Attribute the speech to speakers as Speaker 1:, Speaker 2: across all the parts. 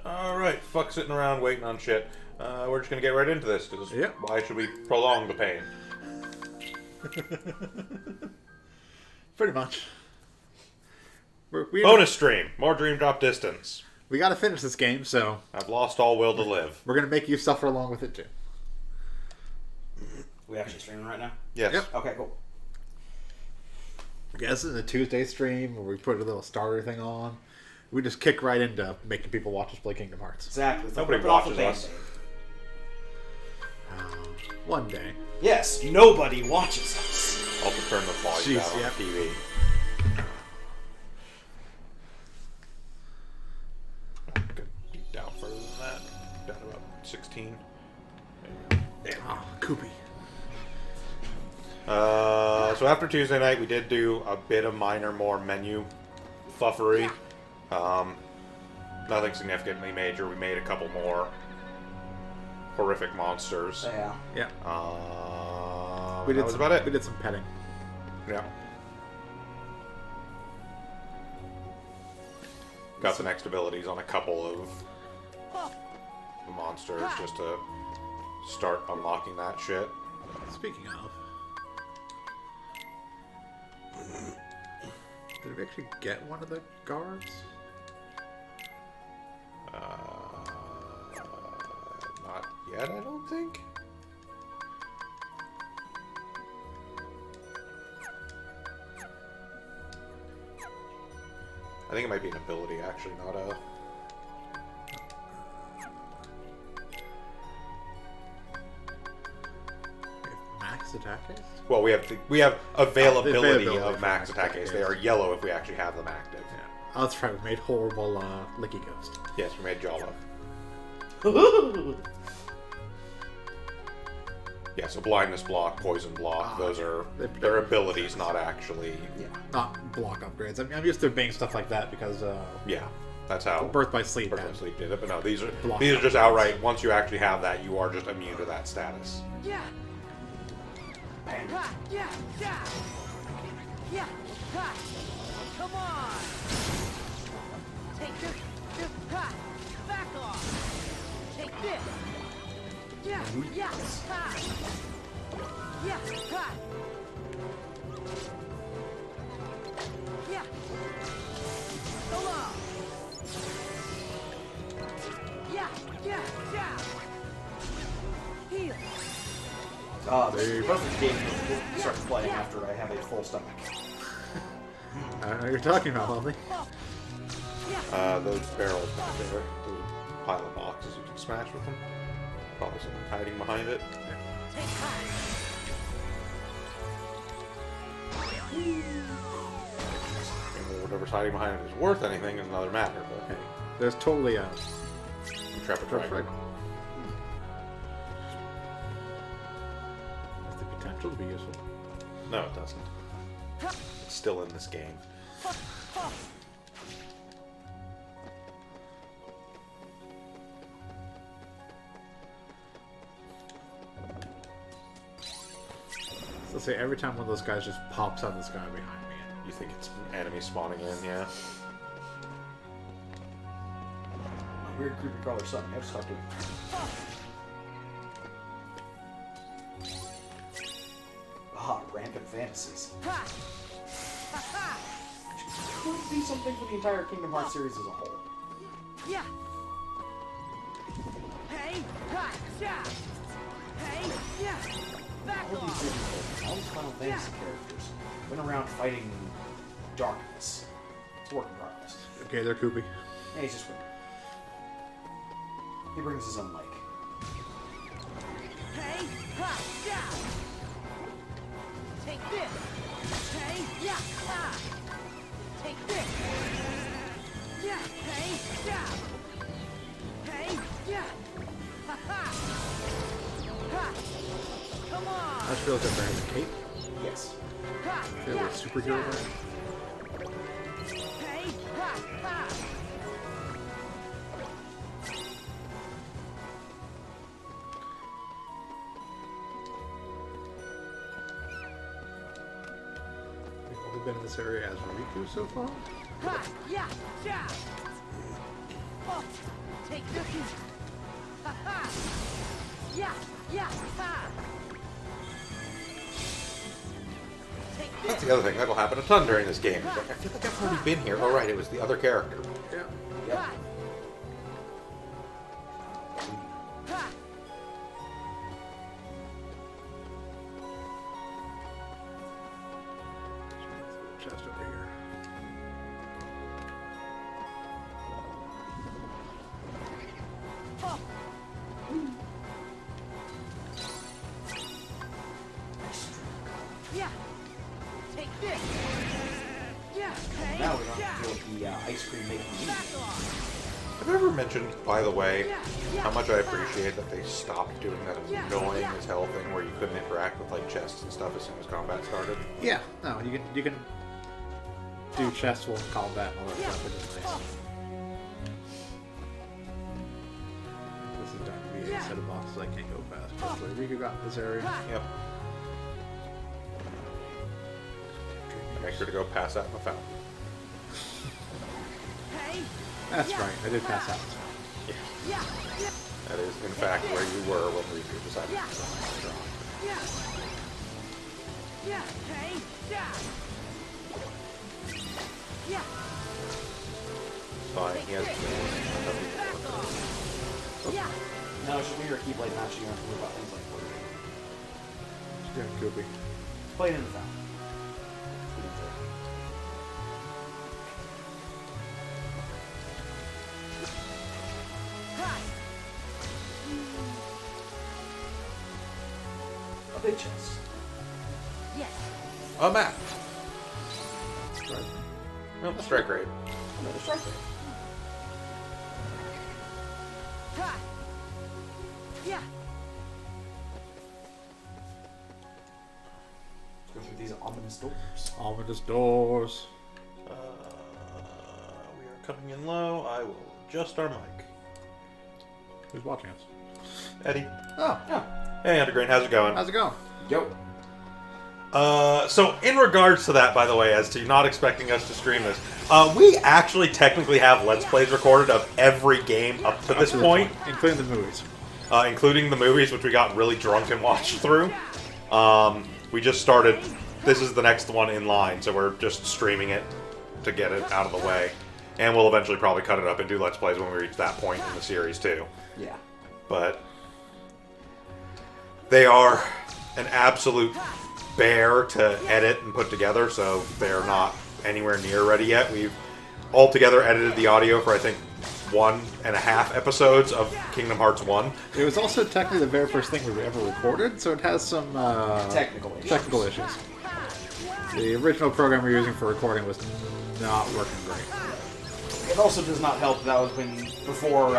Speaker 1: Alright, fuck sitting around waiting on shit. We're just gonna get right into this, because why should we prolong the pain?
Speaker 2: Pretty much.
Speaker 1: Bonus stream! More Dream Drop Distance.
Speaker 2: We gotta finish this game, so...
Speaker 1: I've lost all will to live.
Speaker 2: We're gonna make you suffer along with it, too.
Speaker 3: We actually streaming right now?
Speaker 1: Yes.
Speaker 2: Yep.
Speaker 3: Okay, cool.
Speaker 2: I guess in the Tuesday stream, where we put a little starter thing on, we just kick right into making people watch us play Kingdom Hearts.
Speaker 3: Exactly.
Speaker 1: Nobody watches us.
Speaker 2: One day.
Speaker 3: Yes, nobody watches us.
Speaker 1: Also turn the volume down on the TV. Deep down further than that. Down about 16.
Speaker 2: Damn. Oh, Koopy.
Speaker 1: So after Tuesday night, we did do a bit of more menu fluffery. Nothing significantly major. We made a couple more horrific monsters.
Speaker 3: Yeah.
Speaker 2: Yeah.
Speaker 1: That was about it.
Speaker 2: We did some petting.
Speaker 1: Yeah. Got the next abilities on a couple of the monsters just to start unlocking that shit.
Speaker 2: Speaking of... Did we actually get one of the guards?
Speaker 1: Not yet, I don't think. I think it might be an ability, actually, not a...
Speaker 2: Max attack haste?
Speaker 1: Well, we have availability
Speaker 2: availability
Speaker 1: of
Speaker 2: for
Speaker 1: max attack haste. They are yellow if we actually have them active.
Speaker 2: Yeah. Oh, that's right. We made horrible Licky Ghost.
Speaker 1: Yes, we made Jala. Yeah, so blindness block, poison block, those are their abilities, not actually...
Speaker 2: Yeah, not block upgrades. I mean, I'm used to being stuff like that because...
Speaker 1: yeah, that's how
Speaker 2: Birth by Sleep.
Speaker 1: Birth by Sleep did it, but no, these are
Speaker 2: Block
Speaker 1: just outright, once you actually have that, you are just immune to that status.
Speaker 4: Yeah.
Speaker 3: Bang.
Speaker 4: Ha, yeah, yeah. Yeah. Ha. Come on. Take this. Ha. Back off. Take this. Yeah. Yeah. Ha. Yeah. Ha. Yeah. So long. Yeah. Yeah. Yeah. Heal.
Speaker 3: The perfect game will start playing after I have a full stomach.
Speaker 2: I don't know what you're talking about, Lovely.
Speaker 1: Those barrels back there, the pile of boxes you can smash with them. Probably something hiding behind it. And whatever's hiding behind it is worth anything is another matter, but
Speaker 2: Hey, there's totally a...
Speaker 1: Intrepid Dragon.
Speaker 2: Has the potential to be useful.
Speaker 1: No, it doesn't. It's still in this game.
Speaker 2: So say every time one of those guys just pops out of the sky behind me.
Speaker 1: You think it's enemy spawning in, yeah?
Speaker 3: A weird creepy crawler something. I have to stop doing. Ah, rampant fantasies. Could be something for the entire Kingdom Hearts series as a whole.
Speaker 4: Yeah. Hey, ha, yeah. Hey, yeah. Back
Speaker 3: All these
Speaker 4: off.
Speaker 3: different, all these Final Fantasy characters went around fighting darkness. It's a work in progress.
Speaker 2: Okay, they're Koopy.
Speaker 3: Yeah, he's just weird. He brings his own mic.
Speaker 4: Hey, ha, yeah. Take this. Hey, yeah, ha. Take this. Yeah, hey, yeah. Hey, yeah. Ha ha. Ha. Come on.
Speaker 2: I just feel like they're wearing a cape.
Speaker 3: Yes.
Speaker 4: Ha,
Speaker 2: They're
Speaker 4: yeah,
Speaker 2: a superhero
Speaker 4: yeah.
Speaker 2: brand.
Speaker 4: Hey, ha, ha.
Speaker 2: We've only been in this area as Riku so far.
Speaker 4: Ha, yeah, yeah. Oh, Take this. Ha ha. Yeah, yeah, ha. Take
Speaker 1: That's
Speaker 4: this.
Speaker 1: the other thing. That'll happen a ton during this game. It's like, I feel like I've already been here. Oh, right. It was the other character.
Speaker 2: Yeah.
Speaker 3: Yep.
Speaker 4: Ha. Ha.
Speaker 2: Chest over here.
Speaker 4: Oh. Yeah. Take this. Yeah. Hey.
Speaker 3: Now we don't
Speaker 4: Yeah.
Speaker 3: have to deal with the ice cream making meat.
Speaker 4: Back off.
Speaker 1: Have you ever mentioned, by the way, how much I appreciate that they stopped doing that annoying as hell thing where you couldn't interact with like chests and stuff as soon as combat started?
Speaker 2: Yeah. No, you can do chest while in combat and all that
Speaker 4: Yeah.
Speaker 2: stuff, which is nice. This is going to be a
Speaker 4: Yeah.
Speaker 2: set of bosses I can't go past. Hopefully Riku got in this area.
Speaker 4: Ha.
Speaker 1: Yep. Make sure to go pass out in the fountain.
Speaker 4: Hey.
Speaker 2: That's
Speaker 4: Yeah.
Speaker 2: right. I did pass out.
Speaker 4: Yeah. Yeah.
Speaker 1: That is, in fact, where you were when Riku decided
Speaker 4: Yeah.
Speaker 1: to drop.
Speaker 4: Yeah. Yeah. Hey. Yeah. Yeah.
Speaker 1: Fine, he has
Speaker 4: Back off. Yeah.
Speaker 3: No, it's just when you're a Keyblade match, you don't have to worry about things like that.
Speaker 2: It's doing goopy.
Speaker 3: Play it in the fountain.
Speaker 4: Ha.
Speaker 3: A big chest.
Speaker 4: Yes.
Speaker 1: A map.
Speaker 2: Strike.
Speaker 1: Nope, strike rate.
Speaker 3: Another strike rate.
Speaker 4: Ha. Yeah.
Speaker 3: Let's go through these ominous doors.
Speaker 2: Ominous doors.
Speaker 1: We are coming in low. I will adjust our mic.
Speaker 2: Who's watching us?
Speaker 1: Eddie.
Speaker 2: Oh,
Speaker 3: Yeah.
Speaker 1: Hey, Undergrain, how's it going?
Speaker 2: how's it going?
Speaker 3: Yo.
Speaker 1: So in regards to that, by the way, as to not expecting us to stream this, we actually technically have Let's Plays recorded of every game up to this point,
Speaker 2: Including the movies.
Speaker 1: including the movies, which we got really drunk and watched through. We just started, this is the next one in line, so we're just streaming it to get it out of the way. And we'll eventually probably cut it up and do Let's Plays when we reach that point in the series too.
Speaker 3: Yeah.
Speaker 1: But they are an absolute bear to edit and put together, so they're not anywhere near ready yet. We've altogether edited the audio for, I think, 1.5 episodes of Kingdom Hearts 1.
Speaker 2: It was also technically the very first thing we ever recorded, so it has some
Speaker 3: Technical issues.
Speaker 2: technical issues. The original program we were using for recording was not working great.
Speaker 3: It also does not help that was when before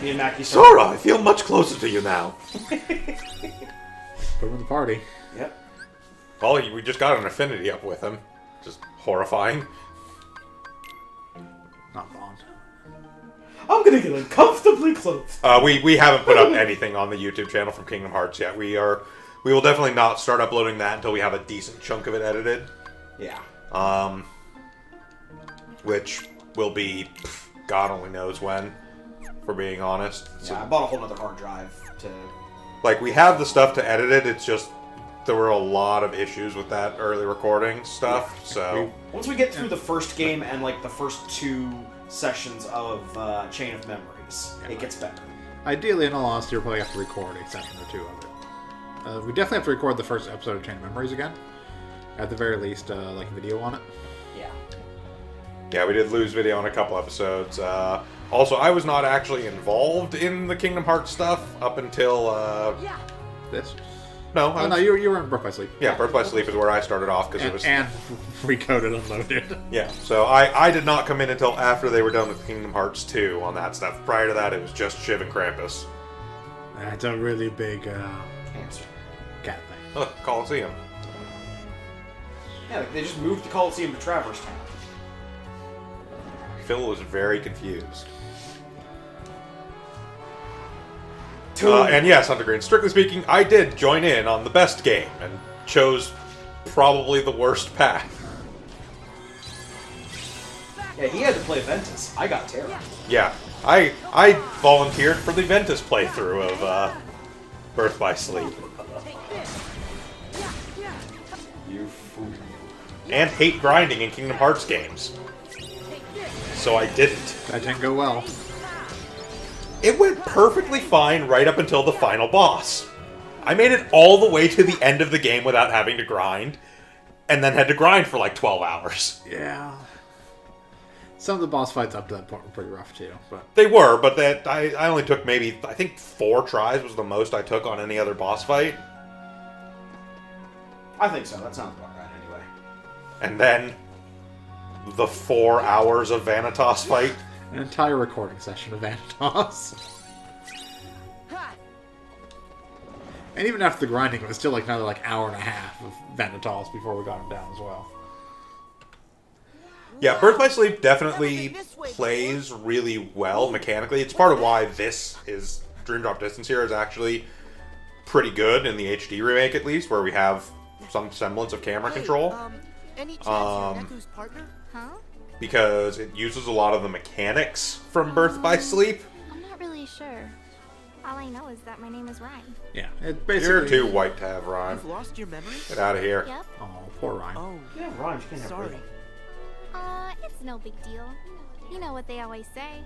Speaker 3: me and Mackie
Speaker 1: Sora, I feel much closer to you now.
Speaker 2: Put him in the party.
Speaker 3: Yep.
Speaker 1: Well, we just got an affinity up with him. Just horrifying.
Speaker 2: Not Bond.
Speaker 3: I'm gonna get uncomfortably close.
Speaker 1: We haven't put up anything on the YouTube channel from Kingdom Hearts yet. We will definitely not start uploading that until we have a decent chunk of it edited.
Speaker 3: Yeah.
Speaker 1: Which will be, God only knows when, for being honest. So,
Speaker 3: Yeah, I bought a whole other hard drive to.
Speaker 1: like, we have the stuff to edit it, it's just, there were a lot of issues with that early recording stuff, so...
Speaker 3: Once we get through the first game and like the first 2 sessions of Chain of Memories, it gets better.
Speaker 2: Ideally, in all honesty, you'll probably have to record a session or 2 of it. We definitely have to record the first episode of Chain of Memories again. At the very least, like video on it.
Speaker 3: Yeah.
Speaker 1: Yeah, we did lose video on a couple episodes. Also, I was not actually involved in the Kingdom Hearts stuff up until,
Speaker 4: Yeah.
Speaker 2: This?
Speaker 1: no,
Speaker 2: Oh, no, you were in Birth by Sleep.
Speaker 1: yeah, Birth by Sleep is where I started off, because it was...
Speaker 2: And recoded unloaded.
Speaker 1: Yeah, so I did not come in until after they were done with Kingdom Hearts 2 on that stuff. Prior to that, it was just Shiv and Krampus.
Speaker 2: That's a really big
Speaker 3: Hamster.
Speaker 2: cat thing.
Speaker 1: Look, Colosseum.
Speaker 3: Yeah, they just moved the Coliseum to Traverse Town.
Speaker 1: Phil was very confused.
Speaker 3: Two.
Speaker 1: And yes, Undergreen, strictly speaking, I did join in on the best game and chose probably the worst path.
Speaker 3: Yeah, he had to play Ventus. I got Terra.
Speaker 1: Yeah, I volunteered for the Ventus playthrough of Birth by Sleep.
Speaker 4: Take this. Yeah, yeah.
Speaker 3: You fool.
Speaker 1: And hate grinding in Kingdom Hearts games.
Speaker 4: Take this.
Speaker 1: So I didn't.
Speaker 2: That didn't go well.
Speaker 1: It went perfectly fine right up until the final boss. I made it all the way to the end of the game without having to grind, and then had to grind for like 12 hours.
Speaker 2: Yeah. Some of the boss fights up to that point were pretty rough too, but
Speaker 1: They were, but that I only took maybe, I think 4 tries was the most I took on any other boss fight.
Speaker 3: I think so. That sounds about right anyway.
Speaker 1: And then the 4 hours of Vanitas fight.
Speaker 2: an entire recording session of Vanitas.
Speaker 4: Ha!
Speaker 2: And even after the grinding, it was still like another like hour and a half of Vanitas before we got him down as well.
Speaker 1: Yeah, Birth by Sleep definitely plays really well mechanically. It's part of why Dream Drop Distance here is actually pretty good in the HD remake, at least, where we have some semblance of camera control.
Speaker 5: Any chance you're Neku's partner?
Speaker 6: Huh?
Speaker 1: Because it uses a lot of the mechanics from Birth by Sleep.
Speaker 6: I'm not really sure. All I know is that my name is Ryan.
Speaker 2: Yeah, it
Speaker 1: You're
Speaker 2: basically.
Speaker 1: too white to have Rhyme.
Speaker 5: You've lost your memory?
Speaker 1: Get out of here.
Speaker 6: Yep.
Speaker 2: Oh, poor Ryan.
Speaker 5: Oh,
Speaker 3: Yeah, Rhymes, you can't have
Speaker 5: sorry.
Speaker 3: rhythm.
Speaker 6: It's no big deal. You know what they always say.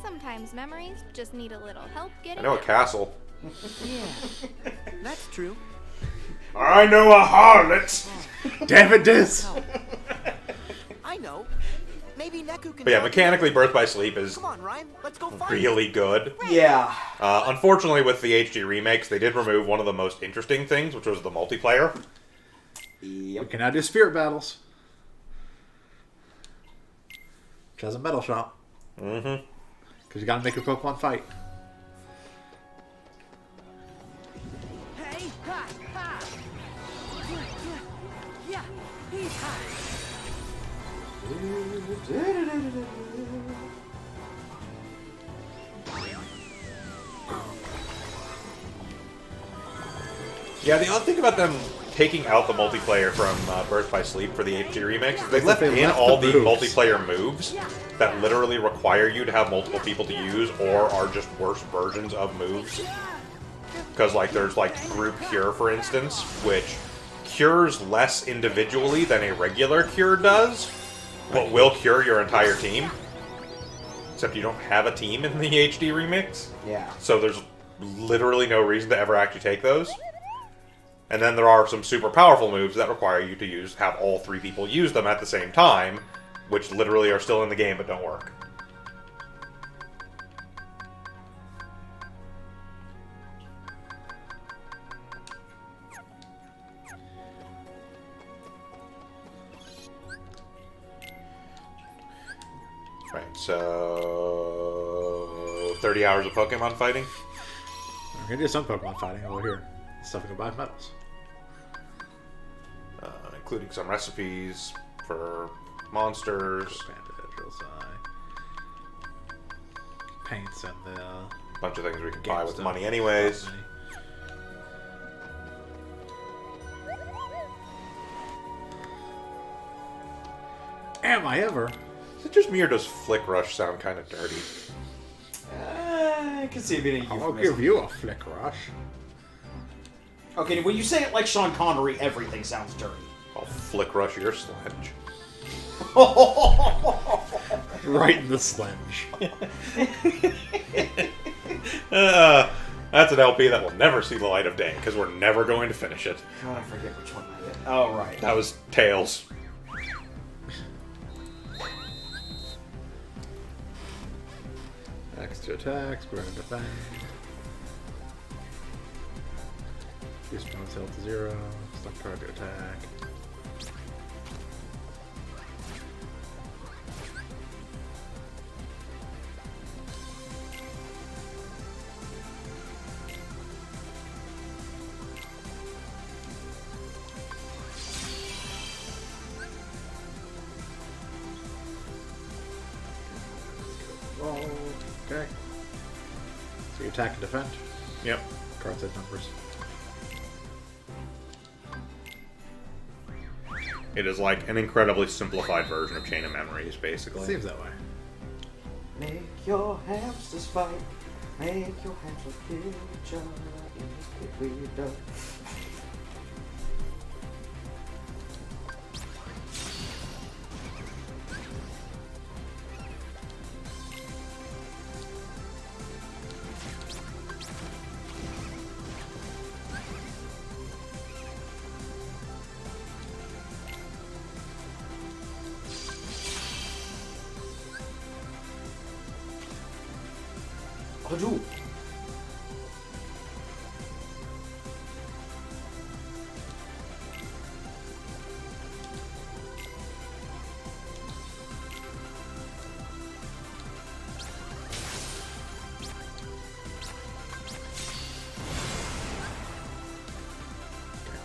Speaker 6: Sometimes memories just need a little help
Speaker 1: I
Speaker 6: getting
Speaker 1: know a
Speaker 6: out.
Speaker 1: castle.
Speaker 5: Yeah, that's true.
Speaker 1: I know a harlot!
Speaker 2: Damn it, Diz!
Speaker 5: I know. Maybe Neku can.
Speaker 1: But yeah,
Speaker 5: help.
Speaker 1: mechanically, Birth by Sleep is
Speaker 5: Come on, Ryan. Let's go find
Speaker 1: really good.
Speaker 3: Yeah.
Speaker 1: Unfortunately, with the HD remakes, they did remove one of the most interesting things, which was the multiplayer.
Speaker 2: We
Speaker 3: Yep.
Speaker 2: can now do spirit battles. Which has a metal shop.
Speaker 1: Mm-hmm.
Speaker 2: Because you gotta make your Pokemon fight.
Speaker 4: Hey! Ha! Ha! Yeah! He's hot!
Speaker 1: Yeah, the odd thing about them taking out the multiplayer from Birth by Sleep for the HD remakes is they left
Speaker 2: They
Speaker 1: in
Speaker 2: left
Speaker 1: all
Speaker 2: the
Speaker 1: the
Speaker 2: moves.
Speaker 1: multiplayer moves that literally require you to have multiple people to use or are just worse versions of moves. Because, like, there's, like, Group Cure, for instance, which cures less individually than a regular cure does, but will cure your entire team. Except you don't have a team in the HD remix.
Speaker 3: Yeah.
Speaker 1: So there's literally no reason to ever actually take those. And then there are some super powerful moves that require you to have all 3 people use them at the same time, which literally are still in the game but don't work. Right, so 30 hours of Pokemon fighting.
Speaker 2: We're gonna do some Pokemon fighting over here. Stuffing about medals.
Speaker 1: Including some recipes for monsters,
Speaker 2: Bandage, Rosai. Paints and the
Speaker 1: a bunch of things we can
Speaker 2: game
Speaker 1: buy with
Speaker 2: stuff.
Speaker 1: money anyways.
Speaker 2: Money. Am I ever?
Speaker 1: Is it just me or does Flick Rush sound kind of dirty?
Speaker 3: I can see it being a
Speaker 2: I'll
Speaker 3: euphemism.
Speaker 2: give you a flick rush.
Speaker 3: Okay, when you say it like Sean Connery, everything sounds dirty.
Speaker 1: I'll Flick Rush your sledge.
Speaker 2: Right in the slenge.
Speaker 1: That's an LP that will never see the light of day because we're never going to finish it.
Speaker 3: God, I forget which one I did. Oh, right.
Speaker 1: That was Tails.
Speaker 2: Extra attacks, burn and defend. Reduce opponent's health to 0. Stop target attack. Roll. Okay. So you attack and defend.
Speaker 1: Yep.
Speaker 2: Cards have numbers.
Speaker 1: It is like an incredibly simplified version of Chain of Memories, basically.
Speaker 2: Seems that way.
Speaker 3: Make your hamsters fight. Make your hamsters kill each other in this pit we dug. Raju!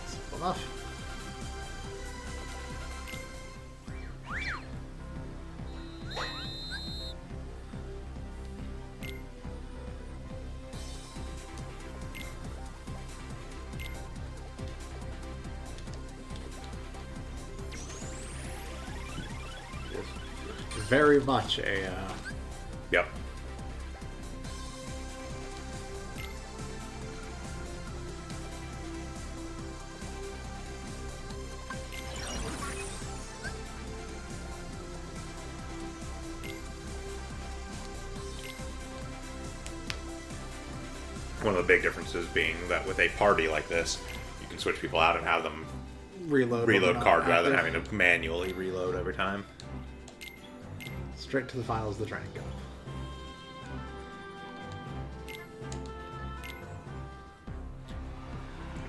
Speaker 2: Simple enough. Very much a
Speaker 1: Yep. One of the big differences being that with a party like this, you can switch people out and have them
Speaker 2: reload
Speaker 1: card rather than
Speaker 2: active.
Speaker 1: having to manually reload every time.
Speaker 2: Straight to the finals of the training cup.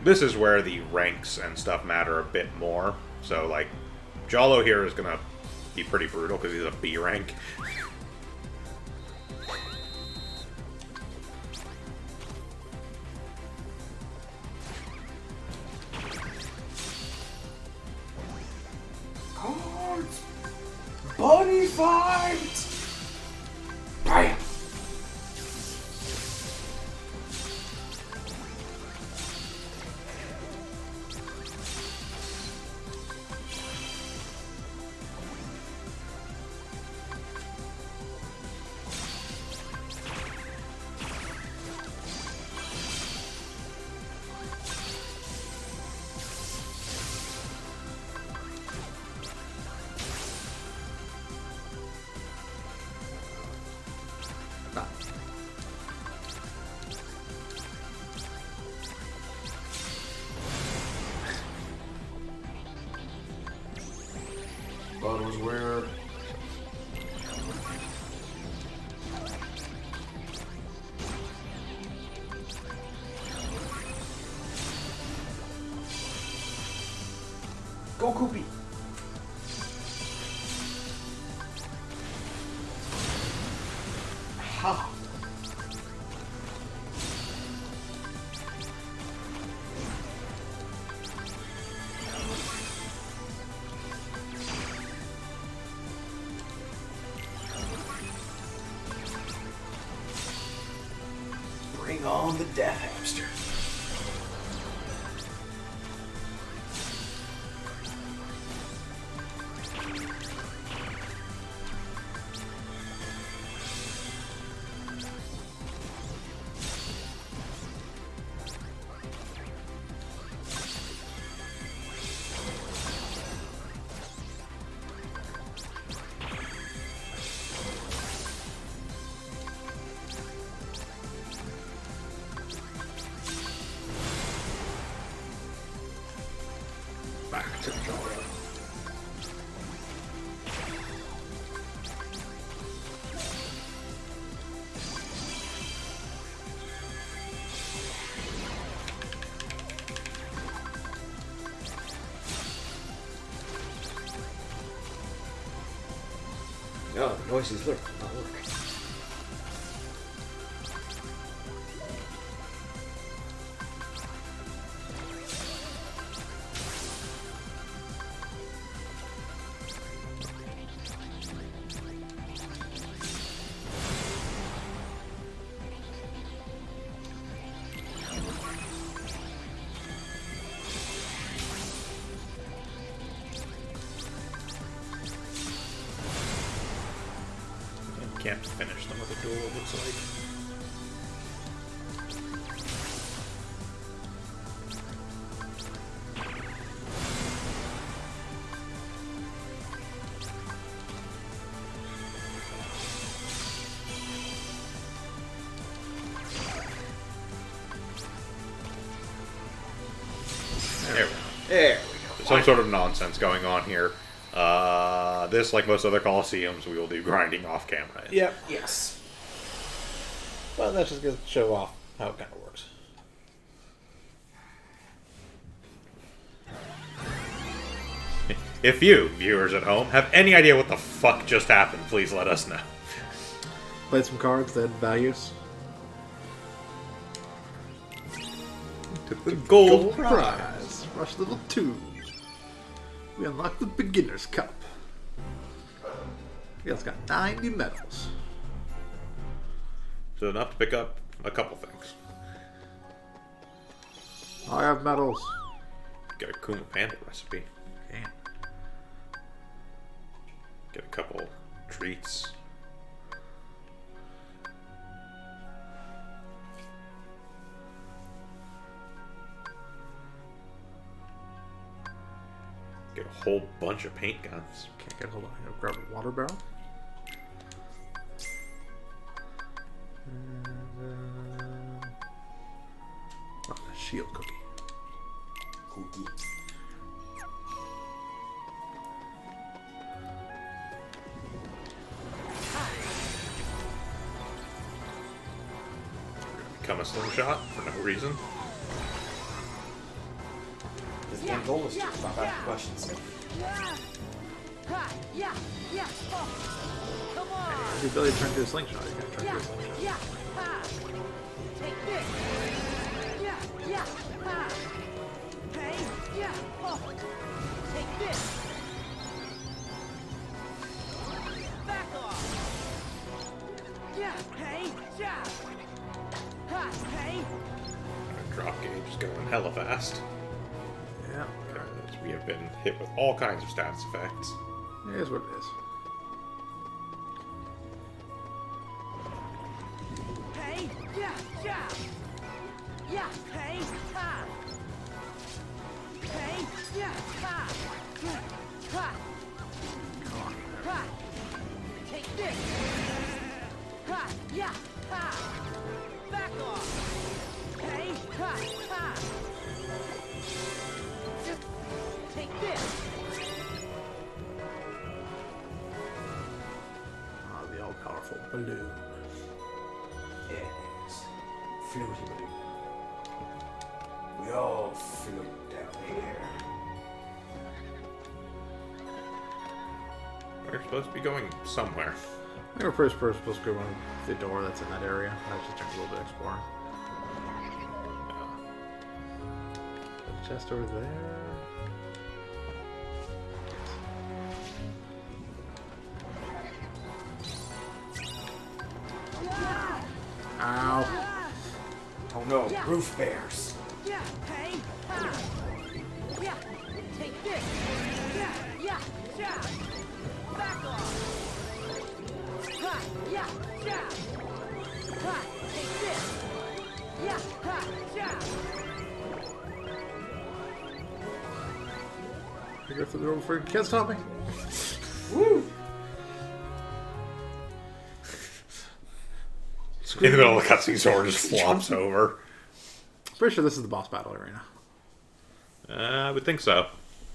Speaker 1: This is where the ranks and stuff matter a bit more. So, like, Jalo here is gonna be pretty brutal because he's a B rank.
Speaker 3: Cards! Bunny fight! Bam!
Speaker 2: Ah,
Speaker 3: Bud was where? Go Koopy! Ha! Bring on the death hamster.
Speaker 2: back to the drawing.
Speaker 3: Oh, the noises lurk. Not work.
Speaker 1: can't finish them with a duel, it looks like.
Speaker 2: There
Speaker 1: Some sort of nonsense going on here. This, like most other Colosseums, we will do grinding off camera. in.
Speaker 2: Yep.
Speaker 3: Yes.
Speaker 2: Well, that's just going to show off how it kind of works.
Speaker 1: If you, viewers at home, have any idea what the fuck just happened, please let us know.
Speaker 2: Played some cards that had values.
Speaker 1: Took the gold prize.
Speaker 2: prize. Rush level 2. We unlocked the beginner's cup. Yeah, it's got 90 medals.
Speaker 1: So enough to pick up a couple things.
Speaker 2: I have medals.
Speaker 1: Get a Kuma Panda recipe.
Speaker 2: Damn.
Speaker 1: Get a couple treats. Get a whole bunch of paint guns.
Speaker 2: Can't get hold on. I'll grab a water barrel. And, a shield cookie.
Speaker 3: Cookie.
Speaker 1: Become a slingshot for no reason.
Speaker 3: His end goal is to stop asking questions.
Speaker 4: Yeah. Ha. Yeah. Yeah. Oh. Come on.
Speaker 2: The ability to turn into a slingshot. You gotta turn
Speaker 4: Yeah.
Speaker 2: into a slingshot.
Speaker 4: Yeah. Ha. Take this. Yeah. Yeah. Ha. Hey. Yeah. Oh. Take this. Back off. Yeah. Hey. Yeah. Ha. Hey.
Speaker 1: Our drop gauge is going hella fast.
Speaker 2: Yeah.
Speaker 1: Because we have been hit with all kinds of status effects.
Speaker 2: It is what it is.
Speaker 4: Hey. Yeah. Yeah. Yeah. Hey. Ha. Hey. Yeah. Ha. Yeah. Ha. Ha. Take this. Ha. Yeah. Ha. Back off. Hey. Ha. Ha. Just take this.
Speaker 2: Ah, the all-powerful balloon.
Speaker 3: Yes. Floaty balloon. We all float down here.
Speaker 1: We're supposed to be going somewhere.
Speaker 2: I think we're first supposed to go in the door that's in that area. I just turned a little bit exploring. The chest over there. Ow.
Speaker 3: Oh no, roof bears.
Speaker 4: Yeah. Hey. Ha. Yeah. Take this. Yeah. Yeah. Yeah. Back off. Ha. Yeah. Yeah. Ha. Take this. Yeah. Ha. Yeah.
Speaker 2: I go through the door before you can't stop me.
Speaker 3: Woo!
Speaker 1: In the middle of the cutscene, Sora just flops over.
Speaker 2: Pretty sure this is the boss battle arena,
Speaker 1: I would think so.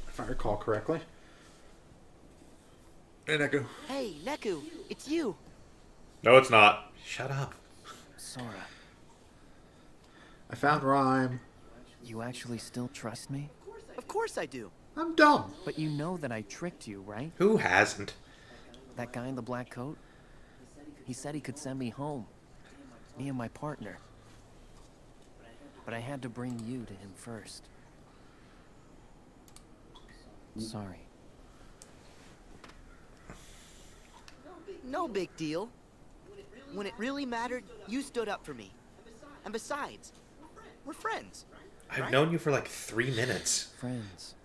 Speaker 2: if I recall correctly. Hey, Neku.
Speaker 5: Hey, Neku, it's you.
Speaker 1: No, it's not. Shut up.
Speaker 7: Sora,
Speaker 2: I found Rhyme.
Speaker 7: you actually still trust me?
Speaker 5: Of course I do.
Speaker 2: I'm dumb.
Speaker 7: But you know that I tricked you, right?
Speaker 1: Who hasn't?
Speaker 7: That guy in the black coat? He said he could send me home. Me and my partner. But I had to bring you to him first. Sorry.
Speaker 5: No big deal. When it really mattered, you stood up for me. And besides, we're friends.
Speaker 1: I've known you for like 3 minutes.
Speaker 7: Friends.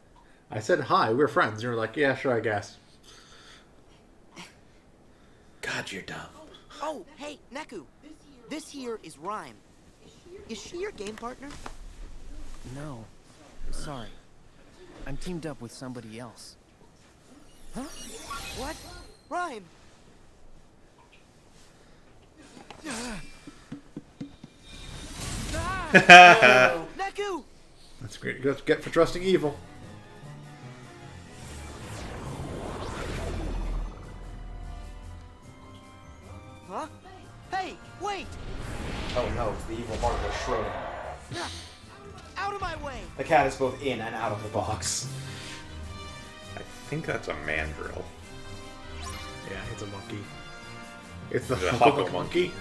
Speaker 2: I said hi, we're friends. You were like, yeah, sure, I guess.
Speaker 1: God, you're dumb.
Speaker 5: Oh, hey, Neku. This here is Rhyme. Is she your game partner?
Speaker 7: No. Sorry. I'm teamed up with somebody else.
Speaker 5: Huh? What? Rhyme. Neku!
Speaker 2: That's great. You get for trusting evil.
Speaker 5: Huh? Hey, wait!
Speaker 3: Oh no, it's the evil Margaret Schroeder.
Speaker 5: Out of my way!
Speaker 3: The cat is both in and out of the box.
Speaker 1: I think that's a mandrill.
Speaker 2: Yeah, it's a monkey. It's the
Speaker 1: Is it a
Speaker 2: Hucklebuck
Speaker 1: Huckle
Speaker 2: monkey.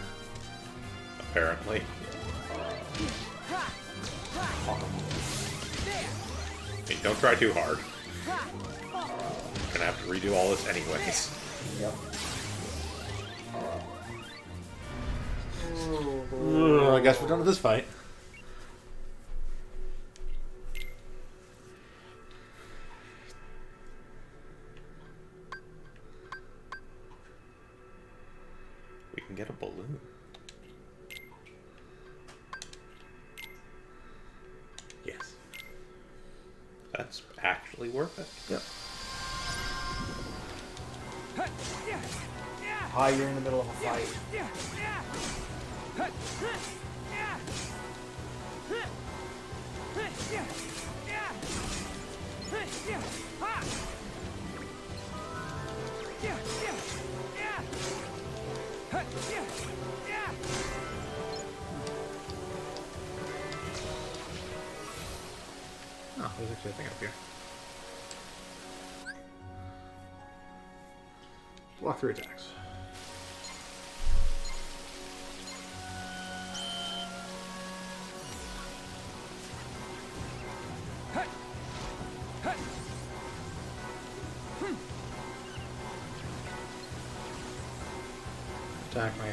Speaker 1: Apparently. Hey, don't try too hard. Gonna have to redo all this anyways.
Speaker 3: Yep.
Speaker 2: I guess we're done with this fight.
Speaker 1: We can get a balloon.
Speaker 2: Yes.
Speaker 1: That's actually worth it.
Speaker 2: Yep.
Speaker 3: Hi, you're in the middle of a fight.
Speaker 2: Oh, there's actually a thing up here. Block 3 attacks. Attack me.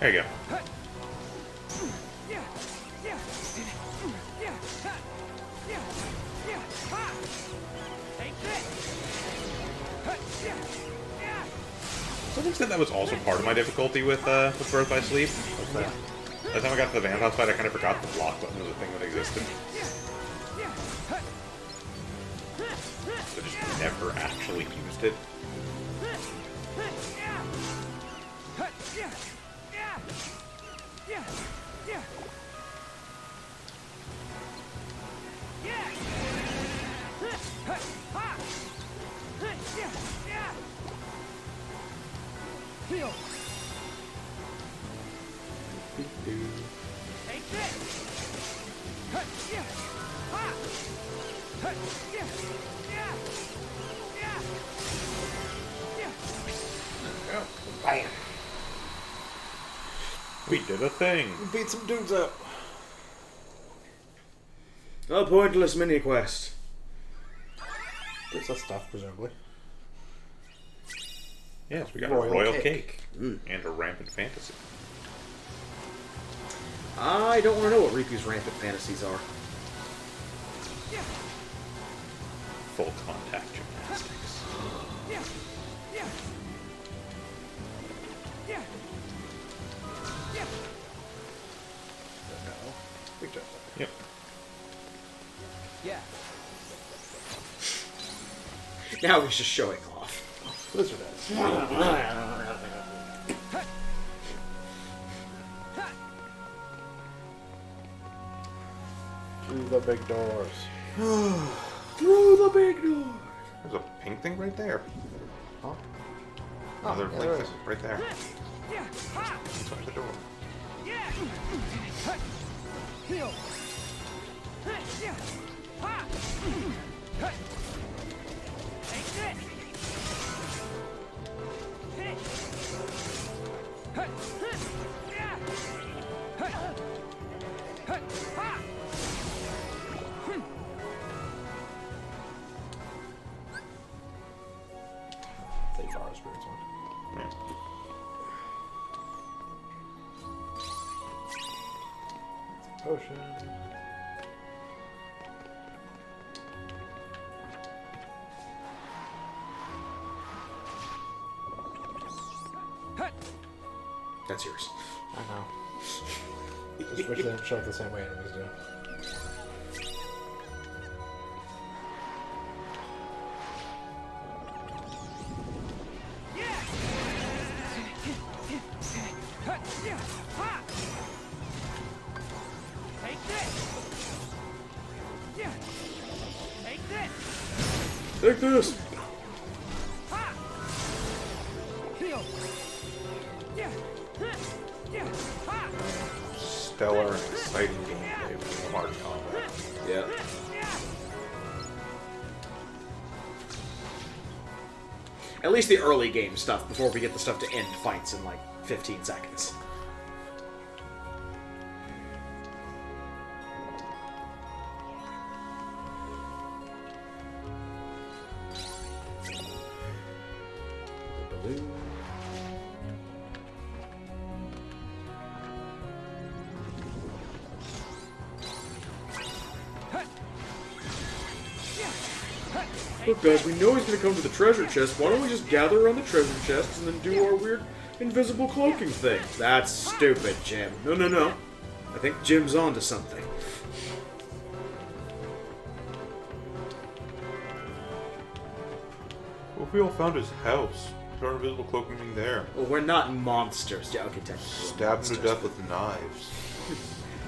Speaker 1: There you go. To some extent, that was also part of my difficulty with Birth by Sleep. By the time I got to the Vandals fight, I kind of forgot the block button was a thing that existed. So just never actually used it.
Speaker 3: Bam!
Speaker 1: We did a thing.
Speaker 2: We beat some dudes up.
Speaker 3: A pointless mini quest.
Speaker 2: Gives us stuff, presumably.
Speaker 1: Yes, we got
Speaker 2: Royal
Speaker 1: a royal
Speaker 2: cake.
Speaker 1: cake. And a rampant fantasy.
Speaker 3: I don't want to know what Riku's rampant fantasies are.
Speaker 1: Full contact gymnastics.
Speaker 2: Big jump.
Speaker 1: Yep.
Speaker 5: Yeah.
Speaker 3: Now he's just showing off.
Speaker 2: Blizzard has. Through the big doors.
Speaker 3: Through the big door.
Speaker 1: There's a pink thing right there.
Speaker 2: Huh?
Speaker 1: Another
Speaker 2: yeah,
Speaker 1: pink
Speaker 2: there
Speaker 1: thing
Speaker 2: is.
Speaker 1: right there. Inside the door.
Speaker 2: Potion.
Speaker 3: That's yours.
Speaker 2: I know. Just wish they didn't show up the same way enemies do.
Speaker 3: Take this!
Speaker 1: Stellar and exciting gameplay with hard combat.
Speaker 3: Yeah. At least the early game stuff before we get the stuff to end fights in like 15 seconds. Look, guys, we know he's gonna come to the treasure chest. Why don't we just gather around the treasure chests and then do our weird invisible cloaking thing? That's stupid, Jim. No, no, no. I think Jim's onto something.
Speaker 1: Well, if we all found his house, our invisible cloaking thing there.
Speaker 3: Well, we're not monsters. Yeah, okay, technically.
Speaker 1: Stab him to death with knives.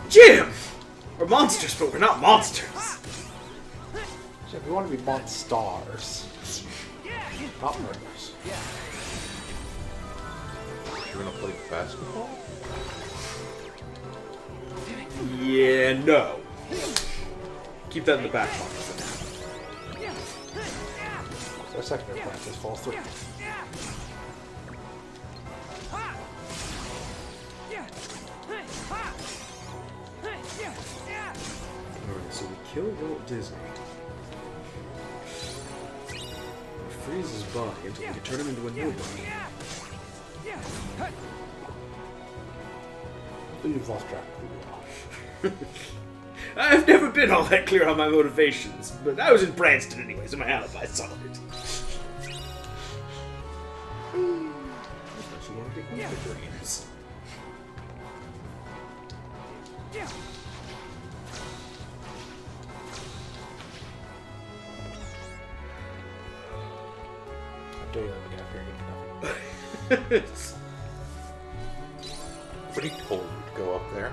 Speaker 3: Jim! We're monsters, but we're not monsters.
Speaker 2: Jim, we want to be monstars. Not murderers.
Speaker 1: You're gonna play basketball?
Speaker 3: Yeah, no. Keep that in the back pocket for now.
Speaker 2: So our secondary plan just falls through.
Speaker 3: Alright, so we kill Walt Disney. We freeze his body until we can turn him into a nobody.
Speaker 2: I think you've lost track of who we are.
Speaker 3: I've never been all that clear on my motivations, but I was in Branston anyway, so my alibi's solid. Especially want to get more figurines.
Speaker 2: How dare you let me get up here and get nothing?
Speaker 1: Nobody told you to go up there.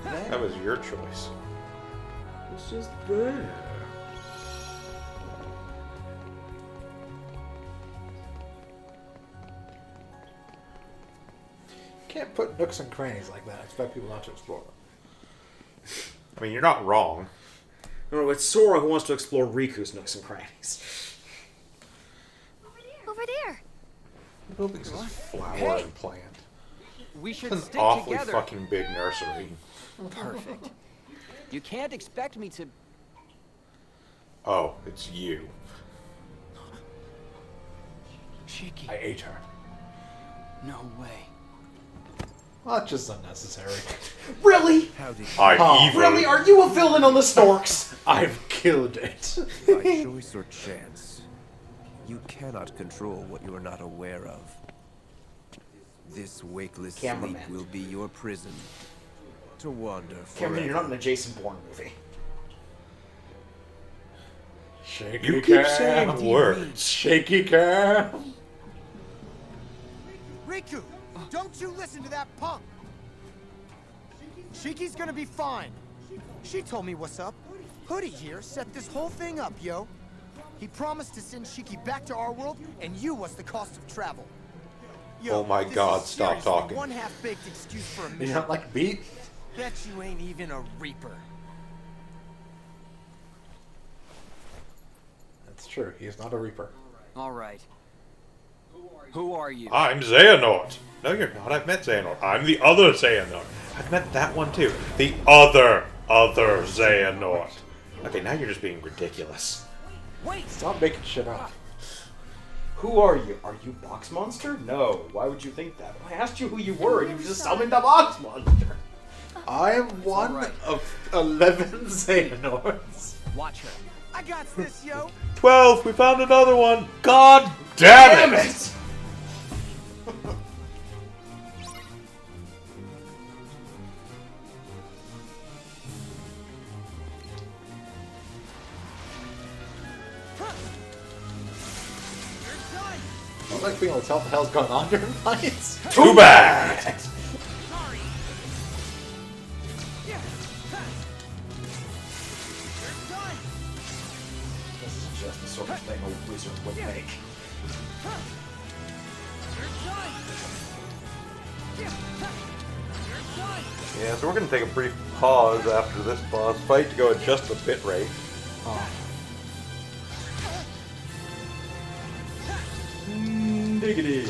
Speaker 1: That was your choice.
Speaker 3: It's just there.
Speaker 2: Can't put nooks and crannies like that. I expect people not to explore them.
Speaker 1: I mean, you're not wrong.
Speaker 3: No, it's Sora who wants to explore Riku's nooks and crannies.
Speaker 6: Over there.
Speaker 1: The building's is flower
Speaker 8: Hey!
Speaker 1: and plant.
Speaker 8: We should
Speaker 1: It's an
Speaker 8: stick
Speaker 1: awfully
Speaker 8: together.
Speaker 1: fucking big nursery.
Speaker 8: Perfect. You can't expect me to.
Speaker 1: Oh, it's you.
Speaker 8: Shiki.
Speaker 2: I ate her.
Speaker 8: No way.
Speaker 2: Well, that's just unnecessary.
Speaker 3: Really?
Speaker 1: I'm evil.
Speaker 3: Really? Are you a villain on the Storks?
Speaker 2: I've killed it.
Speaker 9: By choice or chance, you cannot control what you are not aware of. This wakeless
Speaker 3: Cameraman.
Speaker 9: sleep will be your prison to wander forever.
Speaker 3: Cameron, you're not in a Jason Bourne movie.
Speaker 2: Shaky
Speaker 1: You keep
Speaker 2: cam.
Speaker 1: saying words.
Speaker 2: Shaky cam.
Speaker 10: Riku, don't you listen to that punk! Shiki's gonna be fine. She told me what's up. Hoodie here set this whole thing up, yo. He promised to send Shiki back to our world, and you was the cost of travel. Yo,
Speaker 1: Oh my
Speaker 10: this
Speaker 1: God,
Speaker 10: is
Speaker 1: stop
Speaker 10: seriously
Speaker 1: talking.
Speaker 10: one half-baked excuse for a
Speaker 2: You
Speaker 10: mission.
Speaker 2: don't like beat?
Speaker 10: Bet you ain't even a Reaper.
Speaker 2: That's true. He is not a Reaper.
Speaker 8: All right. Who are you?
Speaker 1: I'm Xehanort. No, you're not. I've met Xehanort. I'm the other Xehanort. I've met that one too. The other Xehanort. Okay, now you're just being ridiculous.
Speaker 8: Wait.
Speaker 2: Stop making shit up.
Speaker 3: Who are you? Are you Box Monster? No. Why would you think that? I asked you who you were, and you just summoned a Box Monster.
Speaker 2: I am one of 11 Xehanorts.
Speaker 8: Watch her.
Speaker 10: I got this, yo.
Speaker 1: 12! We found another one! God damn it!
Speaker 2: I don't like being able to tell what the hell's going on during fights.
Speaker 1: Too bad!
Speaker 11: This is just the sort of thing a wizard would make.
Speaker 1: Yeah, so we're gonna take a brief pause after this boss fight to go adjust the bitrate.
Speaker 11: Diggity.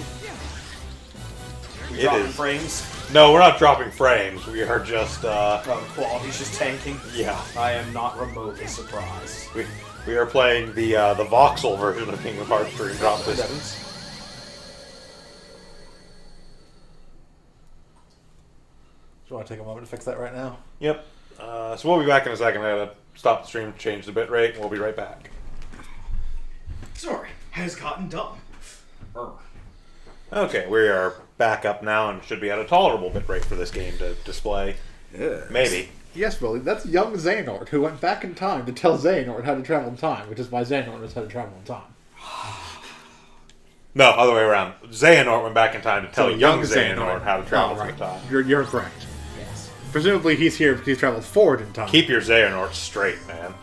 Speaker 11: We
Speaker 1: It
Speaker 11: dropping
Speaker 1: is.
Speaker 11: frames?
Speaker 1: No, we're not dropping frames. We are just,
Speaker 11: Oh, the quality's just tanking?
Speaker 1: yeah.
Speaker 11: I am not remotely surprised.
Speaker 1: We are playing the voxel version of Kingdom Hearts 3 drop distance.
Speaker 2: Do you want to take a moment to fix that right now?
Speaker 1: Yep. So we'll be back in a second. I gotta stop the stream, change the bitrate, and we'll be right back.
Speaker 11: Sorry, has gotten dumb.
Speaker 1: Okay, we are back up now and should be at a tolerable bitrate for this game to display.
Speaker 2: Yeah.
Speaker 1: Maybe.
Speaker 2: Yes, Billy, that's young Xehanort who went back in time to tell Xehanort how to travel in time, which is why Xehanort knows how to travel in time.
Speaker 1: No, other way around. Xehanort went back in time to tell
Speaker 2: So
Speaker 1: young Xehanort how to travel
Speaker 2: Oh,
Speaker 1: through
Speaker 2: right.
Speaker 1: time.
Speaker 2: You're correct. Yes. Presumably he's here because he's traveled forward in time.
Speaker 1: Keep your Xehanort straight, man.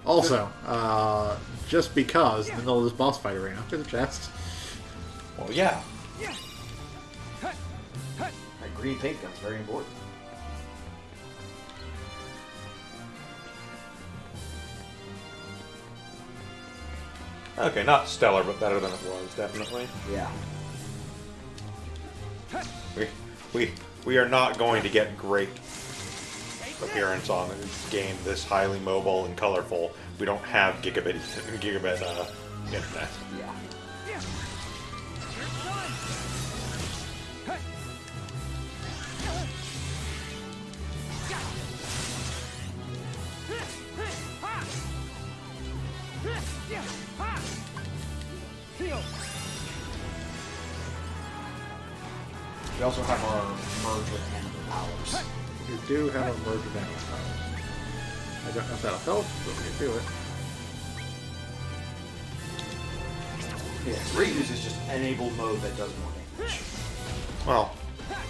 Speaker 2: Also, just because in the middle of this boss fight arena, there's a chest.
Speaker 1: Well, yeah.
Speaker 11: That green paint gun's very important.
Speaker 1: Okay, not stellar, but better than it was, definitely.
Speaker 11: Yeah.
Speaker 1: We are not going to get great appearance on a game this highly mobile and colorful. We don't have gigabit internet.
Speaker 11: Yeah. We also have our merge with animal powers.
Speaker 2: You do have a merge of animal powers. I don't know if that'll help, but we can do it.
Speaker 11: Yeah, Reuse is just enabled mode that does more damage.
Speaker 1: Well,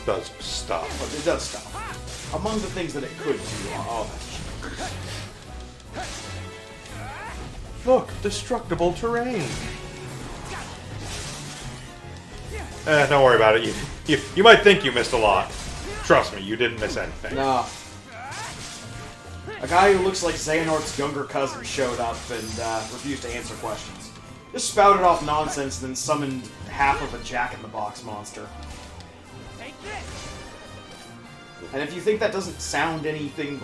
Speaker 1: does stuff.
Speaker 11: But it does stuff. Among the things that it could do are all that.
Speaker 1: Look, destructible terrain. Don't worry about it. You might think you missed a lot. Trust me, you didn't miss anything.
Speaker 11: Nah. A guy who looks like Xehanort's younger cousin showed up and refused to answer questions. Just spouted off nonsense, then summoned half of a Jack-in-the-Box monster. And if you think that doesn't sound anything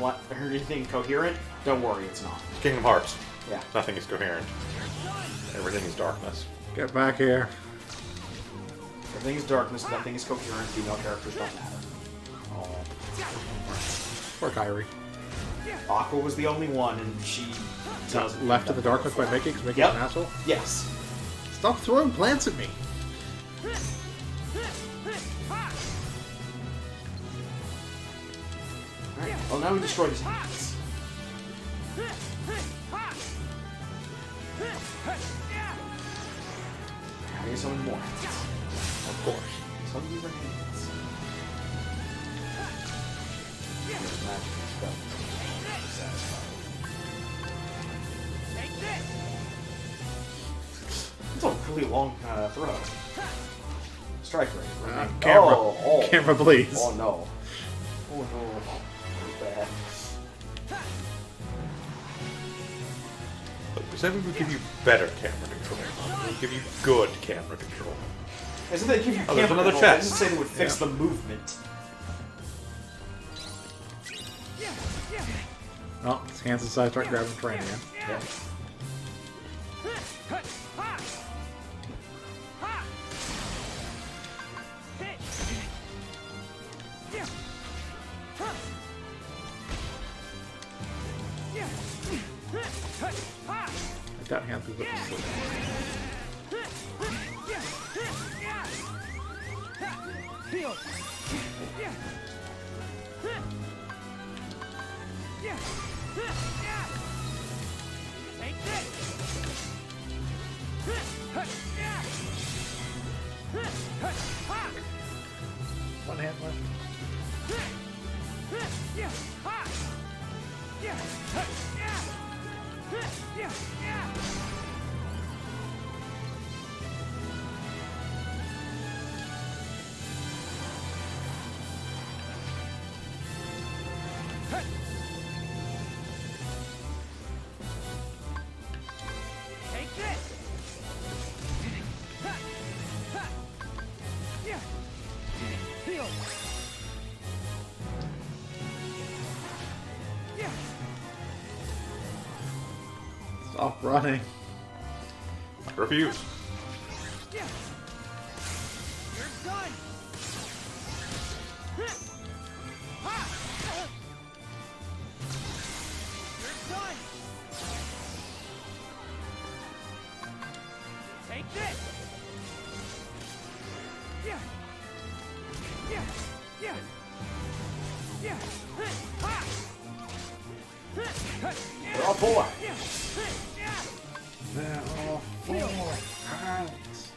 Speaker 11: coherent, don't worry, it's not.
Speaker 1: Kingdom Hearts.
Speaker 11: Yeah.
Speaker 1: Nothing is coherent. Everything is darkness.
Speaker 2: Get back here.
Speaker 11: Everything is darkness, nothing is coherent, female characters don't matter.
Speaker 2: Poor Kyrie.
Speaker 11: Aqua was the only one, and she doesn't
Speaker 2: Left in the darkness by Mickey because Mickey's
Speaker 11: Yep.
Speaker 2: an asshole?
Speaker 11: Yes.
Speaker 2: Stop throwing plants at me.
Speaker 11: Alright, well now we destroyed his hands. How do you summon more hands?
Speaker 1: Of course.
Speaker 11: Some of these are hands. There's magic and spell. It's a really long throw. Strike rate. Right?
Speaker 2: Camera. Camera, please.
Speaker 11: Oh no. Oh no. That was bad.
Speaker 1: Look, we said we would give you better camera control. We would give you good camera control.
Speaker 11: Isn't that give you
Speaker 1: Oh, there's
Speaker 11: camera
Speaker 1: another
Speaker 11: control? It
Speaker 1: chest.
Speaker 11: doesn't say they would fix the movement.
Speaker 2: Oh, his hands inside start grabbing the train again.
Speaker 11: Yeah.
Speaker 2: Without hands, we wouldn't sleep. One hand left.
Speaker 8: Take this! Heal!
Speaker 2: Stop running.
Speaker 1: Refuse.
Speaker 8: You're done! You're done! Take this! Yeah! Yeah! Yeah! Yeah!
Speaker 11: They're all four.
Speaker 2: They're all four hands.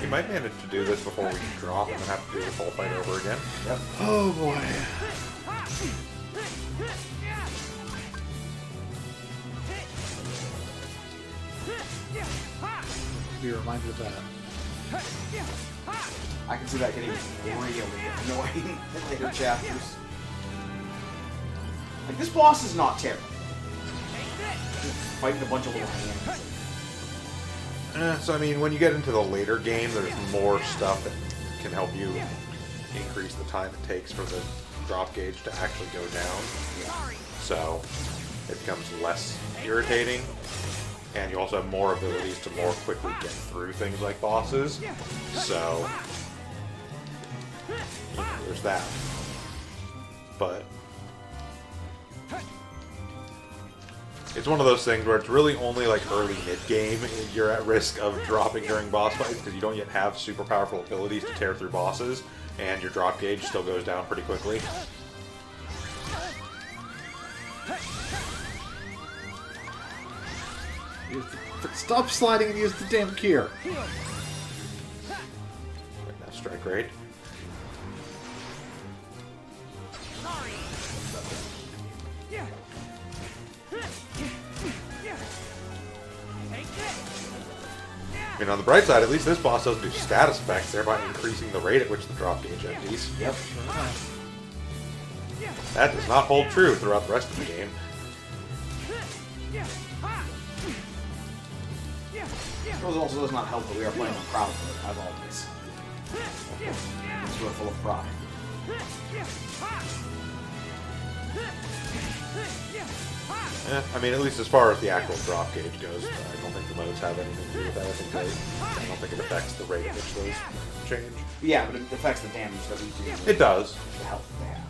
Speaker 1: We might manage to do this before we drop and then have to do this whole fight over again.
Speaker 11: Yep.
Speaker 2: Oh boy. Be reminded of that.
Speaker 11: I can see that getting really annoying in later chapters. Like, this boss is not terrible. Just fighting a bunch of little hands.
Speaker 1: So, I mean, when you get into the later game, there's more stuff that can help you increase the time it takes for the drop gauge to actually go down. So, it becomes less irritating. And you also have more abilities to more quickly get through things like bosses. So, you know, there's that. But it's one of those things where it's really only like early mid-game you're at risk of dropping during boss fights because you don't yet have super powerful abilities to tear through bosses, and your drop gauge still goes down pretty quickly.
Speaker 2: Stop sliding and use the damn cure.
Speaker 1: Right now, strike rate. I mean, on the bright side, at least this boss doesn't do status effects, thereby increasing the rate at which the drop gauge empties.
Speaker 11: Yep.
Speaker 1: That does not hold true throughout the rest of the game.
Speaker 11: It also does not help that we are playing on crowd mode, as always. Because we're full of pride.
Speaker 1: I mean, at least as far as the actual drop gauge goes, I don't think the modes have anything to do with that. I don't think it affects the rate at which those change.
Speaker 11: Yeah, but it affects the damage that we do.
Speaker 1: It does.
Speaker 11: The health they have.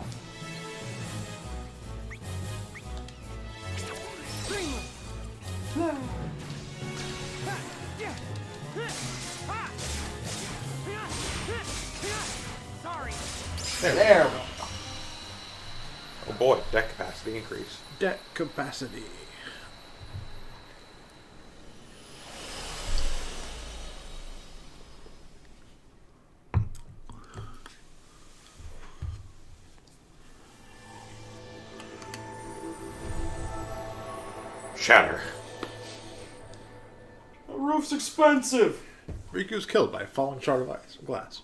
Speaker 11: There we go.
Speaker 1: Oh boy, deck capacity increase.
Speaker 2: Deck capacity.
Speaker 1: Shatter.
Speaker 11: The roof's expensive.
Speaker 2: Riku's killed by a falling shard of ice or glass.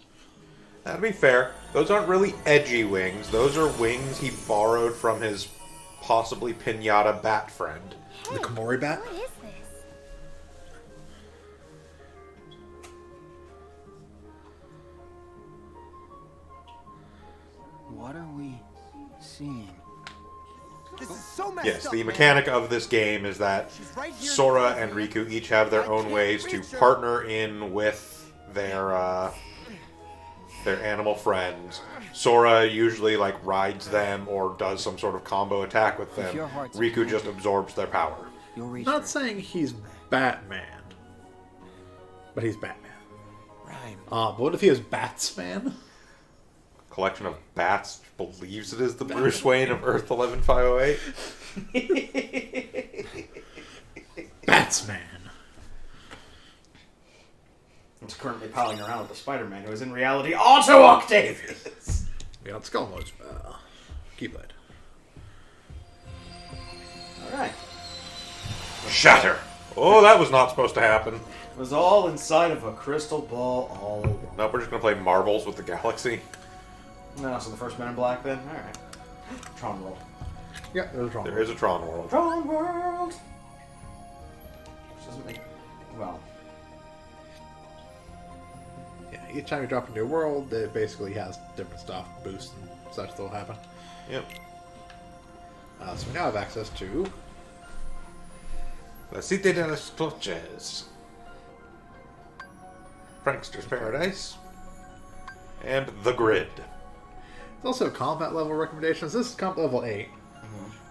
Speaker 1: Now, to be fair, those aren't really edgy wings. Those are wings he borrowed from his possibly pinata bat friend.
Speaker 2: The Komori bat?
Speaker 6: What is this?
Speaker 7: What are we seeing?
Speaker 10: This is so messed
Speaker 1: Yes,
Speaker 10: up,
Speaker 1: the
Speaker 10: man.
Speaker 1: mechanic of this game is that
Speaker 10: right here in
Speaker 1: Sora
Speaker 10: front
Speaker 1: and
Speaker 10: of me.
Speaker 1: Riku each have their own ways to
Speaker 10: reach her.
Speaker 1: partner in with their their animal friends. Sora usually like rides them or does some sort of combo attack with them. Riku just absorbs their power.
Speaker 2: Not saying he's Batman, but he's Batman.
Speaker 10: Right.
Speaker 2: But what if he was Batsman?
Speaker 1: Collection of bats believes it is the Bruce Wayne of Earth 11508.
Speaker 2: Batsman.
Speaker 11: It's currently palling around with the Spider-Man, who is in reality Otto Octavius.
Speaker 2: Yeah, let's go. Keyblade.
Speaker 11: Alright.
Speaker 1: Shatter! Oh, that was not supposed to happen.
Speaker 11: It was all inside of a crystal ball all along.
Speaker 1: No, we're just gonna play marbles with the galaxy.
Speaker 11: No, so the first Men in Black then? Alright. Tron World.
Speaker 2: Yeah, there's Tron.
Speaker 1: There is a Tron World.
Speaker 11: Tron World! Which doesn't make... Well...
Speaker 2: Yeah, each time you drop a new world, it basically has different stuff, boosts and such that will happen.
Speaker 1: Yep.
Speaker 2: So we now have access to...
Speaker 1: La Cité de las Cloches. Prankster's Paradise. And The Grid.
Speaker 2: There's also combat level recommendations. This is combat level 8.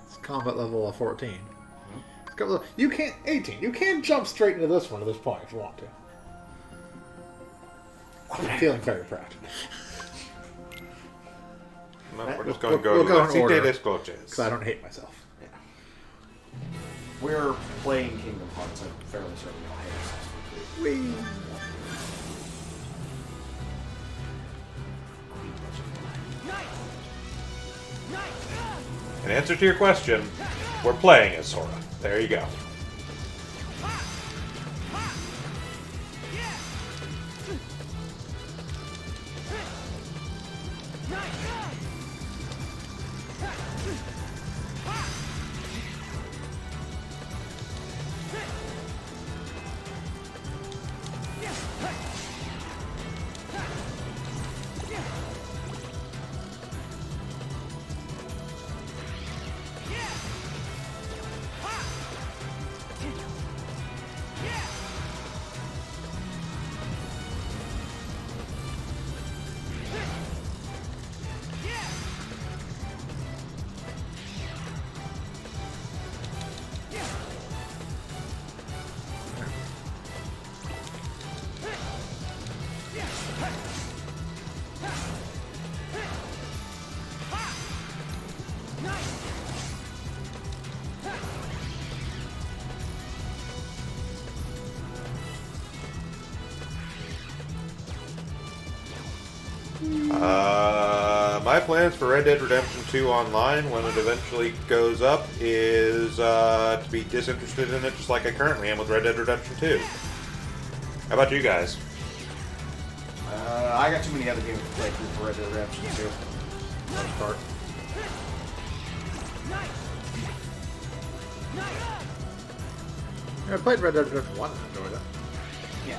Speaker 2: It's combat level 14. It's combat level, you can't... 18. You can jump straight into this one at this point if you want to. I'm feeling very proud.
Speaker 1: No, we're just going to go to La Cité de las Cloches.
Speaker 2: Because I don't hate myself.
Speaker 11: Yeah. We're playing Kingdom Hearts. I'm fairly certain we all hate ourselves.
Speaker 2: Whee!
Speaker 1: In answer to your question, we're playing as Sora. There you go. My plans for Red Dead Redemption 2 Online, when it eventually goes up, is to be disinterested in it just like I currently am with Red Dead Redemption 2. How about you guys?
Speaker 11: I got too many other games to play through for Red Dead Redemption 2.
Speaker 2: Most part. Yeah, I played Red Dead Redemption 1 and enjoyed it.
Speaker 11: Yeah.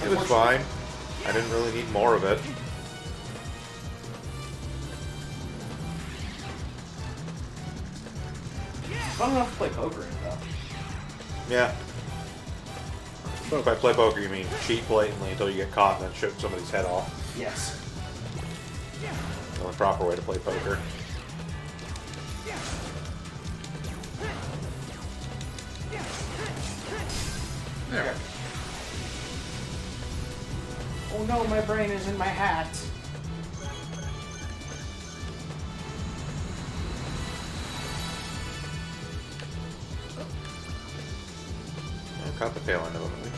Speaker 1: It was fine. I didn't really need more of it.
Speaker 11: It's fun enough to play poker in it, though.
Speaker 1: Yeah. If I play poker, you mean cheat blatantly until you get caught and then shoot somebody's head off.
Speaker 11: Yes.
Speaker 1: The only proper way to play poker.
Speaker 2: There.
Speaker 11: Oh no, my brain is in my hat.
Speaker 1: I caught the tail end of him at least.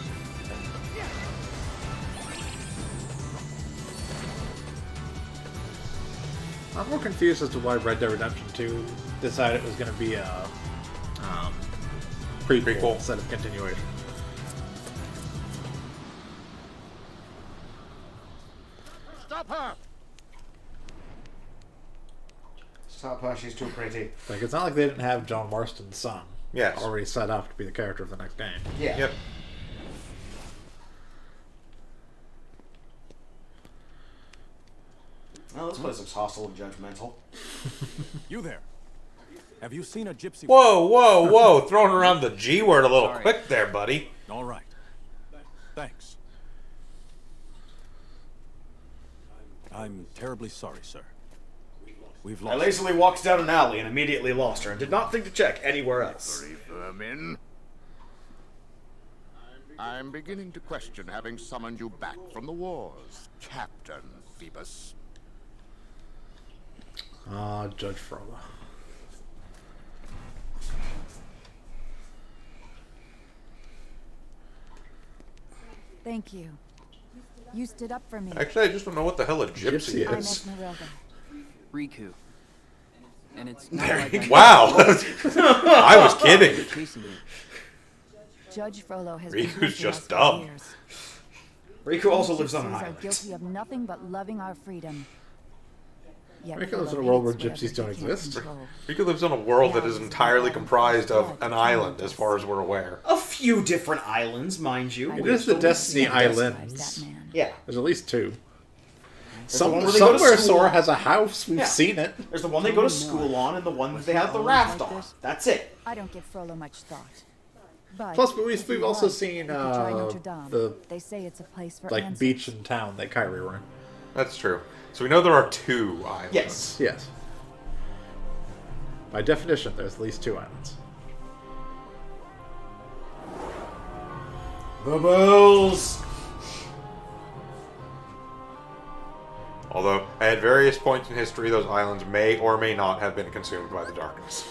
Speaker 2: I'm more confused as to why Red Dead Redemption 2 decided it was going to be a prequel instead of continuation.
Speaker 10: Stop her!
Speaker 11: Stop her, she's too pretty.
Speaker 2: Like, it's not like they didn't have John Marston's son
Speaker 1: Yes.
Speaker 2: already set up to be the character of the next game.
Speaker 11: Yeah.
Speaker 1: Yep.
Speaker 11: Well, this place looks hostile and judgmental.
Speaker 12: You there? Have you seen a gypsy?
Speaker 1: Whoa, whoa, whoa! Throwing around the G word a little quick there, buddy.
Speaker 12: All right. Thanks. I'm terribly sorry, sir. We've
Speaker 11: I
Speaker 12: lost.
Speaker 11: lazily walked down an alley and immediately lost her, and did not think to check anywhere else.
Speaker 13: Free vermin. I'm beginning to question having summoned you back from the wars, Captain Phoebus.
Speaker 2: Ah, Judge Frollo.
Speaker 14: Thank you. You stood up for me.
Speaker 1: Actually, I just don't know what the hell a gypsy
Speaker 14: I'm
Speaker 1: is.
Speaker 14: Esmeralda.
Speaker 7: Riku. And it's
Speaker 1: There
Speaker 7: not
Speaker 1: you
Speaker 7: like
Speaker 1: go. Wow. I was kidding.
Speaker 7: Chasing you.
Speaker 14: Judge Frollo has
Speaker 1: Riku's
Speaker 14: been hunting
Speaker 1: just
Speaker 14: us for
Speaker 1: dumb.
Speaker 14: years.
Speaker 11: Riku also lives on an
Speaker 14: Gypsies are
Speaker 11: island.
Speaker 14: guilty of nothing but loving our freedom. Yet
Speaker 2: Riku lives in a
Speaker 14: Frollo
Speaker 2: world where
Speaker 14: hates whatever
Speaker 2: gypsies don't
Speaker 14: he can't
Speaker 2: exist.
Speaker 14: control.
Speaker 1: Riku lives on a world that is entirely comprised of an island, as far as we're aware.
Speaker 11: A few different islands, mind you.
Speaker 2: It is the Destiny Islands.
Speaker 11: Yeah.
Speaker 2: There's at least 2.
Speaker 11: the one where they go to
Speaker 2: Somewhere
Speaker 11: school
Speaker 2: Sora
Speaker 11: on.
Speaker 2: has a house. We've
Speaker 11: Yeah.
Speaker 2: seen it.
Speaker 11: There's the one they go to school on, and the one that they have the raft on. That's it.
Speaker 14: I don't give Frollo much thought. But
Speaker 2: Plus,
Speaker 14: if
Speaker 2: we've
Speaker 14: you
Speaker 2: also
Speaker 14: want,
Speaker 2: seen
Speaker 14: you could try Notre Dame.
Speaker 2: the
Speaker 14: They say it's a place for
Speaker 2: like
Speaker 14: answers.
Speaker 2: beach in town that Kyrie were in.
Speaker 1: That's true. So we know there are 2 islands.
Speaker 11: Yes.
Speaker 2: Yes. By definition, there's at least 2 islands.
Speaker 11: Bubbles.
Speaker 1: Although, at various points in history, those islands may or may not have been consumed by the darkness.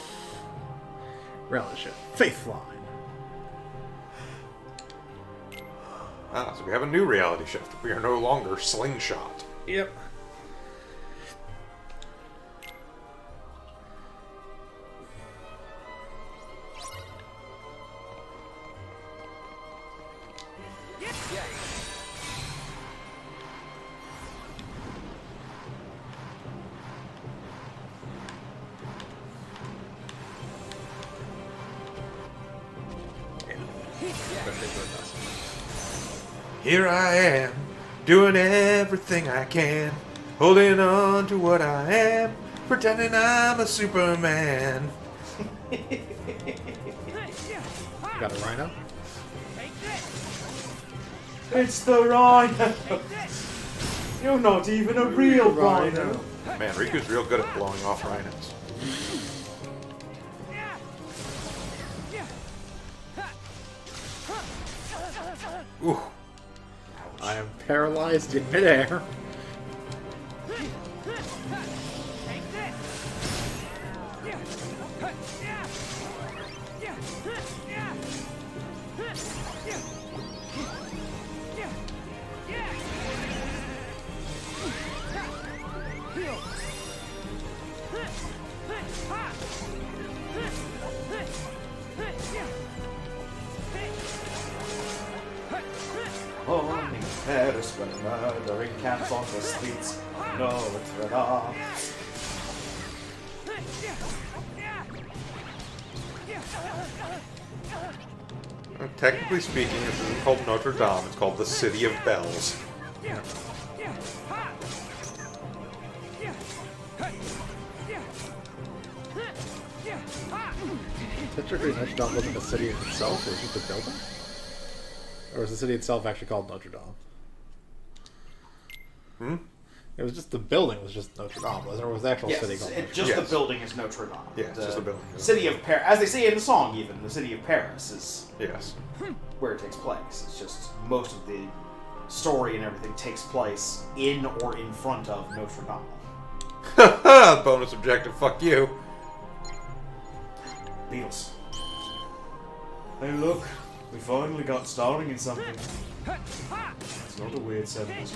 Speaker 2: Reality ship. Faith line.
Speaker 1: Ah, so we have a new reality shift. We are no longer Slingshot.
Speaker 11: Yep.
Speaker 1: Here I am, doing everything I can, holding on to what I am, pretending I'm a Superman.
Speaker 2: Got a rhino?
Speaker 11: It's the rhino. You're not even a real rhino.
Speaker 1: Man, Riku's real good at blowing off rhinos. Ooh.
Speaker 2: I am paralyzed in midair.
Speaker 11: Only in Paris when murdering camps on the streets. No, it's red off.
Speaker 1: Technically speaking, this isn't called Notre Dame, it's called the City of Bells.
Speaker 2: Technically, Notre Dame wasn't the city itself, it was just a building? Or was the city itself actually called Notre Dame?
Speaker 1: Hmm?
Speaker 2: It was just the building was just Notre Dame, wasn't it? Or was the actual
Speaker 11: Yes,
Speaker 2: city called Notre
Speaker 11: just
Speaker 2: Dame?
Speaker 11: the building is Notre Dame.
Speaker 1: Yeah, it's just the building.
Speaker 11: City of Paris, as they say in the song, even the city of Paris is
Speaker 1: Yes.
Speaker 11: where it takes place. It's just most of the story and everything takes place in or in front of Notre Dame.
Speaker 1: Bonus objective, fuck you.
Speaker 11: Beatles. Hey, look, we finally got starting in something. It's not a weird sentence.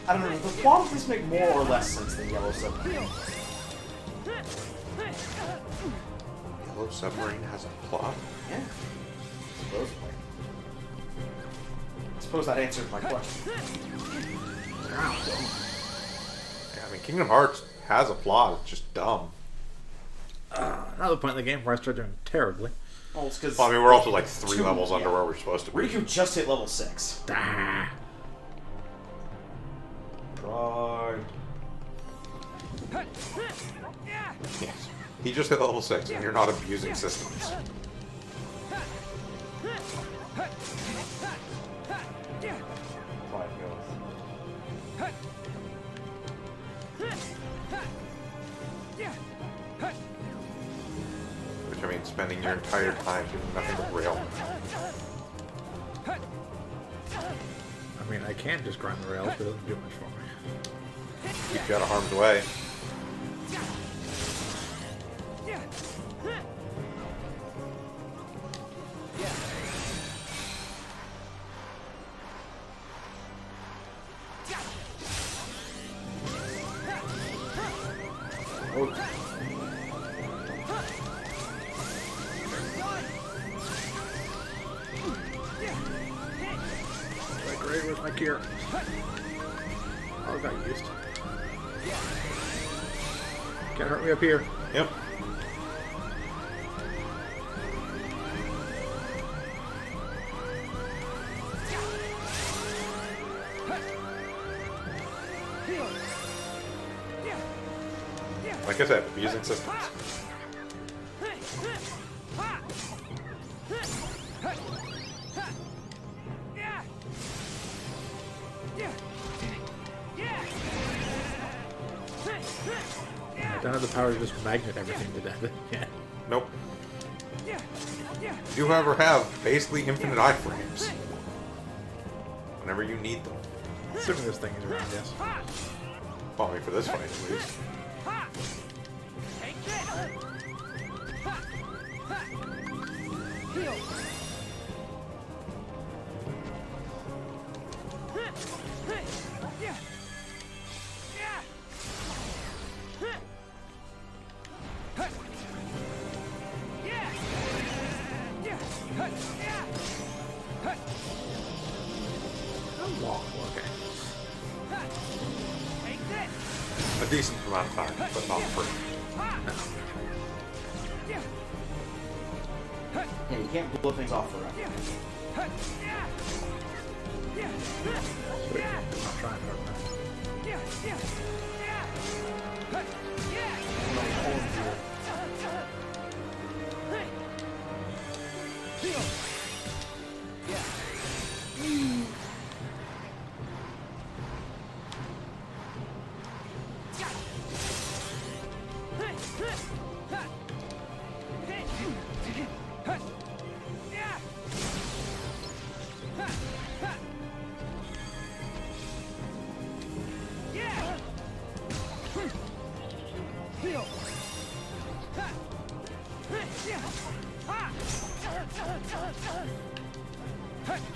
Speaker 11: I don't know, does the plot of this make more or less sense than Yellow Submarine?
Speaker 1: Yellow Submarine has a plot?
Speaker 11: Yeah. Supposedly. I suppose that answered my question.
Speaker 1: Yeah, I mean, Kingdom Hearts has a plot, it's just dumb.
Speaker 2: Another point in the game where I started doing terribly.
Speaker 11: Well, it's because...
Speaker 1: Well, I mean, we're also like 3 levels under where we're supposed to be.
Speaker 11: Riku just hit level 6.
Speaker 1: Fine. Yes. He just hit level 6 and you're not abusing systems. Which I mean, spending your entire time doing nothing but rail.
Speaker 2: I mean, I can just grind the rails, but it doesn't do much for me.
Speaker 1: Keep you out of harm's way.
Speaker 2: Great, where's my gear? Oh, got used. Can't hurt me up here.
Speaker 1: Yep. Like I said, abusing systems.
Speaker 2: I don't have the power to just magnet everything to death. Yeah.
Speaker 1: Nope. You, however, have basically infinite iframes. Whenever you need them.
Speaker 2: Assuming this thing is around, yes.
Speaker 1: Well, I mean, for this fight, at least. A decent amount of time, but not free.
Speaker 11: Yeah, you can't blow things off forever.
Speaker 2: Sweet. I'm trying to hurt that.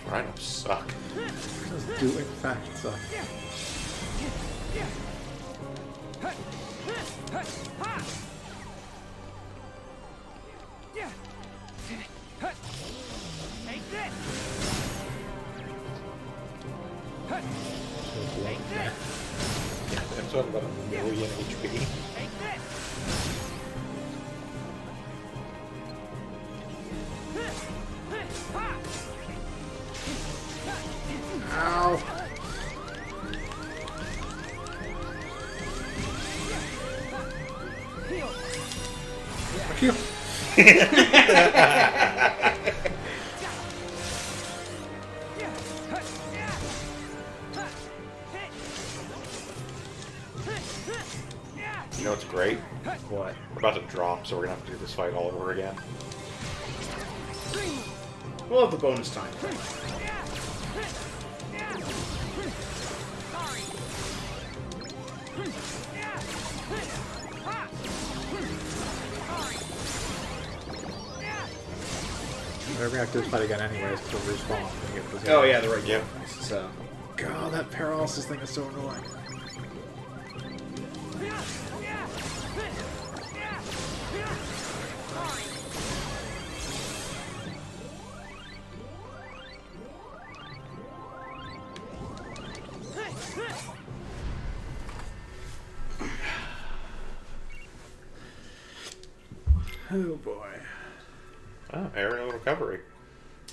Speaker 1: Rhinos suck.
Speaker 2: Rhinos do in fact suck.
Speaker 1: Yeah, that's what about a million HP.
Speaker 2: Ow! Kill.
Speaker 1: You know what's great?
Speaker 2: What?
Speaker 1: We're about to drop, so we're gonna have to do this fight all over again.
Speaker 11: We'll have the bonus time.
Speaker 2: We're gonna have to fight again anyways, because we'll respawn. when we get to this
Speaker 11: Oh
Speaker 2: area.
Speaker 11: yeah, the right.
Speaker 1: Yeah.
Speaker 11: So.
Speaker 2: God, that paralysis thing is so annoying. Oh boy.
Speaker 1: Oh, aerial recovery.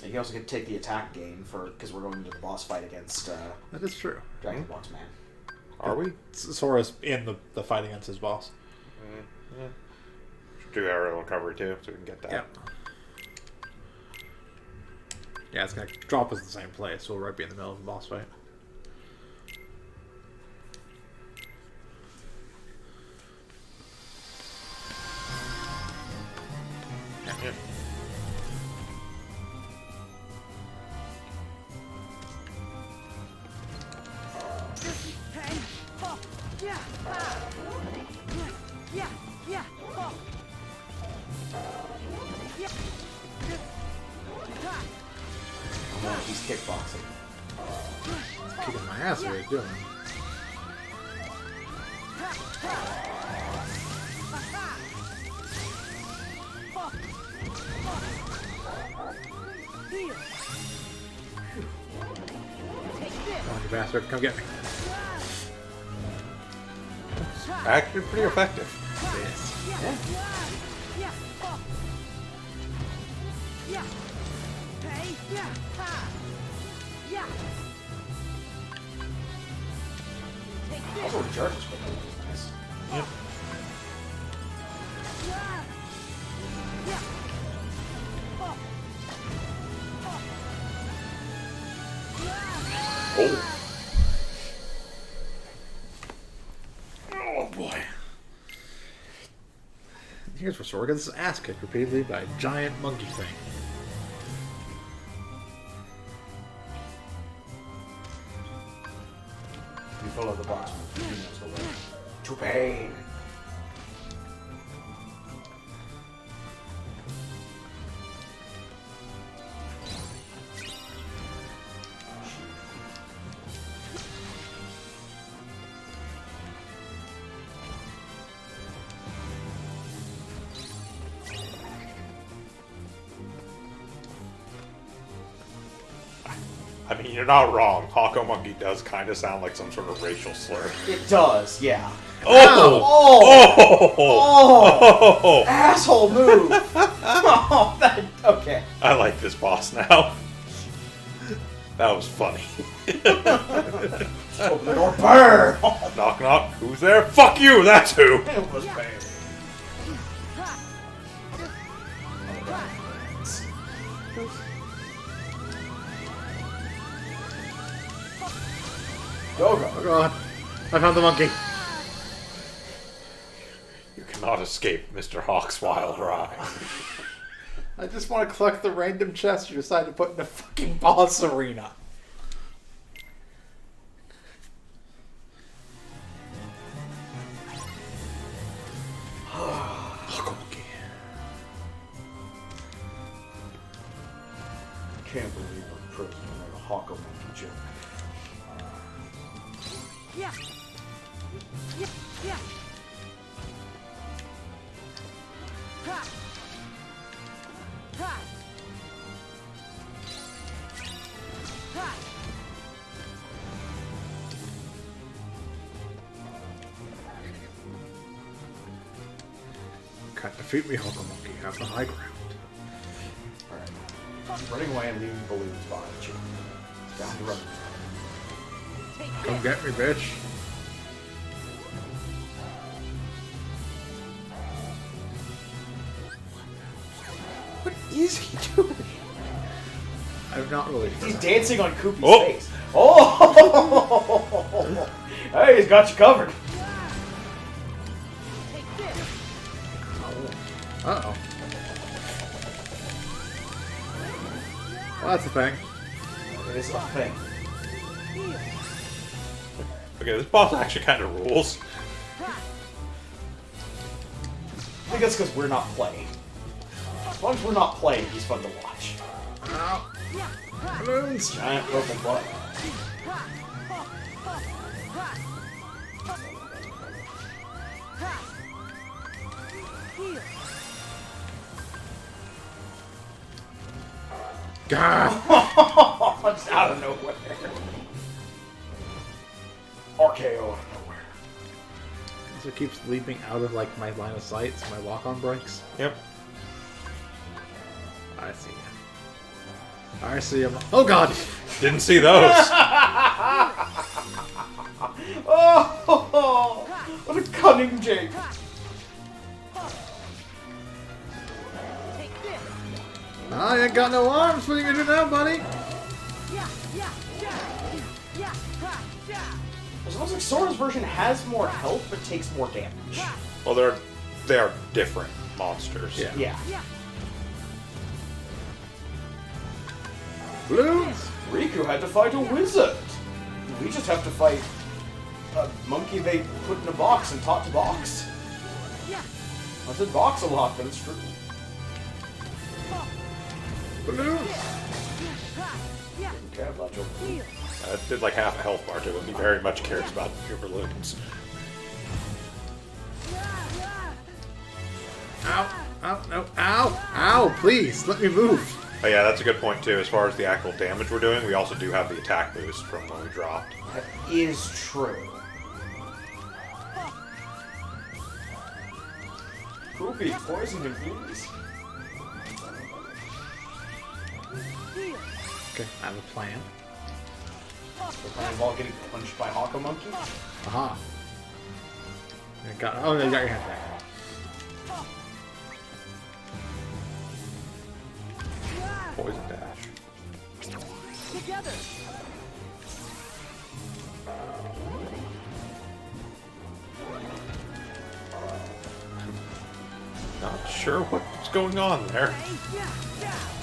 Speaker 11: And you also get to take the attack gain for because we're going into the boss fight against
Speaker 2: That is true.
Speaker 11: Dragon Box Man.
Speaker 1: Are we?
Speaker 2: Sora's in the fight against his boss.
Speaker 1: Yeah. Should do aerial recovery too, so we can get that.
Speaker 2: Yep. Yeah, it's gonna drop us in the same place, so we'll right be in the middle of the boss fight.
Speaker 1: Yeah.
Speaker 11: Oh, he's kickboxing.
Speaker 2: It's kicking my ass, what are you doing? Come on, you bastard, come get me.
Speaker 1: Actually, pretty effective.
Speaker 11: Also, the charges quickly, which is nice.
Speaker 1: Yep. Oh.
Speaker 2: Oh boy. Here's where Sora gets his ass kicked repeatedly by a giant monkey thing.
Speaker 11: You follow the box. He knows the way. To pain.
Speaker 1: I mean, you're not wrong. Hawko Monkey does kind of sound like some sort of racial slur.
Speaker 11: It does, yeah.
Speaker 1: Oh!
Speaker 11: Oh!
Speaker 1: Oh!
Speaker 11: Oh! Asshole move! Oh, that, okay.
Speaker 1: I like this boss now. That was funny.
Speaker 11: Open the door, burn!
Speaker 1: Knock, knock. Who's there? Fuck you, that's who!
Speaker 11: It was bad. Go, go.
Speaker 2: Oh god. I found the monkey.
Speaker 1: You cannot escape Mr. Hawk's wild ride.
Speaker 2: I just want to collect the random chest you decide to put in the fucking boss arena.
Speaker 11: Can't believe we're prisoner in a Hawko Monkey joke.
Speaker 4: Yeah. Yeah. Yeah. Ha. Ha. Ha.
Speaker 2: Can't defeat me, Hawko Monkey. Have the high ground.
Speaker 11: Alright. Running away and leaving balloons behind you. Down the road.
Speaker 2: Come get me, bitch.
Speaker 11: What is he doing?
Speaker 2: I'm not really sure.
Speaker 11: He's dancing on Koopy's face. Oh! Hey, he's got you covered.
Speaker 2: Uh-oh. Well, that's a thing.
Speaker 11: It is a thing.
Speaker 1: Okay, this boss actually kind of rules.
Speaker 11: I think that's because we're not playing. As long as we're not playing, he's fun to watch.
Speaker 2: Ow. Balloons.
Speaker 11: Giant purple butt.
Speaker 2: God.
Speaker 11: It's out of nowhere. RKO out of nowhere.
Speaker 2: So it keeps leaping out of like my line of sight, so my lock-on breaks.
Speaker 1: Yep.
Speaker 2: I see him. I see him. Oh god!
Speaker 1: Didn't see those.
Speaker 11: Oh, what a cunning Jake.
Speaker 2: I ain't got no arms. What are you gonna do now, buddy?
Speaker 11: It looks like Sora's version has more health but takes more damage.
Speaker 1: Well, they are different monsters.
Speaker 11: Yeah.
Speaker 2: Balloons.
Speaker 11: Riku had to fight a wizard. We just have to fight a monkey they put in a box and taught to box. I said box a lot, but it's true.
Speaker 2: Balloons.
Speaker 11: Didn't care about your balloons.
Speaker 1: It did like half a health bar to it. He very much cares about your balloons.
Speaker 2: Ow. Ow. No. Ow. Ow. Please, let me move.
Speaker 1: Oh yeah, that's a good point too. As far as the actual damage we're doing, we also do have the attack boost from when we dropped.
Speaker 11: That is true. Poopy, poison him, please.
Speaker 2: Okay, I have a plan.
Speaker 11: The plan involved getting punched by Hawk Monkey?
Speaker 2: Aha. You got your hand back.
Speaker 1: Poison dash.
Speaker 4: Together.
Speaker 1: Not sure what's going on there.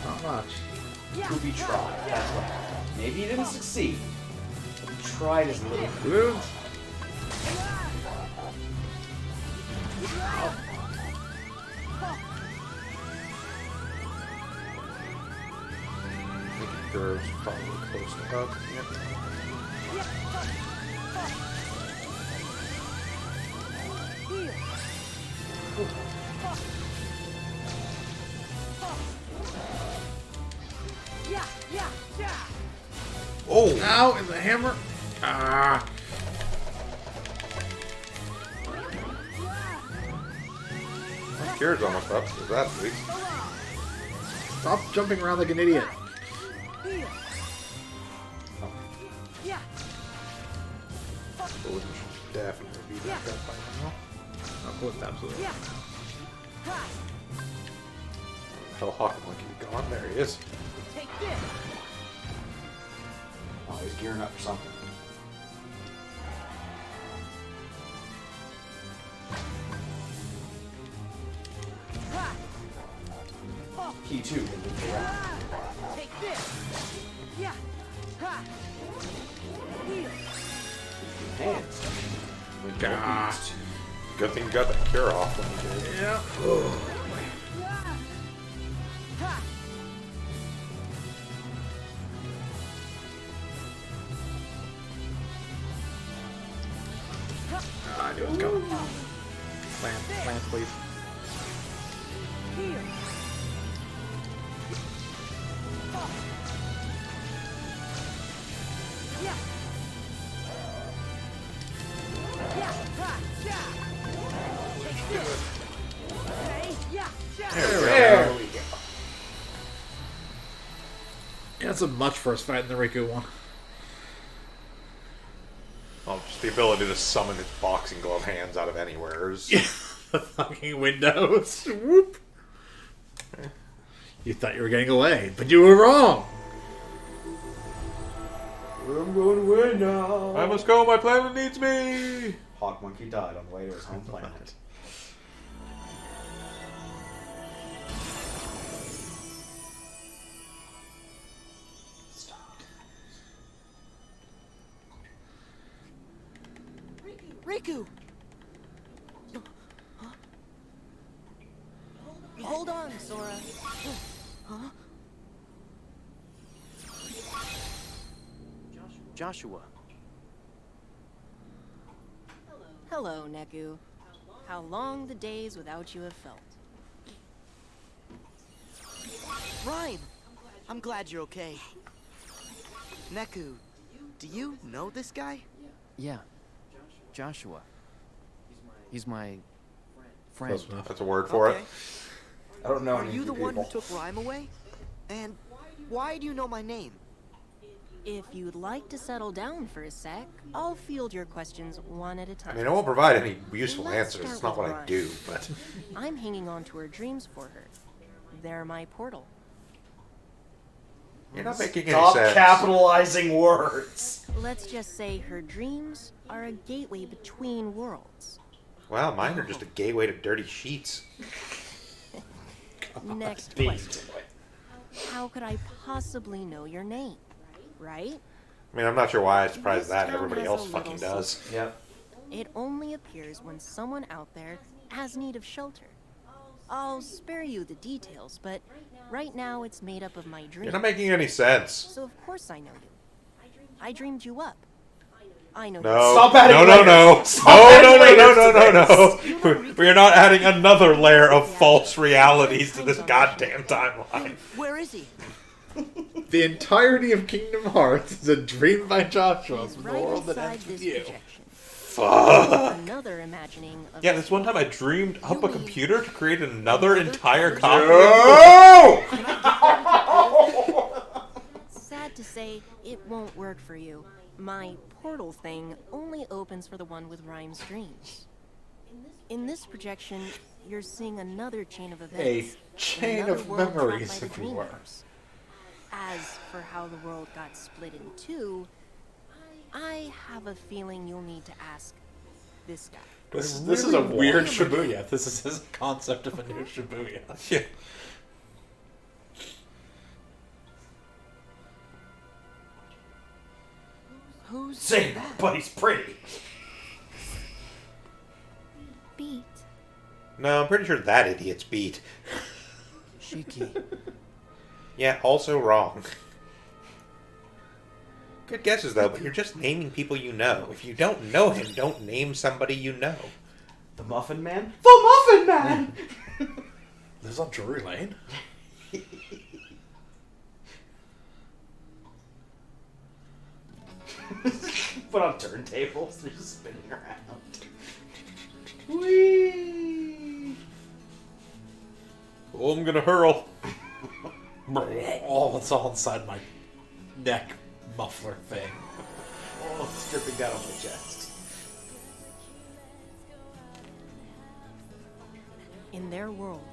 Speaker 2: Not much.
Speaker 11: Poopy tried, that's what happened. Maybe he didn't succeed, but he tried his little
Speaker 2: balloons.
Speaker 1: I think the curve's probably close to up.
Speaker 2: Oh! Ow! And the hammer. Ah!
Speaker 1: My cure's almost up. Is that at least?
Speaker 2: Stop jumping around like an idiot.
Speaker 1: Balloons should definitely be back up by now.
Speaker 2: Of course, absolutely.
Speaker 1: Hell, Hawk Monkey gone. There he is.
Speaker 4: Take this.
Speaker 11: Oh, he's gearing up for something. He too can move around.
Speaker 4: Take this. Yeah. Ha. Here.
Speaker 11: Hands.
Speaker 1: Gosh. Good thing you got that cure off when you did.
Speaker 2: Yeah. I knew it was coming. Land, please.
Speaker 4: Here. Yeah.
Speaker 2: There we go. Yeah, that's a much first fight in the Riku one.
Speaker 1: Well, just the ability to summon its boxing glove hands out of anywhere is...
Speaker 2: The fucking windows. Whoop. You thought you were getting away, but you were wrong.
Speaker 11: I'm going away now.
Speaker 1: I must go. My planet needs me.
Speaker 11: Hawk Monkey died on the way to his home planet.
Speaker 5: Riku! Huh? Hold on, Sora. Huh?
Speaker 7: Joshua.
Speaker 15: Hello, Neku. How long the days without you have felt.
Speaker 5: Rhyme! I'm glad you're okay. Neku, do you know this guy?
Speaker 7: Yeah. Joshua. He's my friend.
Speaker 1: Close enough. That's a word for it.
Speaker 11: I don't know
Speaker 5: Are
Speaker 11: any
Speaker 5: you
Speaker 11: of
Speaker 5: the one who
Speaker 11: people.
Speaker 5: took Rhyme away? And why do you know my name?
Speaker 15: If you'd like to settle down for a sec, I'll field your questions one at a
Speaker 1: I
Speaker 15: time.
Speaker 1: mean, I won't provide any useful
Speaker 15: Let's
Speaker 1: answers.
Speaker 15: start
Speaker 1: It's not
Speaker 15: with
Speaker 1: what I
Speaker 15: Rhyme.
Speaker 1: do, but...
Speaker 15: I'm hanging on to her dreams for her. They're my portal.
Speaker 1: You're not making any
Speaker 11: Stop
Speaker 1: sense.
Speaker 11: capitalizing words.
Speaker 15: Let's just say her dreams are a gateway between worlds.
Speaker 1: Wow, mine are just a gateway to dirty sheets.
Speaker 15: Next
Speaker 11: Beat.
Speaker 15: question. How could I possibly know your name? Right?
Speaker 1: I mean, I'm not sure why I'm surprised
Speaker 15: This
Speaker 1: that.
Speaker 15: town
Speaker 1: Everybody
Speaker 15: has
Speaker 1: else
Speaker 15: a
Speaker 1: fucking
Speaker 15: little
Speaker 1: does.
Speaker 15: secret.
Speaker 11: Yep.
Speaker 15: It only appears when someone out there has need of shelter. I'll spare you the details, but right now it's made up of my dreams.
Speaker 1: You're not making any sense.
Speaker 15: So of course I know you. I dreamed you up. I know
Speaker 1: No.
Speaker 15: you.
Speaker 11: Stop adding
Speaker 1: No,
Speaker 11: layers.
Speaker 1: no.
Speaker 11: Stop
Speaker 1: No,
Speaker 11: adding
Speaker 1: no, no,
Speaker 11: layers
Speaker 1: no,
Speaker 11: to
Speaker 1: no,
Speaker 11: this.
Speaker 1: no. We are not adding another layer of false realities to this goddamn timeline.
Speaker 5: Where is he?
Speaker 2: The entirety of Kingdom Hearts is a dream by Joshua
Speaker 15: He's
Speaker 2: from the
Speaker 15: right
Speaker 2: world that
Speaker 15: inside
Speaker 2: ends with
Speaker 15: this
Speaker 2: you.
Speaker 15: projection.
Speaker 1: Fuck.
Speaker 15: Another imagining of
Speaker 1: Yeah, this one time I dreamed up a computer to create another entire
Speaker 11: No!
Speaker 15: Sad to say, it won't work for you. My portal thing only opens for the one with Rhyme's dreams. In this projection, you're seeing another chain of events.
Speaker 2: A chain
Speaker 15: another
Speaker 2: of
Speaker 15: world trapped
Speaker 2: memories,
Speaker 15: by the
Speaker 2: if you were.
Speaker 15: Dreamers. As for how the world got split in two, I have a feeling you'll need to ask this guy.
Speaker 2: This is a weird Shibuya. This is his concept of a new Shibuya.
Speaker 1: Yeah.
Speaker 15: Who's
Speaker 11: Say,
Speaker 15: that?
Speaker 11: but he's pretty.
Speaker 6: Beat.
Speaker 1: No, I'm pretty sure that idiot's beat.
Speaker 7: Shiki.
Speaker 1: Yeah, also wrong. Good guesses, though, but you're just naming people you know. If you don't know him, don't name somebody you know.
Speaker 11: The Muffin Man? The Muffin Man!
Speaker 2: Lives on Drury Lane?
Speaker 11: Put on turntables, they're just spinning around.
Speaker 1: Whee! Oh, I'm gonna hurl.
Speaker 2: Oh, it's all inside my neck muffler thing.
Speaker 11: Oh, it's dripping down on my chest.
Speaker 15: In their world,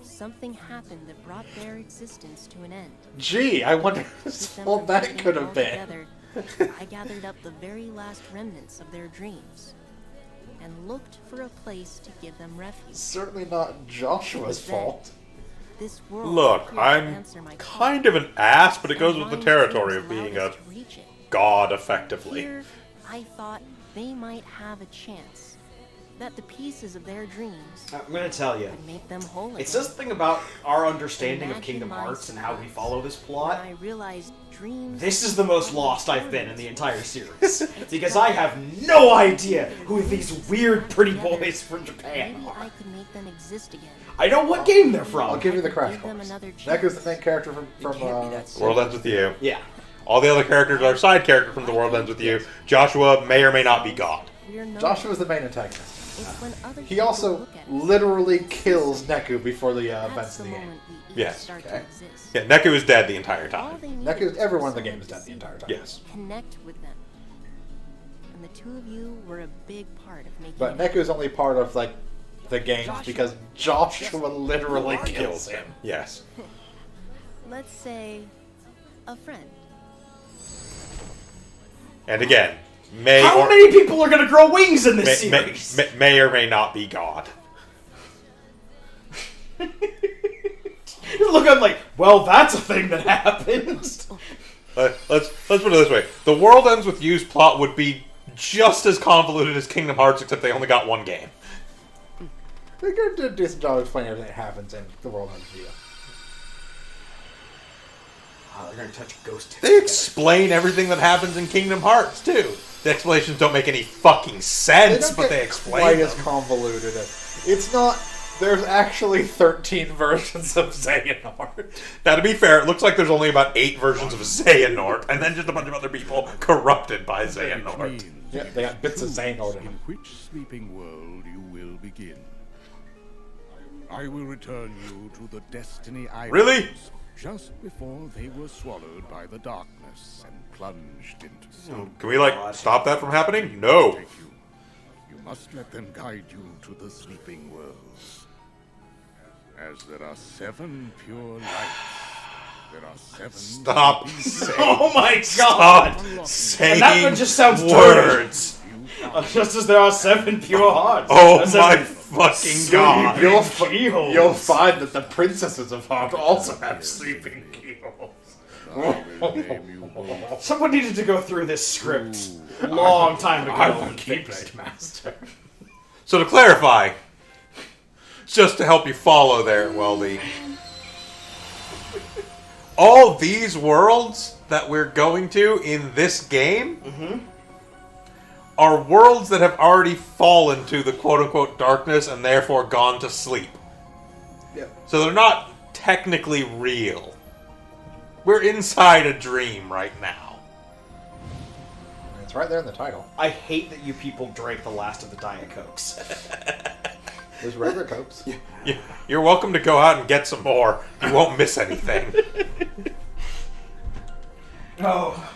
Speaker 15: something happened that brought their existence to an end.
Speaker 2: Gee, I wonder
Speaker 15: To keep them
Speaker 2: what
Speaker 15: from
Speaker 2: that
Speaker 15: fading
Speaker 2: could have been.
Speaker 15: altogether, I gathered up the very last remnants of their dreams and looked for a place to give them refuge.
Speaker 2: Certainly not Joshua's
Speaker 15: Then,
Speaker 2: fault.
Speaker 15: This world
Speaker 1: Look,
Speaker 15: appeared to
Speaker 1: I'm
Speaker 15: answer my call.
Speaker 1: kind of an ass, but it goes with the
Speaker 15: Ryan's
Speaker 1: territory
Speaker 15: dreams
Speaker 1: of being
Speaker 15: allowed
Speaker 1: a
Speaker 15: us to reach it.
Speaker 1: god, effectively.
Speaker 15: Here, I thought they might have a chance. That the pieces of their dreams
Speaker 11: I'm gonna tell you.
Speaker 15: would make them whole
Speaker 11: It
Speaker 15: again.
Speaker 11: says something about our understanding of
Speaker 15: Imagine
Speaker 11: Kingdom
Speaker 15: my
Speaker 11: Hearts and how we
Speaker 15: surprise
Speaker 11: follow this
Speaker 15: when
Speaker 11: plot.
Speaker 15: I realized dreams.
Speaker 11: This is the most lost I've been in the entire series. Because I have no idea who these weird pretty boys from Japan
Speaker 15: Maybe
Speaker 11: are.
Speaker 15: I could make them exist again.
Speaker 11: I know what game they're from.
Speaker 2: I'll give you the crash
Speaker 15: Give them
Speaker 2: course.
Speaker 15: another
Speaker 2: Neku's the
Speaker 15: chance.
Speaker 2: main character from
Speaker 1: The World Ends With You.
Speaker 11: Yeah.
Speaker 1: All the other characters are side characters from The World Ends With You. Joshua may or may not be God.
Speaker 15: We're known.
Speaker 2: Joshua's the main antagonist.
Speaker 15: It's when other
Speaker 2: He
Speaker 15: people
Speaker 2: also
Speaker 15: look at us.
Speaker 2: literally kills Neku before the
Speaker 15: That's
Speaker 2: events
Speaker 15: the
Speaker 2: of the game.
Speaker 15: moment we each
Speaker 1: Yes.
Speaker 15: start
Speaker 2: Okay.
Speaker 15: to exist.
Speaker 1: Yeah, Neku is dead the entire
Speaker 15: All
Speaker 1: time.
Speaker 15: they need
Speaker 2: Neku,
Speaker 15: is
Speaker 2: everyone in the
Speaker 15: someone
Speaker 2: game is
Speaker 15: to
Speaker 2: dead the
Speaker 15: see
Speaker 2: entire time.
Speaker 1: Yes.
Speaker 15: Connect with them. And the two of you were a big part of making
Speaker 2: But
Speaker 15: it.
Speaker 2: Neku's only part of like the games
Speaker 15: Joshua.
Speaker 2: because Joshua literally kills him.
Speaker 1: Yes.
Speaker 15: Let's say a friend.
Speaker 1: And again, may
Speaker 11: How
Speaker 1: or
Speaker 11: many people are gonna grow wings in this
Speaker 1: may,
Speaker 11: series?
Speaker 1: may or may not be God.
Speaker 11: Look, I'm like, well, that's a thing that happens.
Speaker 1: Let's put it this way: The World Ends With You's plot would be just as convoluted as Kingdom Hearts, except they only got one game.
Speaker 2: They could do a decent job explaining everything that happens in the world of Via.
Speaker 11: Oh, they're gonna touch ghost.
Speaker 1: They explain everything that happens in Kingdom Hearts too. The explanations don't make any fucking sense, but they explain
Speaker 2: quite
Speaker 1: them.
Speaker 2: as convoluted. It's not. There's actually 13 versions of Xehanort.
Speaker 1: Now, to be fair, it looks like there's only about 8 versions of Xehanort, and then just a bunch of other people corrupted by Xehanort.
Speaker 2: Yeah, they got bits of Xehanort in
Speaker 13: In
Speaker 2: them.
Speaker 13: which sleeping world you will begin? I will return you to the Destiny Islands.
Speaker 1: Really?
Speaker 13: just before they were swallowed by the darkness and plunged into sleep.
Speaker 1: Can we, like, stop that from happening? No.
Speaker 13: You must let them guide you to the sleeping worlds. As there are 7 pure lights, there are 7...
Speaker 1: Stop.
Speaker 11: Oh my god!
Speaker 1: Stop saying
Speaker 11: And that one just sounds
Speaker 1: words.
Speaker 11: Just as there are 7 pure hearts.
Speaker 1: Oh
Speaker 11: That's
Speaker 1: my
Speaker 11: 7
Speaker 1: fucking god.
Speaker 2: You'll find that the princesses of Hogg also have sleeping keyholes.
Speaker 11: Someone needed to go through this script a long time ago.
Speaker 2: I will keep it, master.
Speaker 1: So to clarify, just to help you follow there, Weldy, all these worlds that we're going to in this game are worlds that have already fallen to the quote-unquote darkness and therefore gone to sleep.
Speaker 11: Yep.
Speaker 1: So they're not technically real. We're inside a dream right now.
Speaker 2: It's right there in the title.
Speaker 11: I hate that you people drank the last of the Diet Cokes.
Speaker 2: There's regular Cokes.
Speaker 1: You're welcome to go out and get some more. You won't miss anything.
Speaker 11: Oh,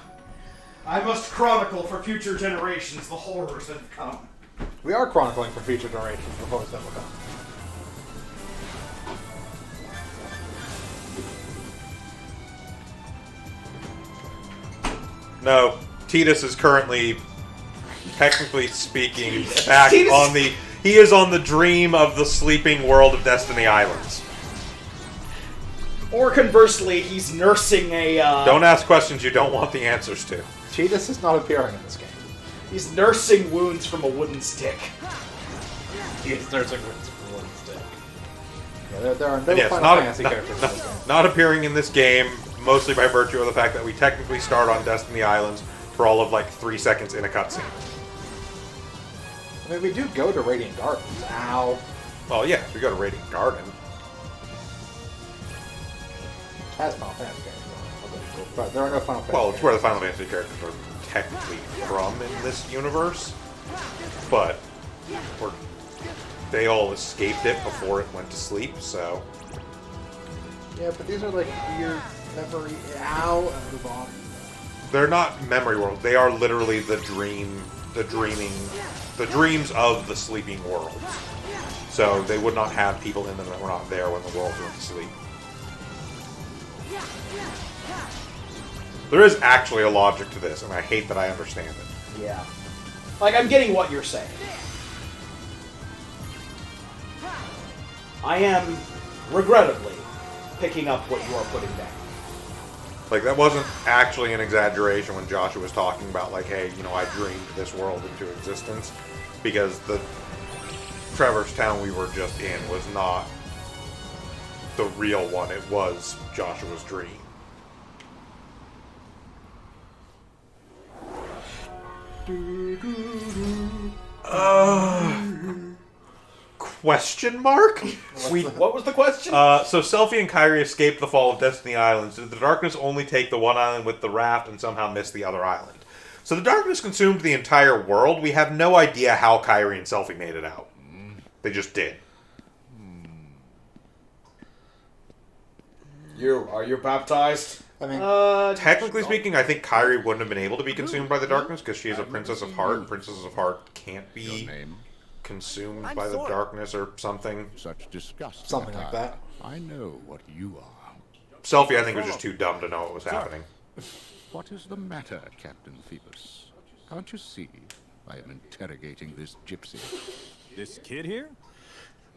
Speaker 11: I must chronicle for future generations the horrors that have come.
Speaker 2: We are chronicling for future generations before it's done with them.
Speaker 1: No, Tidus is currently, technically speaking, back
Speaker 11: Tidus-
Speaker 1: on the... He is on the dream of the sleeping world of Destiny Islands.
Speaker 11: Or conversely, he's nursing a...
Speaker 1: Don't ask questions you don't want the answers to.
Speaker 2: Tidus is not appearing in this game.
Speaker 11: He's nursing wounds from a wooden stick.
Speaker 2: He is nursing wounds from a wooden stick. Yeah, there are no
Speaker 1: And yes,
Speaker 2: Final Fantasy characters in this game.
Speaker 1: not appearing in this game, mostly by virtue of the fact that we technically start on Destiny Islands for all of like 3 seconds in a cutscene.
Speaker 2: I mean, we do go to Radiant Gardens. Ow.
Speaker 1: Well, yeah, we go to Radiant Garden.
Speaker 2: Has Final Fantasy characters. But there are no Final Fantasy
Speaker 1: Well, it's where the Final Fantasy characters are technically from in this universe. But they all escaped it before it went to sleep, so...
Speaker 2: Yeah, but these are like weird memory. Ow. And move on.
Speaker 1: They're not memory worlds. They are literally the dreams of the sleeping worlds. So they would not have people in them that were not there when the world went to sleep. There is actually a logic to this, and I hate that I understand it.
Speaker 11: Yeah. Like, I'm getting what you're saying. I am, regrettably, picking up what you are putting down.
Speaker 1: Like, that wasn't actually an exaggeration when Joshua was talking about, like, hey, you know, I dreamed this world into existence. Because the Trevor's Town we were just in was not the real one. It was Joshua's dream. Question mark?
Speaker 11: What was the question?
Speaker 1: So Selphie and Kairi escaped the fall of Destiny Islands. Did the darkness only take the one island with the raft and somehow miss the other island? So the darkness consumed the entire world. We have no idea how Kairi and Selphie made it out. They just did.
Speaker 11: Are you baptized?
Speaker 2: I mean,
Speaker 1: technically speaking, I think Kairi wouldn't have been able to be consumed by the darkness because she is a Princess of Heart, and Princesses of Heart can't be consumed by the darkness or something.
Speaker 13: Such disgust.
Speaker 2: Something like that.
Speaker 13: I know what you are.
Speaker 1: Selphie, I think, was just too dumb to know what was happening.
Speaker 13: What is the matter, Captain Phoebus? Can't you see I am interrogating this gypsy?
Speaker 12: This kid here?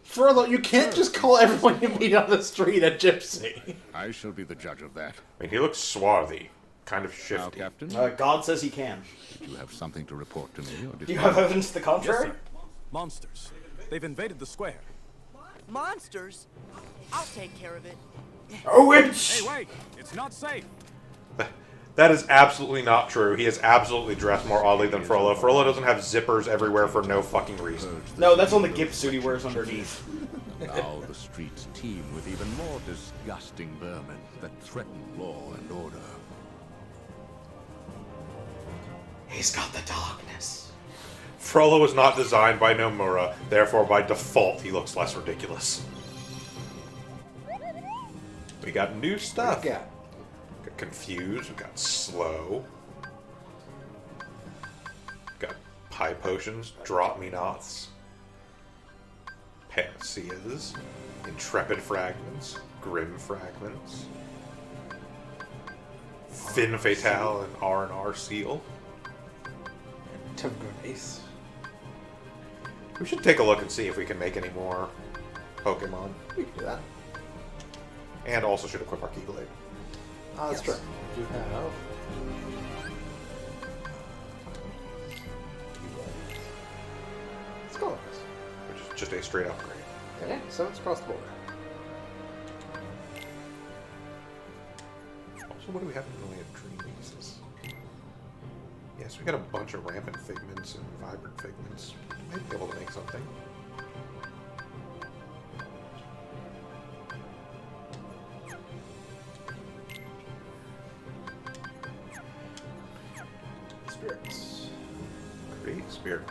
Speaker 2: Further, you can't just call everyone you meet on the street a gypsy.
Speaker 13: I shall be the judge of that.
Speaker 1: I mean, he looks swarthy, kind of shifty.
Speaker 13: Now, Captain,
Speaker 11: God says he can.
Speaker 13: Did you have something to report to me? Or did
Speaker 11: Do you have evidence to the
Speaker 12: Yes,
Speaker 11: contrary?
Speaker 12: sir. Monsters. They've invaded the square.
Speaker 5: Monsters? I'll take care of it.
Speaker 11: A witch!
Speaker 12: Hey, wait! It's not safe.
Speaker 1: That is absolutely not true. He is absolutely dressed more oddly than Frollo. Frollo doesn't have zippers everywhere for no fucking reason.
Speaker 11: No, that's on the gimp suit he wears underneath.
Speaker 13: Now the streets teem with even more disgusting vermin that threaten law and order.
Speaker 11: He's got the darkness.
Speaker 1: Frollo was not designed by Nomura, therefore by default he looks less ridiculous. We got new stuff.
Speaker 2: Yeah.
Speaker 1: Got confused. We got slow. Got pie potions. Drop me nots. Panaceas. Intrepid fragments. Grim fragments. Fin Fatale and R&R seal.
Speaker 2: Ace.
Speaker 1: We should take a look and see if we can make any more Pokemon.
Speaker 2: We can do that.
Speaker 1: And also should equip our Keyblade.
Speaker 2: That's true. We do have. Let's go with this.
Speaker 1: Which is just a straight upgrade.
Speaker 2: Okay, so it's across the board.
Speaker 1: Also, what do we have in the way of dream pieces? Yes, we got a bunch of rampant figments and vibrant figments. We might be able to make something.
Speaker 2: Spirits.
Speaker 1: Great spirit.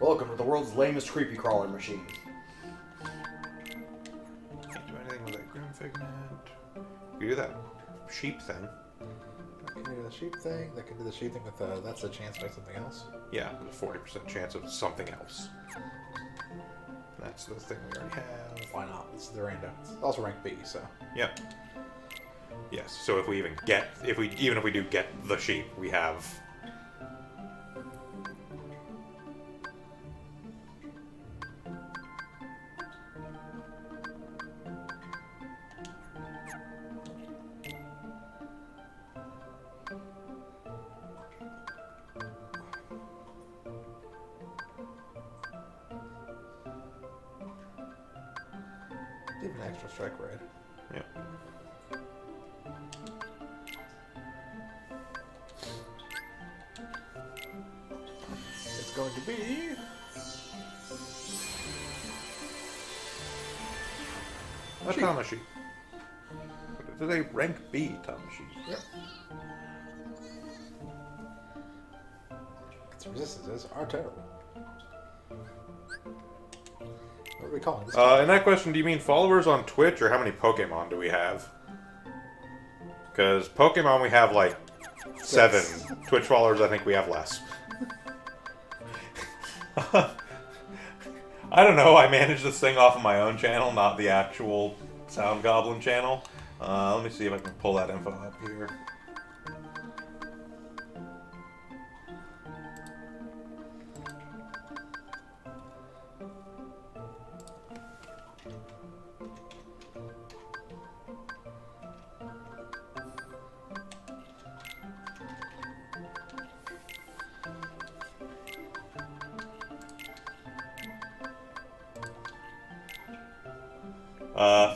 Speaker 11: Welcome to the world's lamest creepy crawler machine.
Speaker 1: Can't do anything with that grim figment. We do that sheep thing.
Speaker 2: Can do the sheep thing. That can do the sheep thing with that's a chance to make something else.
Speaker 1: Yeah, with a 40% chance of something else. That's the thing we already have.
Speaker 2: Why not? It's the random. It's also rank B, so.
Speaker 1: Yep. Yes. So if we even get, even if we do get the sheep, we have.
Speaker 2: Even extra strike red.
Speaker 1: Yep.
Speaker 2: It's going to be.
Speaker 1: A Tamashi. It is a rank B Tamashi.
Speaker 2: Yep. Its resistances are terrible. What are we calling this?
Speaker 1: In that question, do you mean followers on Twitch or how many Pokemon do we have? Because Pokemon we have like 7. Twitch followers I think we have less. I don't know, I manage this thing off of my own channel, not the actual Sound Goblin channel. Let me see if I can pull that info up here.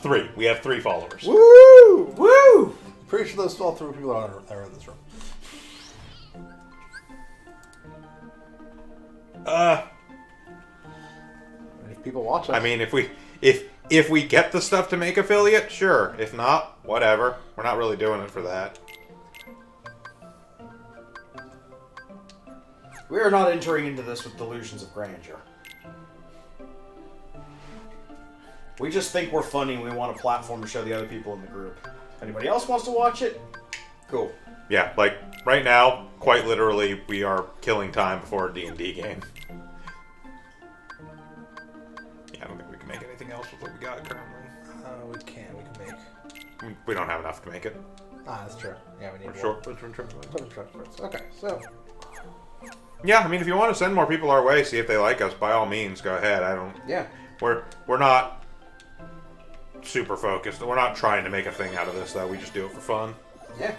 Speaker 1: Three. We have 3 followers.
Speaker 2: Woo! Woo! Pretty sure those all 3 people are in this room. If people watch us.
Speaker 1: I mean, if we get the stuff to make affiliate, sure. If not, whatever. We're not really doing it for that.
Speaker 11: We are not entering into this with delusions of grandeur. We just think we're funny and we want a platform to show the other people in the group. If anybody else wants to watch it, cool.
Speaker 1: Yeah, like, right now, quite literally, we are killing time before a D&D game. Yeah, I don't think we can make anything else with what we got currently.
Speaker 2: We can make.
Speaker 1: We don't have enough to make it.
Speaker 2: Ah, that's true. Yeah, we need
Speaker 1: We're
Speaker 2: more.
Speaker 1: short.
Speaker 2: Okay, so.
Speaker 1: Yeah, I mean, if you want to send more people our way, see if they like us, by all means, go ahead. I don't...
Speaker 2: Yeah.
Speaker 1: We're not super focused. We're not trying to make a thing out of this, though. We just do it for fun.
Speaker 2: Yeah.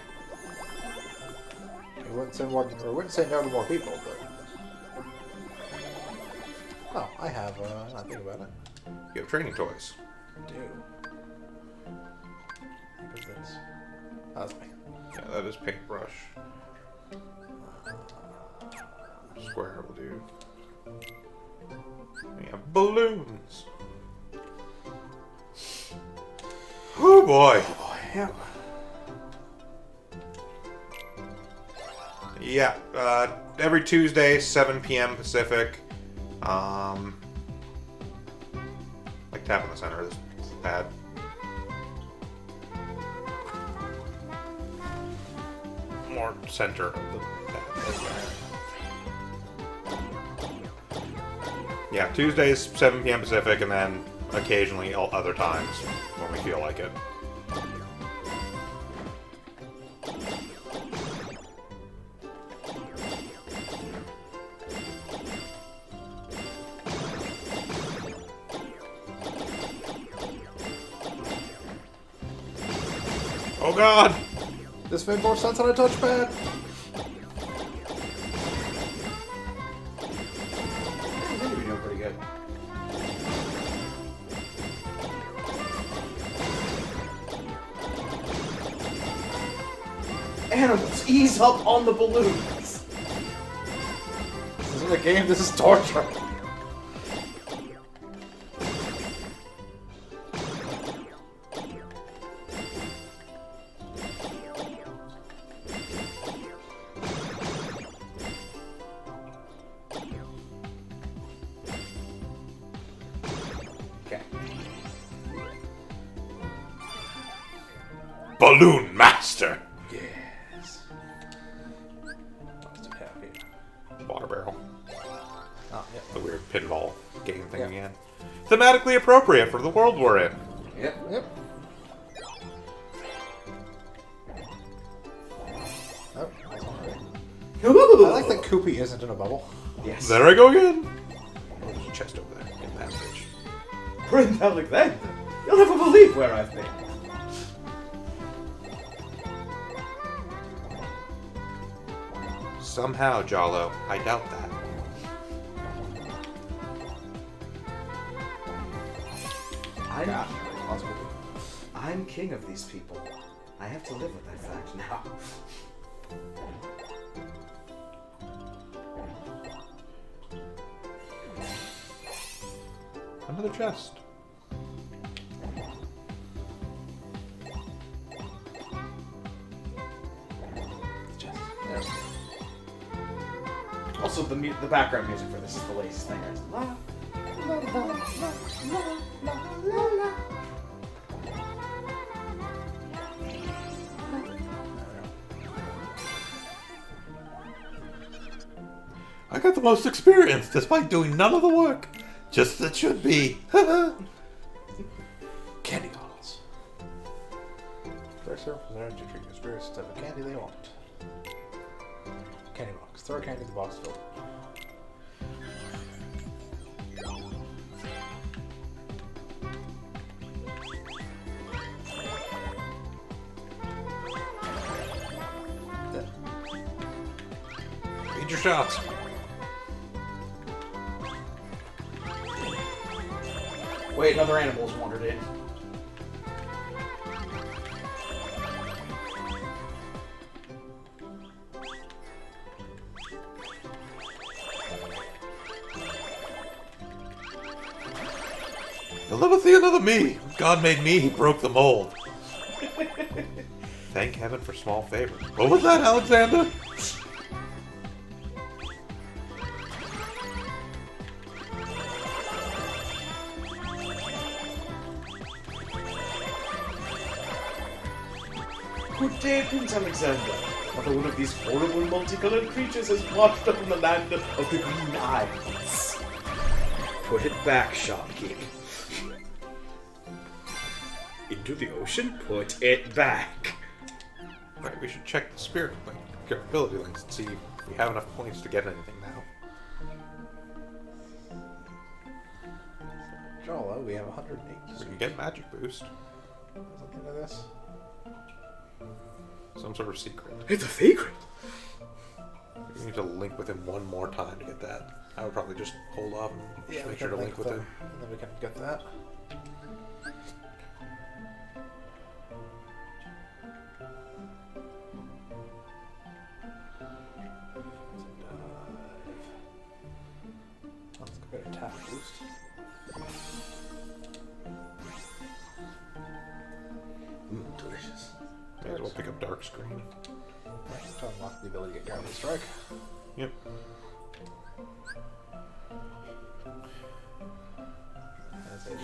Speaker 2: We wouldn't say more, or wouldn't say no to more people, but. Oh, I have. Not think about it.
Speaker 1: You have training toys.
Speaker 2: I do. What is this? Oh, that's me.
Speaker 1: Yeah, that is paintbrush. Square will do. We have balloons. Oh boy.
Speaker 2: Oh boy. Yep.
Speaker 1: Yeah, every Tuesday, 7 p.m. Pacific. Like tap in the center of this pad. More center of the pad. Yeah, Tuesdays, 7 p.m. Pacific, and then occasionally all other times when we feel like it. Oh god!
Speaker 2: This made more sense on a touchpad.
Speaker 11: You're doing pretty good. Animals, ease up on the balloons.
Speaker 2: This isn't a game. This is torture.
Speaker 1: Balloon Master!
Speaker 2: Yes. Let's do half here.
Speaker 1: Water barrel.
Speaker 2: Oh, yeah.
Speaker 1: The weird pinball game thing again. Thematically appropriate for the world we're in.
Speaker 2: Yep, yep. Oh, that's one right. I like that Koopy isn't in a bubble.
Speaker 11: Yes.
Speaker 1: There I go again. Oh, there's a chest over there. Get that bitch.
Speaker 11: Prince Alexander, you'll never believe where I've been.
Speaker 1: Somehow, Jalo, I doubt that.
Speaker 11: I'm king of these people. I have to live with that fact now.
Speaker 1: Another chest.
Speaker 11: Also, the background music for this is the latest thing. It's la, la, la, la, la, la, la.
Speaker 1: I got the most experience despite doing none of the work. Just as it should be.
Speaker 2: Candy bottles. First serve from there to treat your spirits to have a candy they want. Candy box. Throw a candy in the box filled.
Speaker 1: Read your shots.
Speaker 11: Wait, another animal's wandered in.
Speaker 1: You'll never see another me. When God made me, he broke the mold. Thank heaven for small favors. What was that, Alexander?
Speaker 11: Good day, Prince Alexander. Another one of these horrible multicolored creatures has washed up in the land of the Green Isles. Put it back, shopkeep. Into the ocean? Put it back.
Speaker 1: Right, we should check the spirit ability links and see if we have enough points to get anything now.
Speaker 2: Jolo, we have 108.
Speaker 1: We can get magic boost.
Speaker 2: Something like this.
Speaker 1: Some sort of secret.
Speaker 11: It's a secret.
Speaker 1: We need to link with him one more time to get that. I would probably just hold off and just make sure to link with him.
Speaker 2: And then we can get that. Let's go get a tap boost.
Speaker 11: Delicious.
Speaker 1: May as well pick up Dark Screen.
Speaker 2: Right, to unlock the ability to get Gravity Strike.
Speaker 1: Yep.
Speaker 2: Has a 10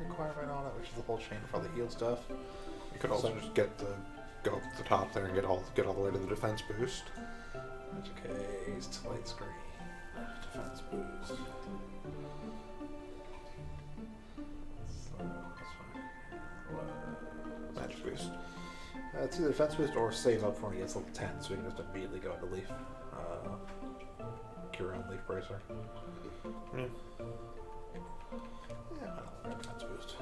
Speaker 2: requirement on it, which is whole chain for all the heal stuff.
Speaker 1: You could also just go up to the top there and get all the way to the defense boost.
Speaker 2: Magic haste, light screen, defense boost. So, that's fine.
Speaker 1: Magic boost.
Speaker 2: It's either defense boost or save up when he gets level 10, so we can just immediately go into leaf. Cure on leaf bracer.
Speaker 1: Yeah.
Speaker 2: Yeah, I'll grab defense boost.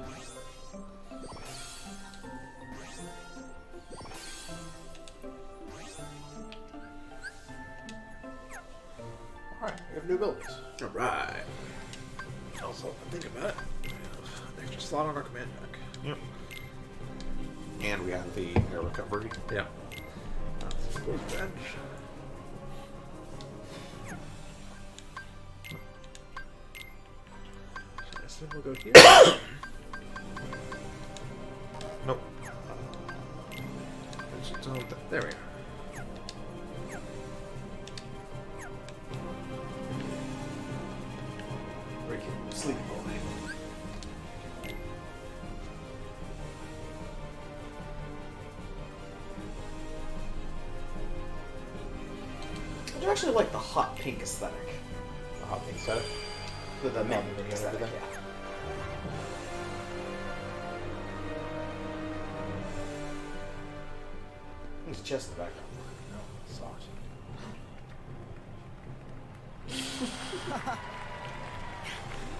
Speaker 2: Alright, we have new abilities.
Speaker 1: Alright.
Speaker 2: Also, think about it. We have an extra slot on our command deck.
Speaker 1: Yep. And we have the air recovery.
Speaker 2: Yeah. Let's go to the bench. So I assume we'll go here.
Speaker 1: Nope.
Speaker 2: There we go.
Speaker 11: Sleepy boy. I do actually like the hot pink aesthetic.
Speaker 2: The hot pink aesthetic?
Speaker 11: The mini
Speaker 2: mini
Speaker 11: aesthetic,
Speaker 2: everything?
Speaker 11: yeah. There's a chest in the background. No, socks.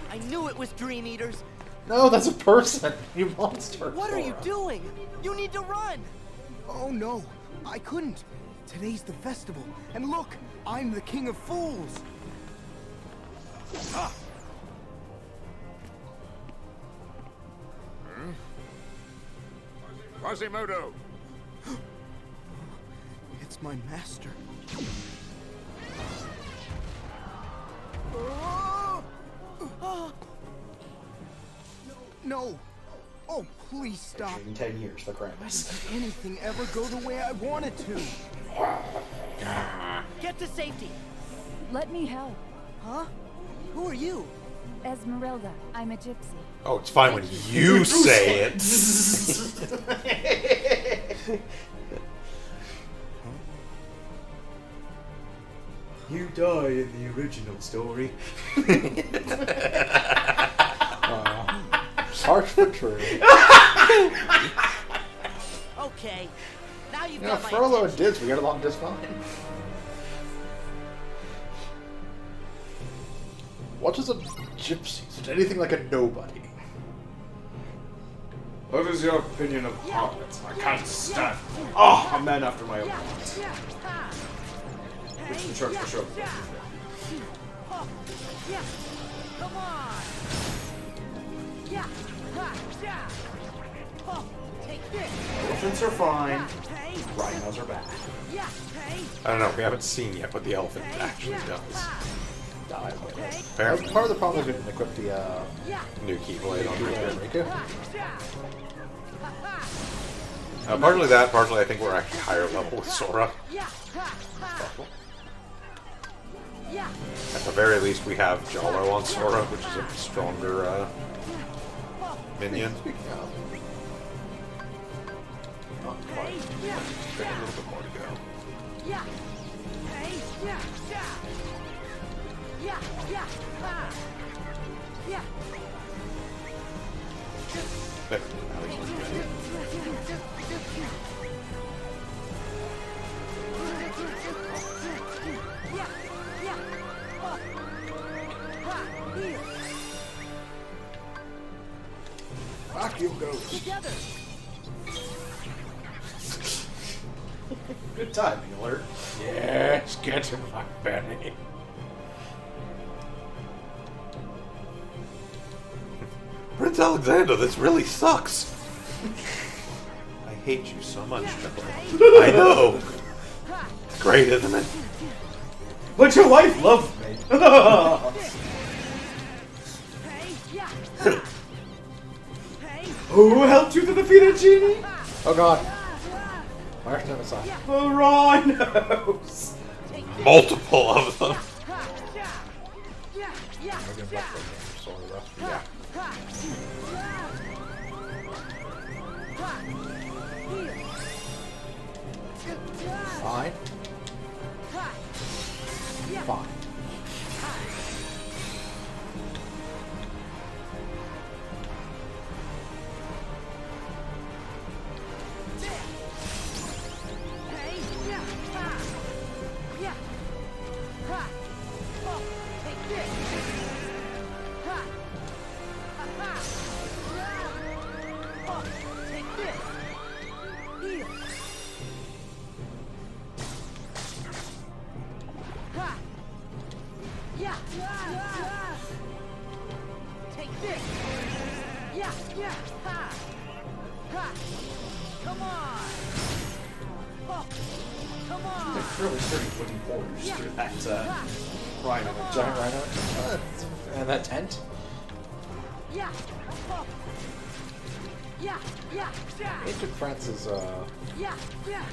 Speaker 5: I knew it was Dream Eaters.
Speaker 2: No, that's a person. You monster.
Speaker 5: What are you doing? You need to run.
Speaker 10: Oh no, I couldn't. Today's the festival, and look, I'm the king of fools.
Speaker 13: Ah. Quasimodo!
Speaker 10: It's my master. No. Oh, please stop.
Speaker 11: In 10 years, the Krampus.
Speaker 10: Did anything ever go the way I wanted to?
Speaker 5: Get to safety.
Speaker 14: Let me help.
Speaker 5: Huh? Who are you?
Speaker 14: Esmeralda. I'm a gypsy.
Speaker 1: Oh, it's fine when you say it.
Speaker 11: You die in the original story.
Speaker 2: Harsh but true.
Speaker 5: Okay. Now you've
Speaker 2: You know,
Speaker 5: got my
Speaker 2: Frollo and
Speaker 5: attention.
Speaker 2: Diz, we get along just fine. What is a gypsy? Is it anything like a nobody?
Speaker 11: What is your opinion of hobbits? I can't stand. Oh, a man after my own heart. Which in charge for sure.
Speaker 4: Come on. Yeah. Take this.
Speaker 11: Elephants are fine. Rhinos are bad.
Speaker 1: I don't know. We haven't seen yet what the elephant actually does. Apparently.
Speaker 2: Part of the problem is we didn't equip the
Speaker 1: New Keyblade on
Speaker 2: Riku.
Speaker 1: Partly that, partly I think we're actually higher level with Sora. At the very least, we have Jalo on Sora, which is a stronger minion. Not quite. Got a little bit more to go. There, now he's ready.
Speaker 2: Vacuum ghost.
Speaker 5: Together.
Speaker 11: Good timing alert.
Speaker 2: Yes, get him, my Benny.
Speaker 1: Prince Alexander, this really sucks. I hate you so much, Triple. I know. It's great, isn't it?
Speaker 11: But your wife loves me. Who helped you to defeat a genie?
Speaker 2: Oh god. Where's Nemesis?
Speaker 11: The rhinos.
Speaker 1: Multiple of them.
Speaker 2: Yeah. Fine. Fine.
Speaker 11: Really sturdy wooden borders through that rhino.
Speaker 2: Giant rhino. And that tent. It took France's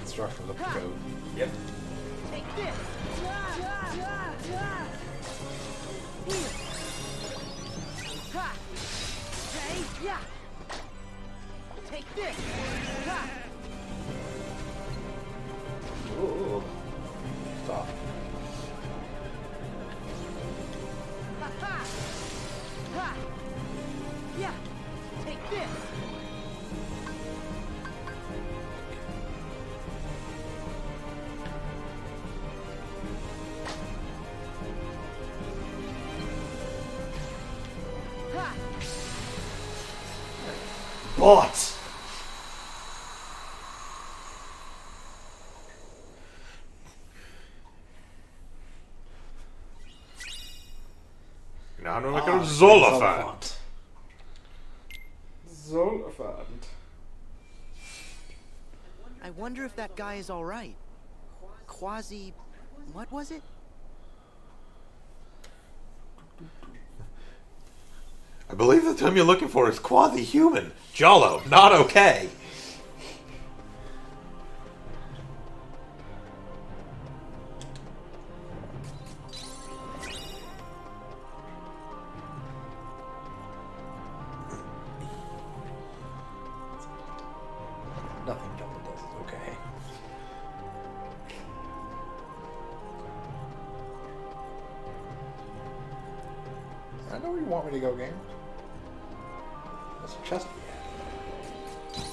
Speaker 2: instruction of the code.
Speaker 11: Yep.
Speaker 4: Take this. Take this.
Speaker 2: Ooh. Stop.
Speaker 4: Yeah. Take this.
Speaker 11: But
Speaker 1: Now I'm gonna make a Zolifant.
Speaker 11: Zolifant.
Speaker 5: I wonder if that guy is all right. Quasi... what was it?
Speaker 1: I believe the term you're looking for is quasi-human. Jollo, not okay.
Speaker 2: Nothing Jumbo does is okay. I know where you want me to go, game. There's a chest we have.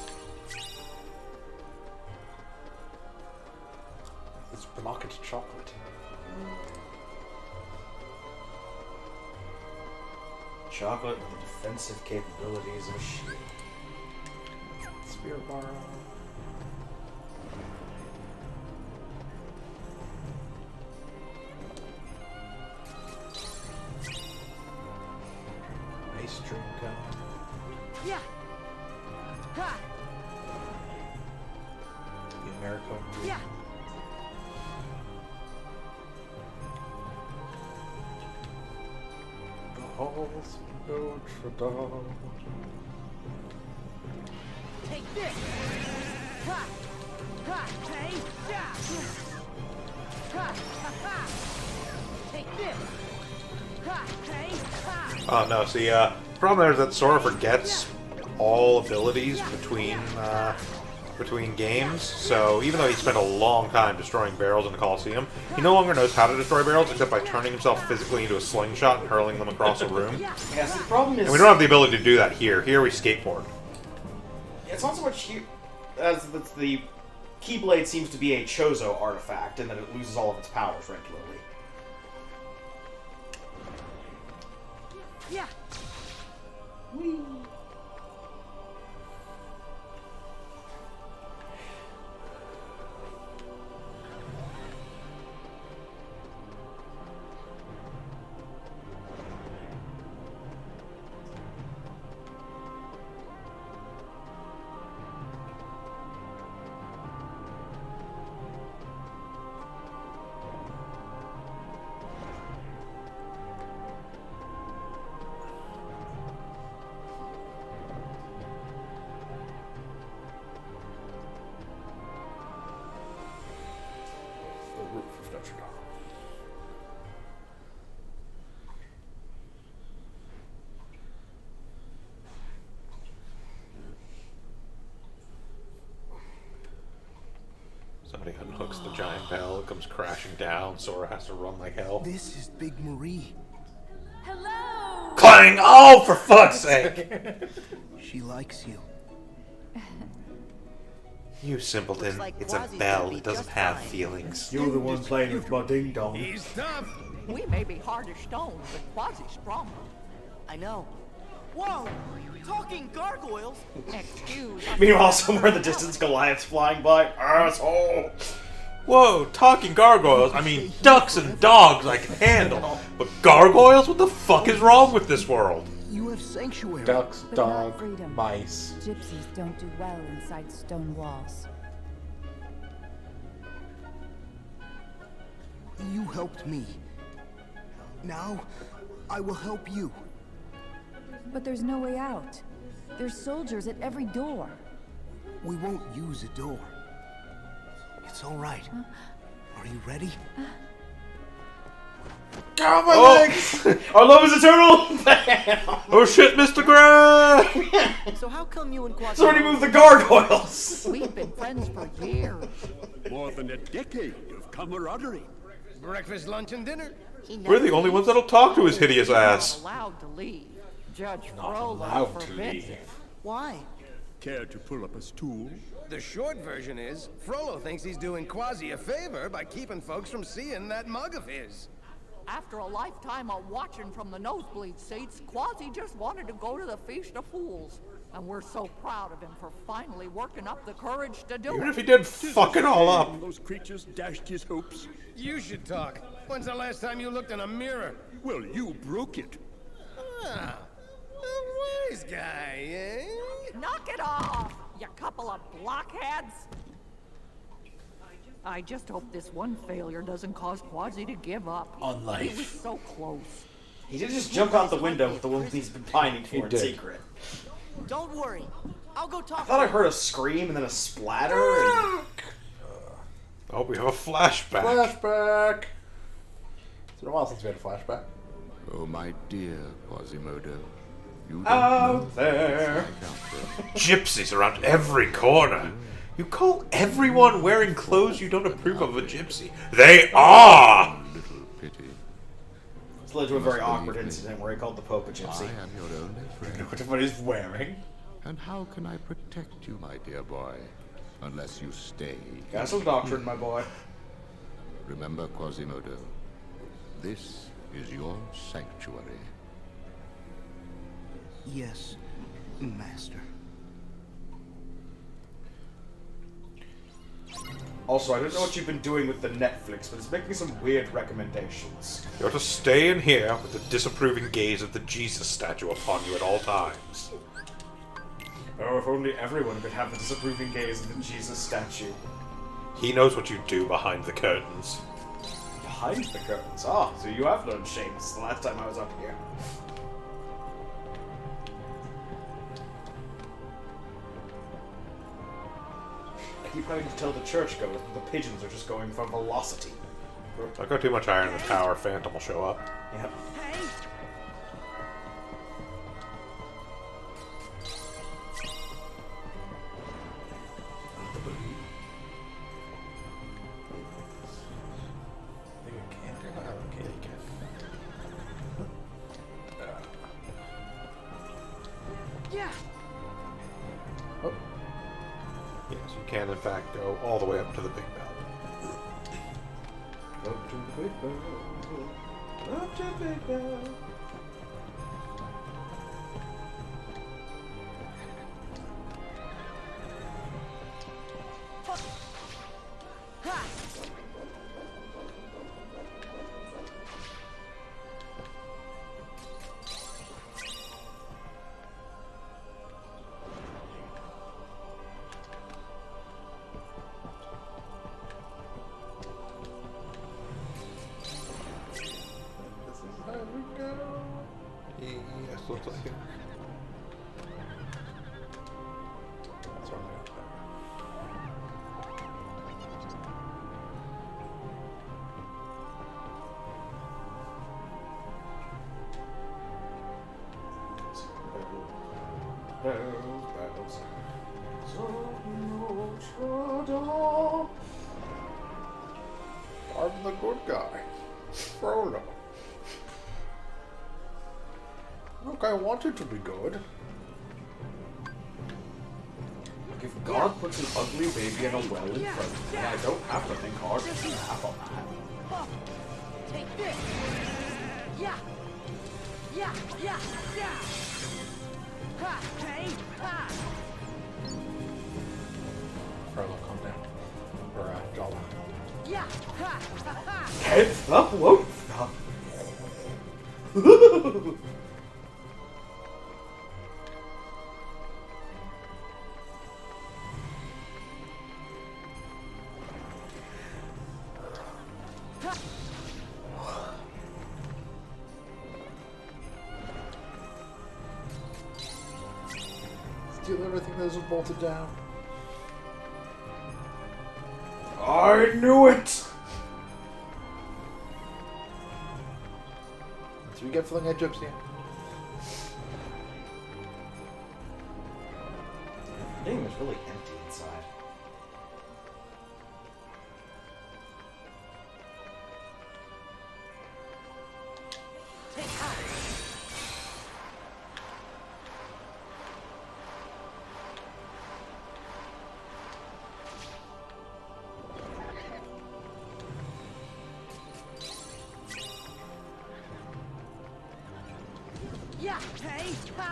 Speaker 2: It's Binocket chocolate.
Speaker 11: Chocolate with the defensive capabilities of a shield.
Speaker 2: Spirit bar. Ice stream gun.
Speaker 4: Yeah. Ha.
Speaker 2: The American.
Speaker 4: Yeah.
Speaker 2: The halls of Notre Dame.
Speaker 4: Take this. Ha. Ha. Hey. Yeah. Ha. Ha. Ha. Take this. Ha. Hey. Ha.
Speaker 1: Oh no, see, problem there is that Sora forgets all abilities between games, so even though he spent a long time destroying barrels in the Coliseum, he no longer knows how to destroy barrels except by turning himself physically into a slingshot and hurling them across a room.
Speaker 11: Yes, the problem is...
Speaker 1: And we don't have the ability to do that here. Here we skateboard.
Speaker 11: It's not so much here as the Keyblade seems to be a Chozo artifact, and that it loses all of its powers regularly.
Speaker 4: Yeah.
Speaker 1: Somebody unhooks the giant bell, it comes crashing down, Sora has to run like hell.
Speaker 10: This is Big Marie.
Speaker 4: Hello!
Speaker 1: Clang! Oh, for fuck's sake!
Speaker 10: She likes you.
Speaker 1: You simpleton,
Speaker 5: like
Speaker 1: it's a
Speaker 5: Quasi's
Speaker 1: bell,
Speaker 5: gonna be
Speaker 1: it doesn't
Speaker 5: just
Speaker 1: have
Speaker 5: fine.
Speaker 1: feelings.
Speaker 11: You're the one playing with my ding dong.
Speaker 8: He's tough.
Speaker 4: We may be hard as stone, but Quasi's strong.
Speaker 5: I know. Whoa! Talking gargoyles?
Speaker 4: Excuse.
Speaker 11: Meanwhile, somewhere in the distance, Goliath's flying by. Asshole!
Speaker 1: Whoa, talking gargoyles, I mean ducks and dogs I can handle. But gargoyles? What the fuck is wrong with this world?
Speaker 10: You have sanctuary.
Speaker 2: Ducks,
Speaker 14: But not
Speaker 2: dog,
Speaker 14: freedom.
Speaker 2: mice.
Speaker 14: Gypsies don't do well inside stone walls.
Speaker 10: You helped me. Now, I will help you.
Speaker 14: But there's no way out. There's soldiers at every door.
Speaker 10: We won't use a door. It's all right. Are you ready?
Speaker 11: God, my legs! Our love is eternal! Bam!
Speaker 1: Oh shit, Mr. Grab!
Speaker 5: So how come you and Quasi...
Speaker 11: Somebody move the gargoyles!
Speaker 4: We've been friends for years.
Speaker 12: More than a decade of camaraderie.
Speaker 8: Breakfast, lunch, and dinner.
Speaker 1: We're the only ones that'll talk to his hideous ass.
Speaker 4: Not allowed to leave. Judge
Speaker 2: Not
Speaker 4: Frollo
Speaker 2: allowed to
Speaker 4: forbids
Speaker 2: leave.
Speaker 4: it.
Speaker 5: Why?
Speaker 12: Care to pull up a stool?
Speaker 8: The short version is, Frollo thinks he's doing Quasi a favor by keeping folks from seeing that mug of his.
Speaker 4: After a lifetime of watching from the nosebleed seats, Quasi just wanted to go to the Feast of Fools. And we're so proud of him for finally working up the courage to do
Speaker 1: Even
Speaker 4: it.
Speaker 1: if he did fuck it all up.
Speaker 12: Those creatures dashed his hopes.
Speaker 8: You should talk. When's the last time you looked in a mirror?
Speaker 12: Well, you broke it.
Speaker 8: Ah, a wise guy, eh?
Speaker 4: Knock it off, you couple of blockheads! I just hope this one failure doesn't cause Quasi to give up.
Speaker 2: On life.
Speaker 4: He was so close.
Speaker 11: He did just jump out the window with the woman he's been pining for in
Speaker 2: did.
Speaker 11: secret.
Speaker 5: Don't worry. I'll go talk
Speaker 11: I thought I
Speaker 5: to her.
Speaker 11: heard a scream and then a splatter and...
Speaker 1: Oh, we have a flashback.
Speaker 2: Flashback! It's been a while since we had a flashback.
Speaker 13: Oh, my dear Quasimodo. You don't
Speaker 11: Out
Speaker 13: know
Speaker 11: there.
Speaker 1: Gypsies around every corner. You call everyone wearing clothes you don't approve of a gypsy. They are!
Speaker 13: Little pity.
Speaker 11: This led to a very awkward incident where he called the Pope a
Speaker 13: I
Speaker 11: gypsy.
Speaker 13: am your only friend.
Speaker 2: What he's wearing.
Speaker 13: And how can I protect you, my dear boy, unless you stay?
Speaker 11: Got some doctrine, my boy.
Speaker 13: Remember, Quasimodo, this is your sanctuary.
Speaker 10: Yes, Master.
Speaker 11: Also, I don't know what you've been doing with the Netflix, but it's making some weird recommendations.
Speaker 1: You're to stay in here with the disapproving gaze of the Jesus statue upon you at all times.
Speaker 11: Oh, if only everyone could have the disapproving gaze of the Jesus statue.
Speaker 1: He knows what you do behind the curtains.
Speaker 11: Behind the curtains. Ah, so you have learned shame since the last time I was up here. I keep having to tell the churchgoers that the pigeons are just going for velocity.
Speaker 1: Don't go too much higher in the tower, Phantom will show up.
Speaker 11: Yep.
Speaker 4: Yeah.
Speaker 1: Oh. Yes, you can in fact go all the way up to the big bell.
Speaker 11: Up to the big bell. Up to the big bell.
Speaker 1: Yes, looks like it. That's where
Speaker 11: Bells, bells. So Notre Dame.
Speaker 2: I'm the good guy. Frollo. Look, I wanted to be good.
Speaker 11: Look, if God puts an ugly baby in a well in front of me, I don't have to think hard to laugh on that.
Speaker 4: Take this. Yeah. Yeah. Yeah. Yeah. Ha. Hey. Ha.
Speaker 2: Frollo, calm down. Or, Jawline.
Speaker 4: Yeah. Ha. Ha. Ha.
Speaker 11: Can't stop, won't stop.
Speaker 2: Steal everything that was bolted down.
Speaker 11: I knew it!
Speaker 2: That's what you get for the gypsy.
Speaker 11: The game is really empty inside.
Speaker 4: Yeah. Hey. Ha.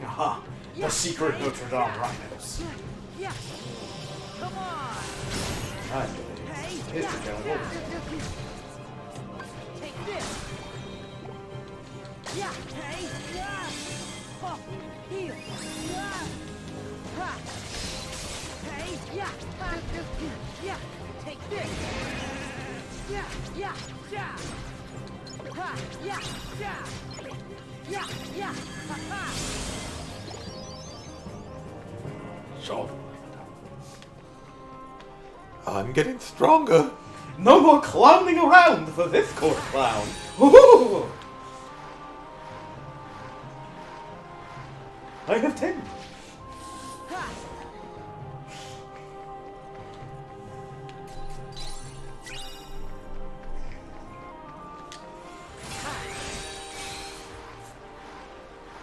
Speaker 11: Aha! The secret Notre Dame rhinos.
Speaker 4: Yeah. Come on.
Speaker 11: I'm gonna
Speaker 4: Hey.
Speaker 11: use history channel.
Speaker 4: Take this. Yeah. Hey. Yeah. Oh. Heal. Yeah. Ha. Hey. Yeah. Ha. Yeah. Take this. Yeah. Yeah. Yeah. Ha. Yeah. Yeah. Yeah. Yeah. Ha. Ha.
Speaker 2: Sure.
Speaker 1: I'm getting stronger.
Speaker 11: No more clowning around for this court clown. Ooh. I have 10.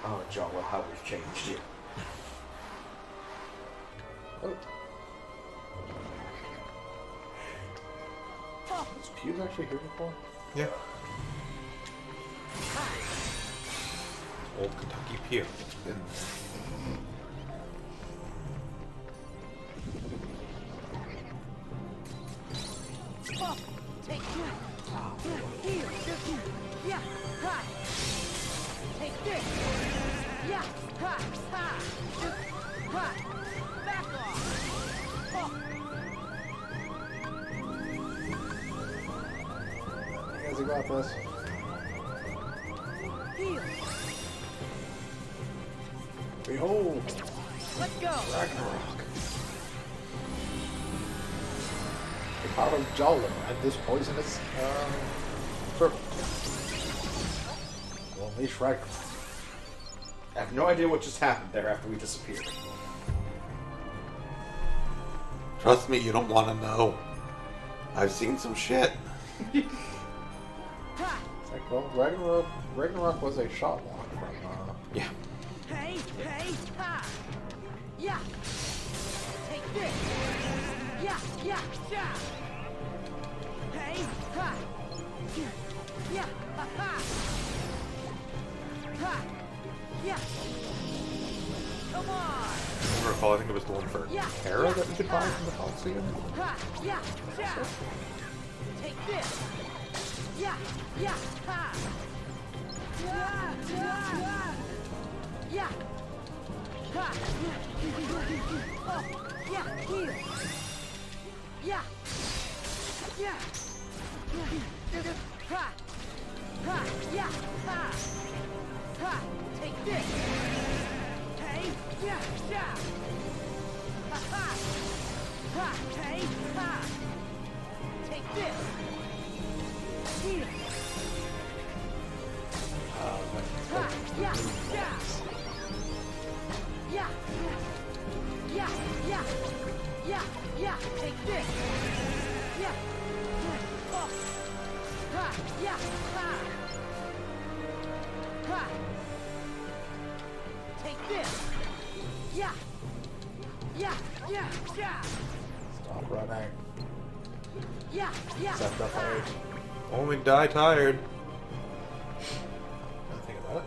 Speaker 11: Oh, John, well, how we've changed you.
Speaker 2: Was Pew's actually here before?
Speaker 1: Yeah. Old Kentucky Pew. It's been...
Speaker 4: Oh, take that. Here. Yeah. Ha. Take this. Yeah. Ha. Ha. Ha. Back off. Oh.
Speaker 2: You guys got this.
Speaker 4: Heal.
Speaker 2: Behold.
Speaker 4: Let's go.
Speaker 2: Ragnarok. The power of Jawline and this poisonous serpent will unleash Ragnarok.
Speaker 11: I have no idea what just happened there after we disappeared.
Speaker 1: Trust me, you don't want to know. I've seen some shit.
Speaker 2: It's like, well, Ragnarok was a shot lock from,
Speaker 1: Yeah.
Speaker 4: Hey, hey, ha! Yeah! Take this! Yeah, yeah, yeah! Hey, ha! Yeah, ha, ha! Ha! Yeah! Come on!
Speaker 1: I recall, I think it was the one for Kara that we could buy from the Coliseum.
Speaker 4: Ha! Yeah, yeah! Take this! Yeah, yeah, ha! Yeah, yeah, yeah! Yeah! Ha! Oh, yeah, heal! Yeah! Yeah! Ha! Ha! Yeah! Ha! Ha! Take this! Hey! Yeah! Yeah! Ha! Ha! Ha! Hey! Ha! Take this! Heal! Ha! Yeah! Yeah! Yeah! Yeah! Yeah! Yeah! Yeah! Take this! Yeah! Oh!
Speaker 10: Take this. Yeah. Yeah. Yeah. Yeah.
Speaker 2: Stop running.
Speaker 10: Yeah. Yeah.
Speaker 2: Except that fire.
Speaker 1: Only die tired.
Speaker 2: Don't think about it.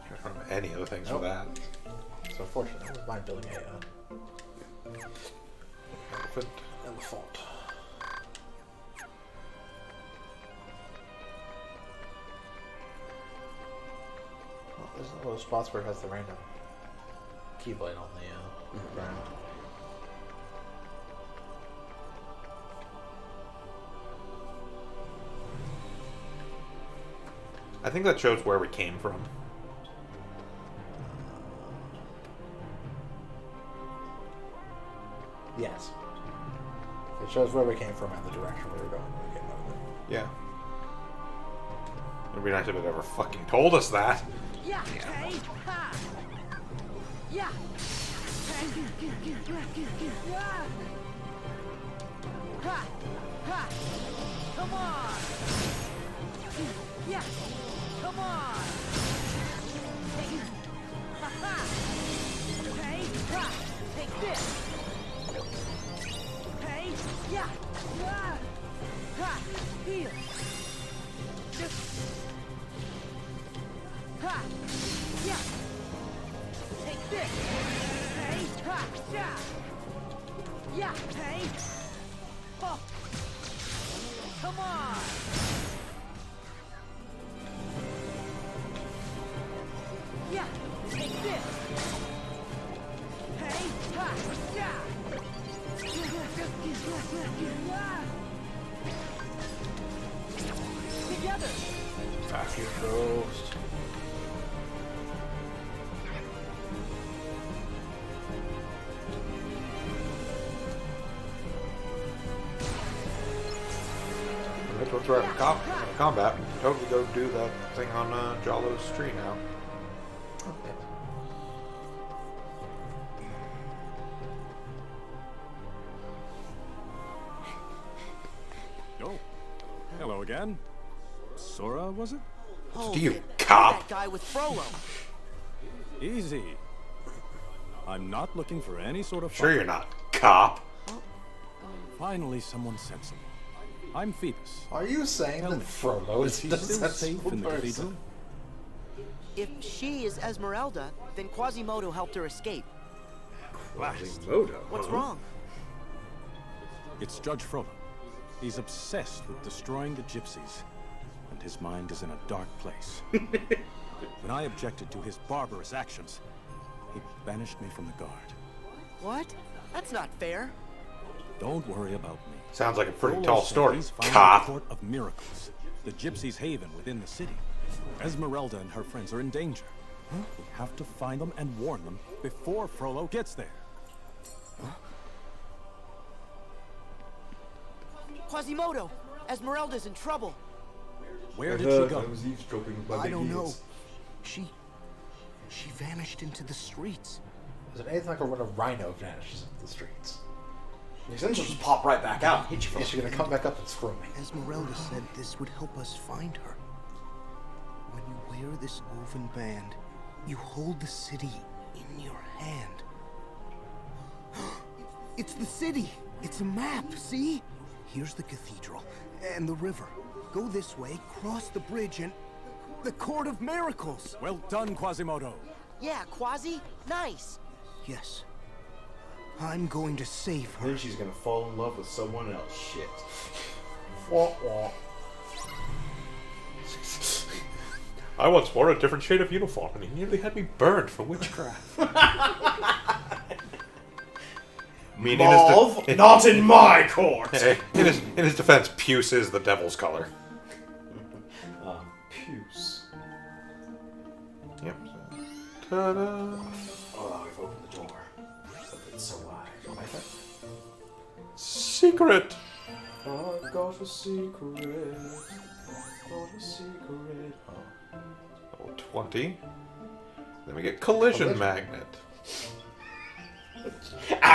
Speaker 1: I don't have any other things
Speaker 2: Nope.
Speaker 1: for that.
Speaker 2: So unfortunately, I wouldn't mind building a elephant. Well, there's one of those spots where it has the random keyblade on the ground.
Speaker 1: I think that shows where we came from.
Speaker 2: Yes. It shows where we came from and the direction we were going when we came over.
Speaker 1: Yeah. It'd be nice if it ever fucking told us that.
Speaker 10: Yeah. Hey. Ha. Yeah. Hey. Yeah. Ha. Ha. Come on. Yeah. Come on. Hey. Ha ha. Hey. Ha. Take this. Hey. Yeah. Yeah. Ha. Heal. Just. Ha. Yeah. Take this. Hey. Ha. Yeah. Yeah. Hey. Oh. Come on. Yeah. Take this. Hey. Ha. Yeah. Together.
Speaker 2: Back here, Ghost.
Speaker 1: That's what's right. Combat. Totally go do that thing on Jalo's tree now.
Speaker 2: Okay.
Speaker 12: Oh, hello again. Sora, was it?
Speaker 5: Oh,
Speaker 1: Do you
Speaker 5: you're
Speaker 1: cop?
Speaker 5: that guy with Frollo.
Speaker 12: Easy. I'm not looking for any sort of.
Speaker 1: Sure you're not, cop.
Speaker 12: Finally, someone sensible. I'm Phoebus.
Speaker 2: Are you saying that Frollo is
Speaker 12: he
Speaker 2: the
Speaker 12: still safe
Speaker 2: sensible
Speaker 12: in the
Speaker 2: person?
Speaker 12: cathedral?
Speaker 5: If she is Esmeralda, then Quasimodo helped her escape.
Speaker 3: Quasimodo?
Speaker 5: What's
Speaker 3: huh?
Speaker 5: wrong?
Speaker 12: It's Judge Frollo. He's obsessed with destroying the gypsies, and his mind is in a dark place. When I objected to his barbarous actions, he banished me from the guard.
Speaker 5: What? That's not fair.
Speaker 12: Don't worry about me.
Speaker 1: Sounds like a pretty
Speaker 12: Frollo
Speaker 1: tall
Speaker 12: said
Speaker 1: story,
Speaker 12: he's found
Speaker 1: cop.
Speaker 12: the Court of Miracles, the gypsies' haven within the city. Esmeralda and her friends are in danger. We have to find them and warn them before Frollo gets there.
Speaker 5: Quasimodo! Esmeralda's in trouble.
Speaker 12: Where did she go?
Speaker 3: I was eavesdropping with my
Speaker 10: I
Speaker 3: big
Speaker 10: don't know.
Speaker 3: ears.
Speaker 10: She vanished into the streets.
Speaker 2: Is it anything like when a rhino vanishes into the streets?
Speaker 11: These engines just pop right back out and hit you from
Speaker 2: Is she gonna come back up and screw me?
Speaker 10: Esmeralda said this would help us find her. When you wear this woven band, you hold the city in your hand. It's the city! It's a map, see? Here's the cathedral and the river. Go this way, cross the bridge, and the Court of Miracles!
Speaker 12: Well done, Quasimodo.
Speaker 5: Yeah, Quasi. Nice.
Speaker 10: Yes. I'm going to save her.
Speaker 3: Then she's gonna fall in love with someone else. Shit.
Speaker 2: Wah, wah.
Speaker 1: I once wore a different shade of uniform, and he nearly had me burned for witchcraft.
Speaker 11: Mauve? Not in my court!
Speaker 1: Hey, in his defense, puce is the devil's color.
Speaker 11: Puce.
Speaker 1: Yep. Ta-da.
Speaker 11: Oh, I've opened the door. It's so wide. You like that?
Speaker 1: Secret!
Speaker 3: I've got a secret. Got a secret.
Speaker 1: Level 20. Then we get collision magnet.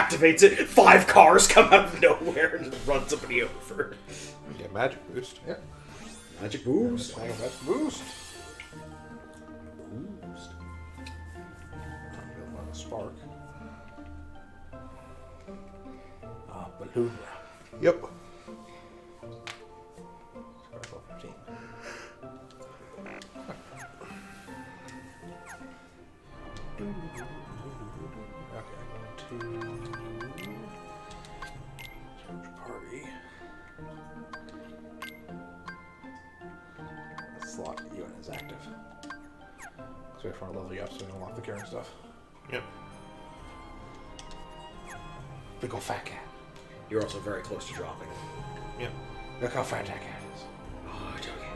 Speaker 11: activates it. 5 cars come out of nowhere and just run somebody over.
Speaker 1: Yeah, magic boost.
Speaker 2: Yep.
Speaker 11: Magic boost.
Speaker 2: Magic boost. Spark. Balloon.
Speaker 1: Yep.
Speaker 2: Spark 15. Okay, I'm going to change party. The slot UN is active. So if I want to level you up so we can unlock the gear and stuff.
Speaker 1: Yep.
Speaker 2: Big ol' fat cat.
Speaker 11: You're also very close to dropping.
Speaker 1: Yep.
Speaker 2: Look how fat that cat is.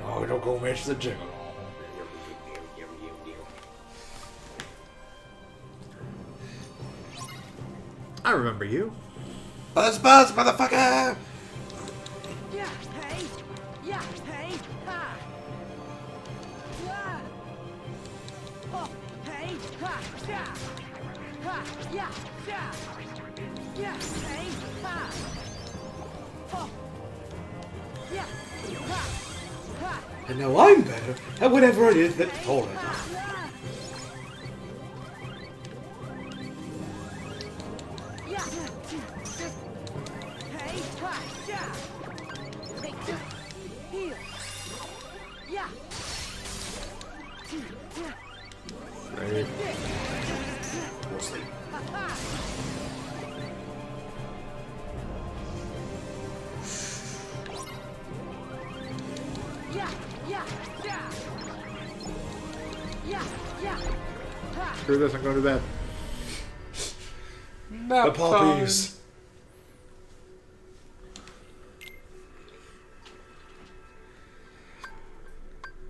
Speaker 2: Oh, don't go match the jiggle. I remember you.
Speaker 1: Buzz, motherfucker!
Speaker 10: Yeah, hey! Yeah, hey! Ha! Yeah! Oh, hey! Ha! Yeah! Ha! Yeah! Yeah! Yeah, hey! Ha! Oh! Yeah! Ha! Ha!
Speaker 11: And now I'm better at whatever it is that Thor does.
Speaker 10: Yeah! Hey! Ha! Yeah! Heal! Yeah!
Speaker 2: Ready?
Speaker 11: We'll sleep.
Speaker 10: Yeah! Yeah! Yeah! Yeah! Yeah! Ha!
Speaker 2: Screw this, I'm going to bed.
Speaker 11: The puppies.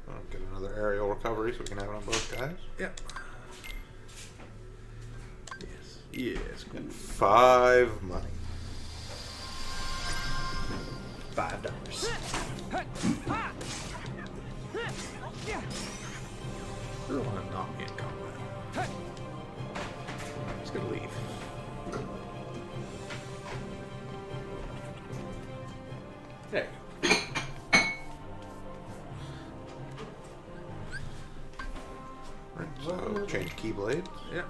Speaker 1: I'll get another aerial recovery so we can have it on both guys.
Speaker 2: Yep. Yes.
Speaker 1: And 5 money.
Speaker 11: $5.
Speaker 2: I don't want to not be in combat. I'm just gonna leave.
Speaker 11: Hey.
Speaker 1: Right, so change keyblade.
Speaker 2: Yeah.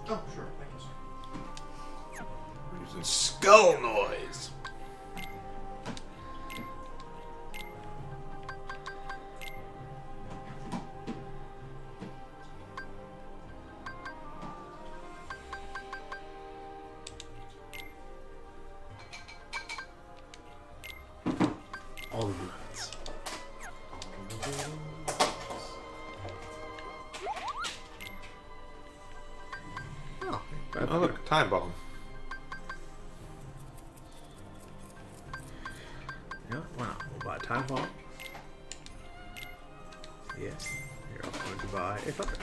Speaker 11: Oh, sure. Thank you, sir.
Speaker 1: We're using skull noise.
Speaker 2: All the units.
Speaker 1: Oh, look, time bomb.
Speaker 2: Yeah, wow. We'll buy a time bomb. Yes. You're also going to buy a thunder.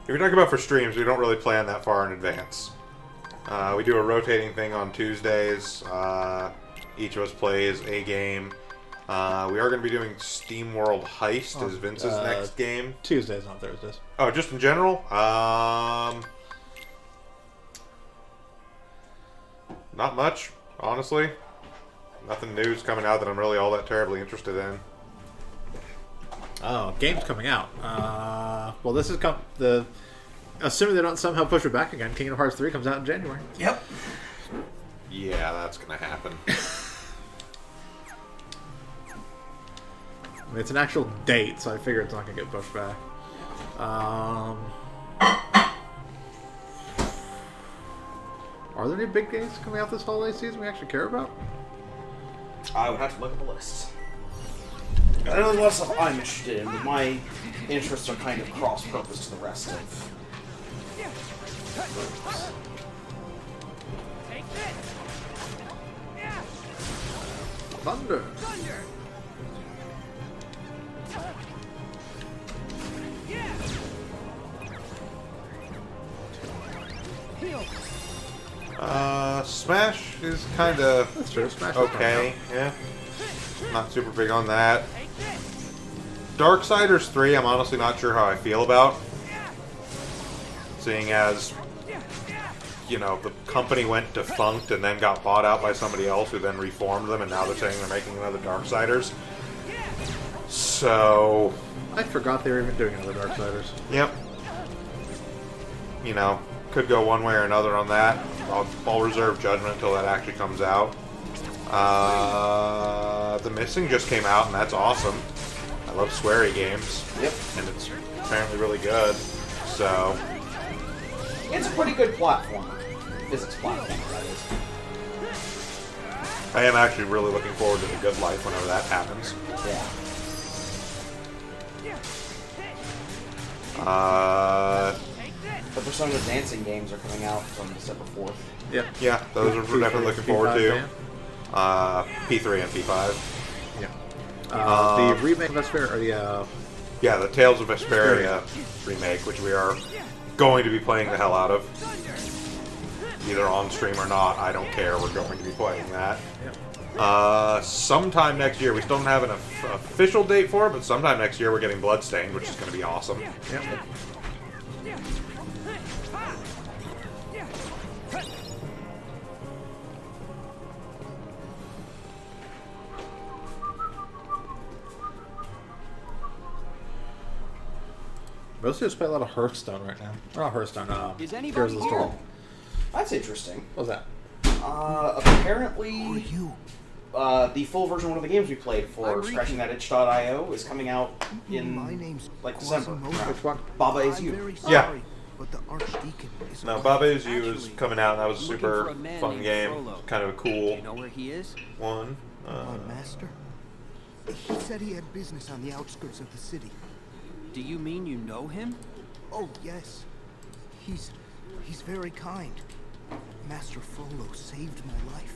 Speaker 1: If you're talking about for streams, we don't really plan that far in advance. We do a rotating thing on Tuesdays. Each of us plays a game. We are going to be doing SteamWorld Heist as Vince's next game.
Speaker 2: Tuesdays, not Thursdays.
Speaker 1: Oh, just in general? Not much, honestly. Nothing new's coming out that I'm really all that terribly interested in.
Speaker 2: Oh, game's coming out. Well, this is assuming they don't somehow push it back again. Kingdom Hearts 3 comes out in January.
Speaker 11: Yep.
Speaker 1: Yeah, that's gonna happen.
Speaker 2: I mean, it's an actual date, so I figure it's not gonna get pushed back. Are there any big games coming out this holiday season we actually care about?
Speaker 11: I would have to look at the list. I know there's a lot of stuff I'm interested in, but my interests are kind of cross-purpose to the rest of.
Speaker 2: Thunder.
Speaker 1: Smash is kind of
Speaker 2: That's true. Smash is
Speaker 1: okay.
Speaker 2: coming
Speaker 1: Yeah. Not super big on that. Darksiders 3, I'm honestly not sure how I feel about. Seeing as, you know, the company went defunct and then got bought out by somebody else who then reformed them, and now they're saying they're making another Darksiders. So...
Speaker 2: I forgot they were even doing another Darksiders.
Speaker 1: Yep. You know, could go one way or another on that. I'll reserve judgment until that actually comes out. The Missing just came out, and that's awesome. I love sweary games.
Speaker 11: Yep.
Speaker 1: And it's apparently really good. So...
Speaker 11: It's a pretty good platformer. Physics platformer, that is.
Speaker 1: I am actually really looking forward to The Good Life whenever that happens.
Speaker 11: Yeah. The Persona Dancing games are coming out on December 4th.
Speaker 2: Yep.
Speaker 1: Yeah, those are we're definitely looking forward to.
Speaker 2: Dan?
Speaker 1: P3 and P5.
Speaker 2: Yeah. The remake of Vesperia, or the...
Speaker 1: Yeah, the Tales of Vesperia remake, which we are going to be playing the hell out of. Either on stream or not, I don't care, we're going to be playing that.
Speaker 2: Yep.
Speaker 1: Sometime next year, we still don't have an official date for it, but sometime next year we're getting Bloodstained, which is going to be awesome.
Speaker 2: Yep. Mostly just play a lot of Hearthstone right now. Or not Hearthstone,
Speaker 11: Is
Speaker 2: Tears
Speaker 11: anybody
Speaker 2: of the Storm.
Speaker 11: That's interesting.
Speaker 2: What was that?
Speaker 11: Apparently, the full version of one of the games we played for ScratchingThatItch.io is coming out in like December.
Speaker 2: Which one?
Speaker 11: Baba Is You.
Speaker 1: Yeah.
Speaker 10: But the Archdeacon is
Speaker 1: No, Baba Is You is coming out, and that was a super fun game. Kind of a cool
Speaker 10: you know where he is?
Speaker 1: one.
Speaker 10: My master? He said he had business on the outskirts of the city.
Speaker 16: Do you mean you know him?
Speaker 10: Oh, yes. He's very kind. Master Frollo saved my life.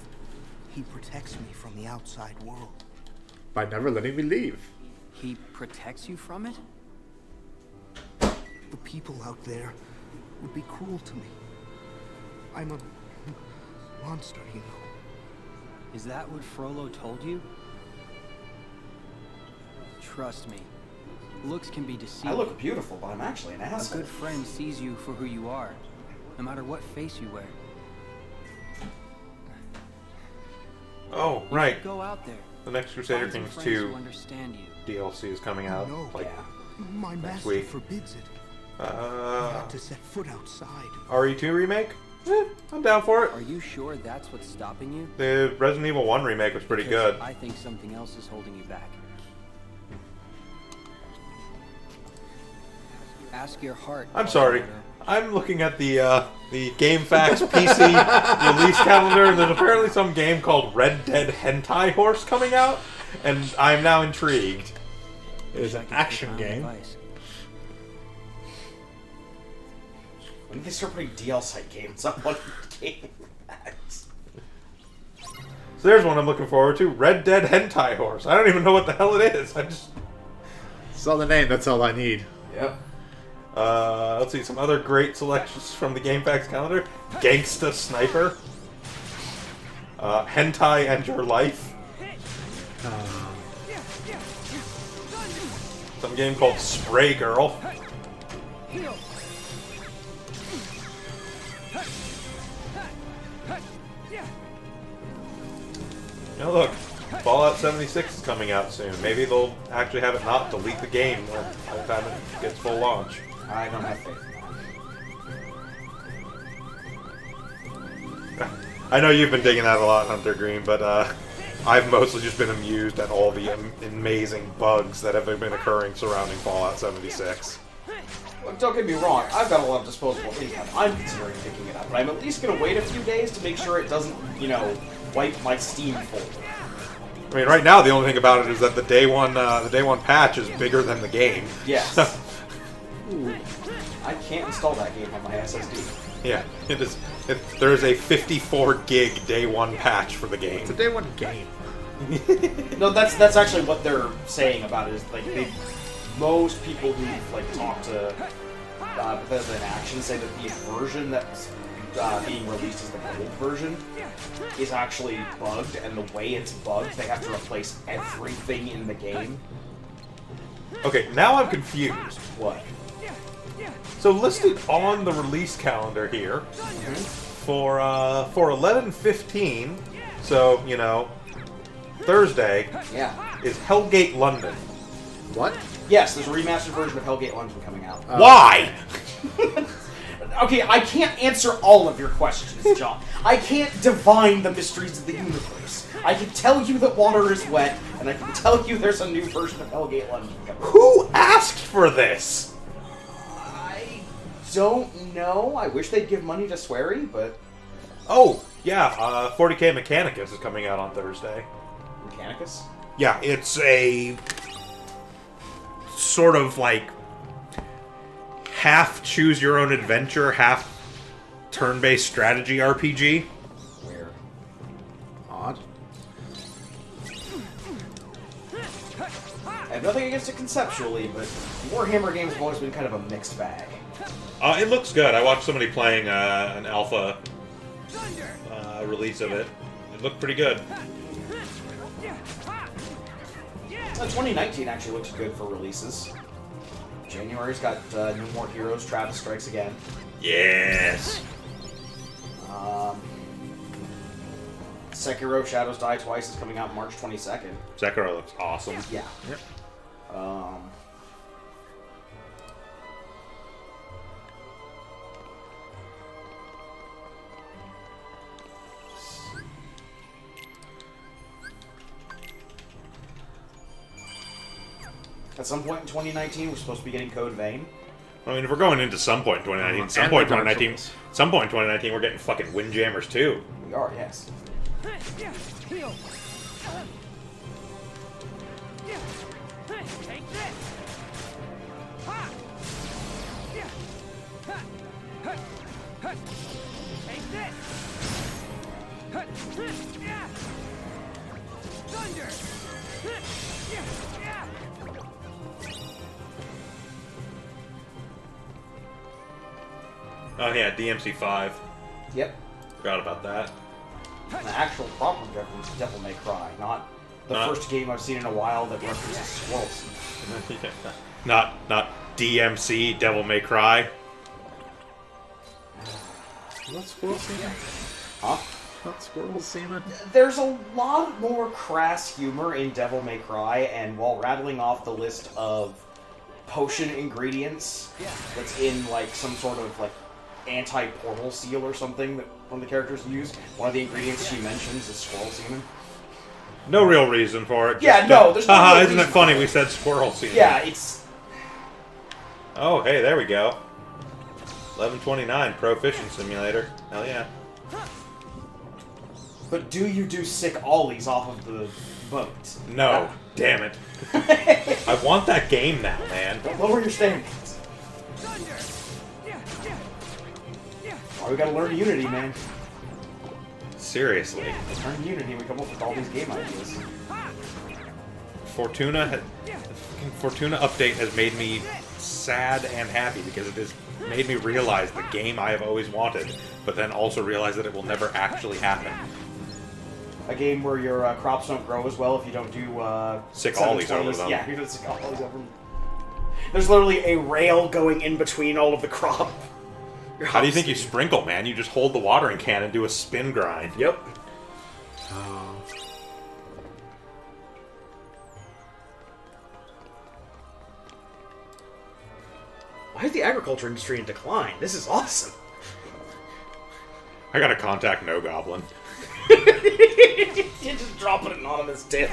Speaker 10: He protects me from the outside world.
Speaker 2: By never letting me leave.
Speaker 16: He protects you from it?
Speaker 10: The people out there would be cruel to me. I'm a monster, you know.
Speaker 16: Is that what Frollo told you? Trust me. Looks can be deceiving.
Speaker 11: I look beautiful, but I'm actually an
Speaker 16: A
Speaker 11: asshole.
Speaker 16: good friend sees you for who you are, no matter what face you wear.
Speaker 1: Oh, right.
Speaker 16: Go out there.
Speaker 1: The next Crusader
Speaker 16: Find some
Speaker 1: Kings
Speaker 16: friends
Speaker 1: 2
Speaker 16: who understand you.
Speaker 1: DLC is coming out like
Speaker 10: My
Speaker 1: next
Speaker 10: master
Speaker 1: week.
Speaker 10: forbids it. Not to set foot outside.
Speaker 1: RE2 remake? I'm down for it.
Speaker 16: Are you sure that's what's stopping you?
Speaker 1: The Resident Evil 1 remake was pretty
Speaker 16: Because
Speaker 1: good.
Speaker 16: I think something else is holding you back. Ask your heart.
Speaker 1: I'm sorry. I'm looking at the GameFAQs PC release calendar, and there's apparently some game called Red Dead Hentai Horse coming out, and I'm now intrigued.
Speaker 2: It is an action game.
Speaker 11: When did they start putting DLC games on one game?
Speaker 1: So there's one I'm looking forward to. Red Dead Hentai Horse. I don't even know what the hell it is. I just
Speaker 2: saw the name, that's all I need.
Speaker 11: Yep.
Speaker 1: Let's see, some other great selections from the GameFAQs calendar. Gangsta Sniper. Hentai and Your Life. Some game called Spray Girl. Now look, Fallout 76 is coming out soon. Maybe they'll actually have it not delete the game by the time it gets full launch.
Speaker 11: I don't have faith.
Speaker 1: I know you've been digging that a lot, Hunter Green, but I've mostly just been amused at all the amazing bugs that have been occurring surrounding Fallout 76.
Speaker 11: Look, don't get me wrong, I've got a lot of disposable income. I'm considering picking it up, but I'm at least going to wait a few days to make sure it doesn't, you know, wipe my Steam folder.
Speaker 1: I mean, right now the only thing about it is that the day one patch is bigger than the game.
Speaker 11: Yes. I can't install that game on my SSD.
Speaker 1: Yeah, it is. There is a 54 gig day one patch for the game.
Speaker 2: It's a day one game.
Speaker 11: No, that's actually what they're saying about it. Is like most people who like talk to Bethesda in action say that the version that's being released as the gold version is actually bugged, and the way it's bugged, they have to replace everything in the game.
Speaker 1: Okay, now I'm confused.
Speaker 11: What?
Speaker 1: So listed on the release calendar here for 11/15, so you know, Thursday.
Speaker 11: Yeah.
Speaker 1: Is Hellgate London.
Speaker 2: What?
Speaker 11: Yes, there's a remastered version of Hellgate London coming out.
Speaker 1: Why?
Speaker 11: Okay, I can't answer all of your questions, John. I can't divine the mysteries of the universe. I can tell you that water is wet, and I can tell you there's a new version of Hellgate London coming out.
Speaker 1: Who asked for this?
Speaker 11: I don't know. I wish they'd give money to Swery, but...
Speaker 1: Oh, yeah, 40K Mechanicus is coming out on Thursday.
Speaker 11: Mechanicus?
Speaker 1: Yeah, it's a sort of like half choose your own adventure, half turn-based strategy RPG.
Speaker 11: Weird.
Speaker 2: Odd.
Speaker 11: I have nothing against it conceptually, but Warhammer games have always been kind of a mixed bag.
Speaker 1: It looks good. I watched somebody playing an alpha release of it. It looked pretty good.
Speaker 11: 2019 actually looks good for releases. January's got No More Heroes, Travis Strikes Again.
Speaker 1: Yes!
Speaker 11: Sekiro Shadows Die Twice is coming out March 22nd.
Speaker 1: Sekiro looks awesome.
Speaker 11: Yeah.
Speaker 1: Yep.
Speaker 11: At some point in 2019, we're supposed to be getting Code Vein.
Speaker 1: I mean, if we're going into some point in 2019, some point in 2019, we're getting fucking Windjammers too.
Speaker 11: We are, yes.
Speaker 1: Oh yeah, DMC5.
Speaker 11: Yep.
Speaker 1: Forgot about that.
Speaker 11: An actual proper Devil May Cry, not the first game I've seen in a while that references squirrels.
Speaker 1: Not DMC, Devil May Cry.
Speaker 2: Not squirrel semen?
Speaker 11: Huh?
Speaker 2: Not squirrel semen?
Speaker 11: There's a lot more crass humor in Devil May Cry, and while rattling off the list of potion ingredients that's in like some sort of like anti-portal seal or something that one of the characters use, one of the ingredients she mentions is squirrel semen.
Speaker 1: No real reason for it.
Speaker 11: Yeah,
Speaker 1: just,
Speaker 11: no, there's no
Speaker 1: haha,
Speaker 11: real
Speaker 1: isn't it
Speaker 11: reason
Speaker 1: funny
Speaker 11: for
Speaker 1: we
Speaker 11: it.
Speaker 1: said squirrel semen?
Speaker 11: Yeah, it's...
Speaker 1: Oh, hey, there we go. 1129, Pro Fishing Simulator. Hell yeah.
Speaker 11: But do you do sick ollies off of the boat?
Speaker 1: No. Damn it. I want that game now, man.
Speaker 11: Don't lower your standards. Oh, we gotta learn Unity, man.
Speaker 1: Seriously.
Speaker 11: Learn Unity, we come up with all these game ideas.
Speaker 1: Fortuna update has made me sad and happy because it has made me realize the game I have always wanted, but then also realize that it will never actually happen.
Speaker 11: A game where your crops don't grow as well if you don't do
Speaker 1: sick ollies over
Speaker 11: 720s.
Speaker 1: them.
Speaker 11: Yeah, you're doing sick ollies over them. There's literally a rail going in between all of the crop.
Speaker 1: How do you think you sprinkle, man? You just hold the watering can and do a spin grind.
Speaker 11: Yep. Why is the agriculture industry in decline? This is awesome.
Speaker 1: I gotta contact No Goblin.
Speaker 11: You just drop an anonymous tip.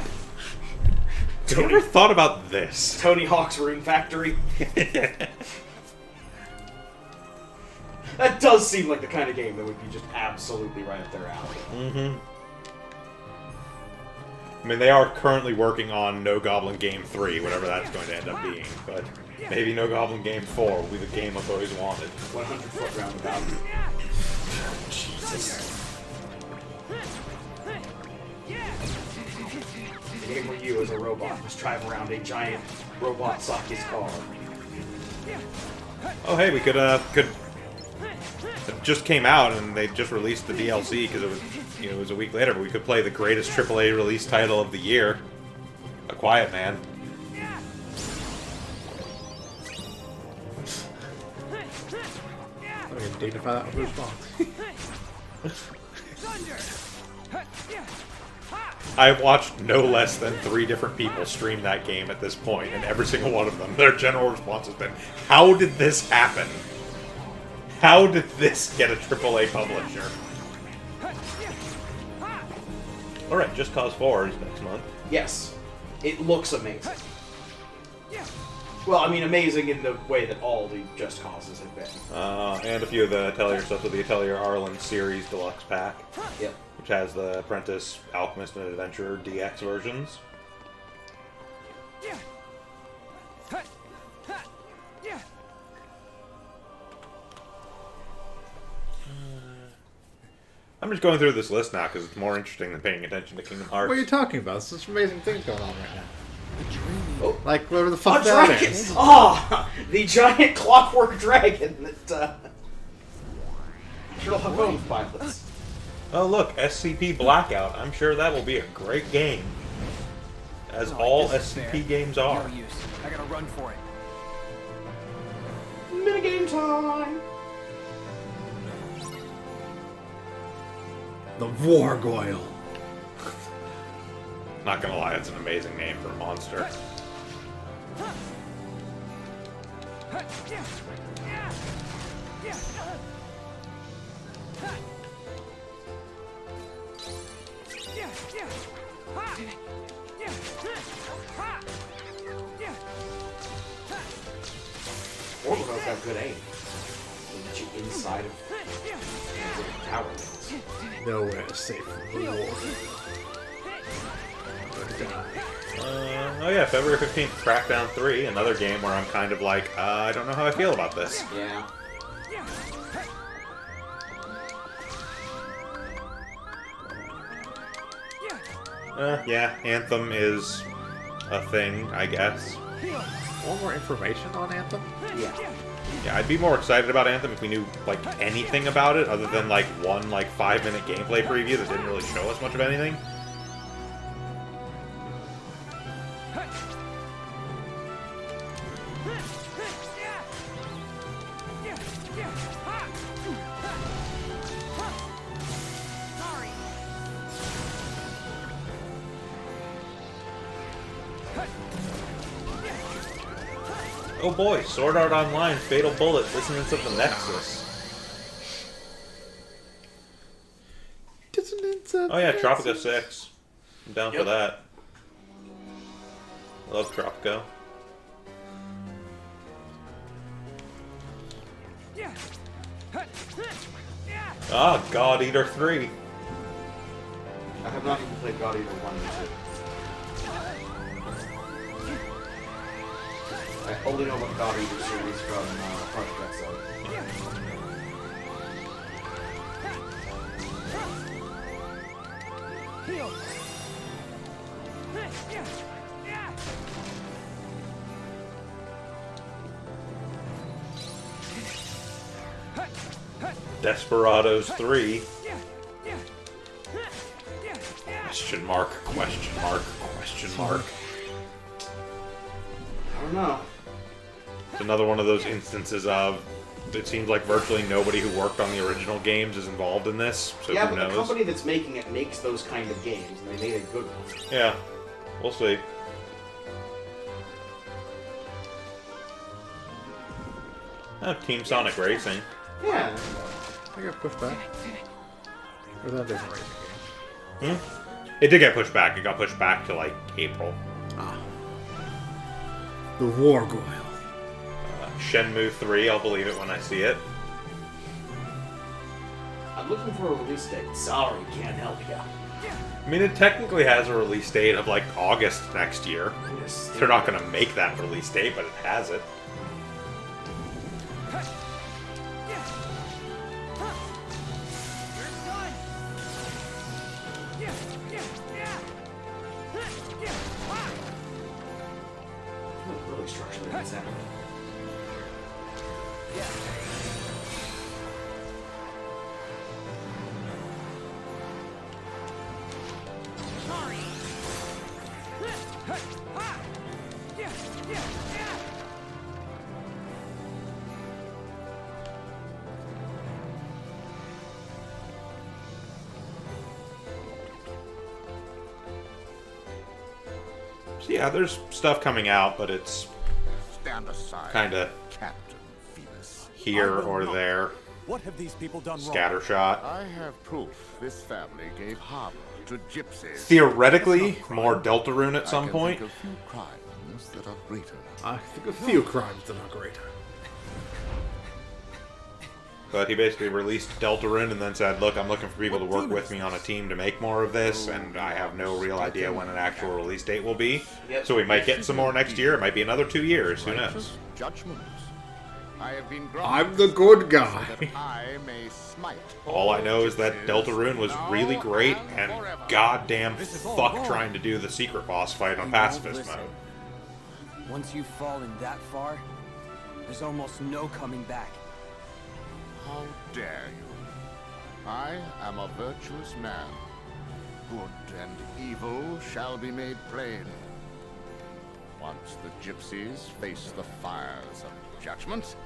Speaker 1: Have you ever thought about this?
Speaker 11: Tony Hawk's Rune Factory. That does seem like the kind of game that would be just absolutely right up their alley.
Speaker 1: Mm-hmm. I mean, they are currently working on No Goblin Game 3, whatever that's going to end up being, but maybe No Goblin Game 4 will be the game I've always wanted.
Speaker 11: 100-foot roundabout. Jesus. The game where you, as a robot, must drive around a giant robot Saki's car.
Speaker 1: Oh, hey, we could It just came out, and they just released the DLC because it was, it was a week later. But we could play the greatest AAA release title of the year, A Quiet Man.
Speaker 2: I'm gonna dignify that with a response.
Speaker 1: I've watched no less than 3 different people stream that game at this point, and every single one of them, their general response has been, "How did this happen? How did this get a AAA publisher?" Alright, Just Cause 4 is next month.
Speaker 11: Yes. It looks amazing. Well, I mean, amazing in the way that all the Just Causes have been.
Speaker 1: And a few of the Atelier stuff, so the Atelier Arlen Series Deluxe Pack.
Speaker 11: Yep.
Speaker 1: Which has the Apprentice, Alchemist, and Adventurer DX versions. I'm just going through this list now because it's more interesting than paying attention to Kingdom Hearts.
Speaker 2: What are you talking about? There's such amazing things going on right now. Like whatever the
Speaker 11: A
Speaker 2: fuck that
Speaker 11: dragon!
Speaker 2: is.
Speaker 11: Oh! The giant clockwork dragon that, Sherlock Holmes pilots.
Speaker 1: Oh look, SCP Blackout. I'm sure that will be a great game. As all SCP games are.
Speaker 16: No use. I gotta run for it.
Speaker 11: Minigame time!
Speaker 2: The Wargoyle.
Speaker 1: Not gonna lie, it's an amazing name for a monster.
Speaker 11: Wargoyles have good aim. They get you inside of the tower things.
Speaker 2: Nowhere is safe from the war.
Speaker 1: Oh yeah, February 15th, Crackdown 3, another game where I'm kind of like, I don't know how I feel about this.
Speaker 11: Yeah.
Speaker 1: Yeah, Anthem is a thing, I guess.
Speaker 2: Want more information on Anthem?
Speaker 11: Yeah.
Speaker 1: Yeah, I'd be more excited about Anthem if we knew, like, anything about it, other than, like, one, like, 5-minute gameplay preview that didn't really show us much of anything. Oh boy, Sword Art Online, Fatal Bullet, Dissonance of the Nexus.
Speaker 2: Dissonance of
Speaker 1: Oh yeah,
Speaker 2: the
Speaker 1: Tropico
Speaker 2: Nexus.
Speaker 1: 6. I'm down for that. Love Tropico. Ah, God Eater 3.
Speaker 11: I have not even played God Eater 1 or 2. I only know about the God Eater series from Project X Zone.
Speaker 1: Desperados 3. Question mark, question mark, question mark.
Speaker 11: I don't know.
Speaker 1: It's another one of those instances of it seems like virtually nobody who worked on the original games is involved in this, so
Speaker 11: Yeah,
Speaker 1: who
Speaker 11: but
Speaker 1: knows?
Speaker 11: the company that's making it makes those kind of games, and they made a good one.
Speaker 1: Yeah, we'll see. Oh, Team Sonic Racing.
Speaker 11: Yeah.
Speaker 2: I got pushed back. Or that different racing game.
Speaker 1: It did get pushed back. It got pushed back to like April.
Speaker 2: The Wargoyle.
Speaker 1: Shenmue 3, I'll believe it when I see it.
Speaker 11: I'm looking for a release date. Sorry, can't help you.
Speaker 1: I mean, it technically has a release date of like August next year. They're not going to make that release date, but it has it.
Speaker 11: Really structurally what's happening.
Speaker 1: So yeah, there's stuff coming out, but it's
Speaker 13: Stand aside,
Speaker 1: kind of
Speaker 13: Captain Phoebus.
Speaker 1: here or there.
Speaker 12: What have these people done wrong?
Speaker 1: Scattershot.
Speaker 13: I have proof this family gave harbor to gypsies.
Speaker 1: Theoretically, more Deltarune at some
Speaker 13: I can
Speaker 1: point.
Speaker 13: think of few crimes that are greater.
Speaker 2: I think a few crimes that are greater.
Speaker 1: But he basically released Deltarune and then said, look, I'm looking for people to work with me on a team to make more of this, and I have no real idea when an actual release date will be. So we might get some more next year. It might be another 2 years. Who knows?
Speaker 13: Judgments. I have been
Speaker 2: I'm the good guy.
Speaker 13: so that I may smite.
Speaker 1: All I know is that Deltarune was really great, and goddamn fuck trying to do the secret boss fight on pacifist mode.
Speaker 16: Once you've fallen that far, there's almost no coming back.
Speaker 13: How dare you? I am a virtuous man. Good and evil shall be made plain. Once the gypsies face the fires of judgment.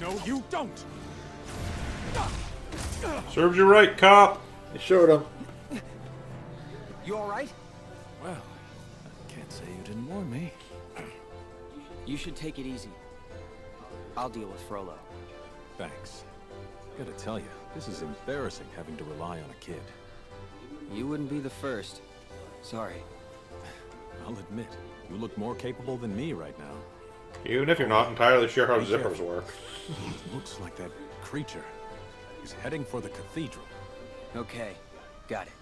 Speaker 12: No, you don't!
Speaker 1: Serves you right, cop.
Speaker 2: You showed him.
Speaker 16: You alright?
Speaker 12: Well, I can't say you didn't warn me.
Speaker 16: You should take it easy. I'll deal with Frollo.
Speaker 12: Thanks. Gotta tell you, this is embarrassing having to rely on a kid.
Speaker 16: You wouldn't be the first. Sorry.
Speaker 12: I'll admit, you look more capable than me right now.
Speaker 1: Even if you're not entirely sure how
Speaker 12: Be
Speaker 1: zippers
Speaker 12: careful.
Speaker 1: work.
Speaker 12: Looks like that creature is heading for the cathedral.
Speaker 16: Okay, got it.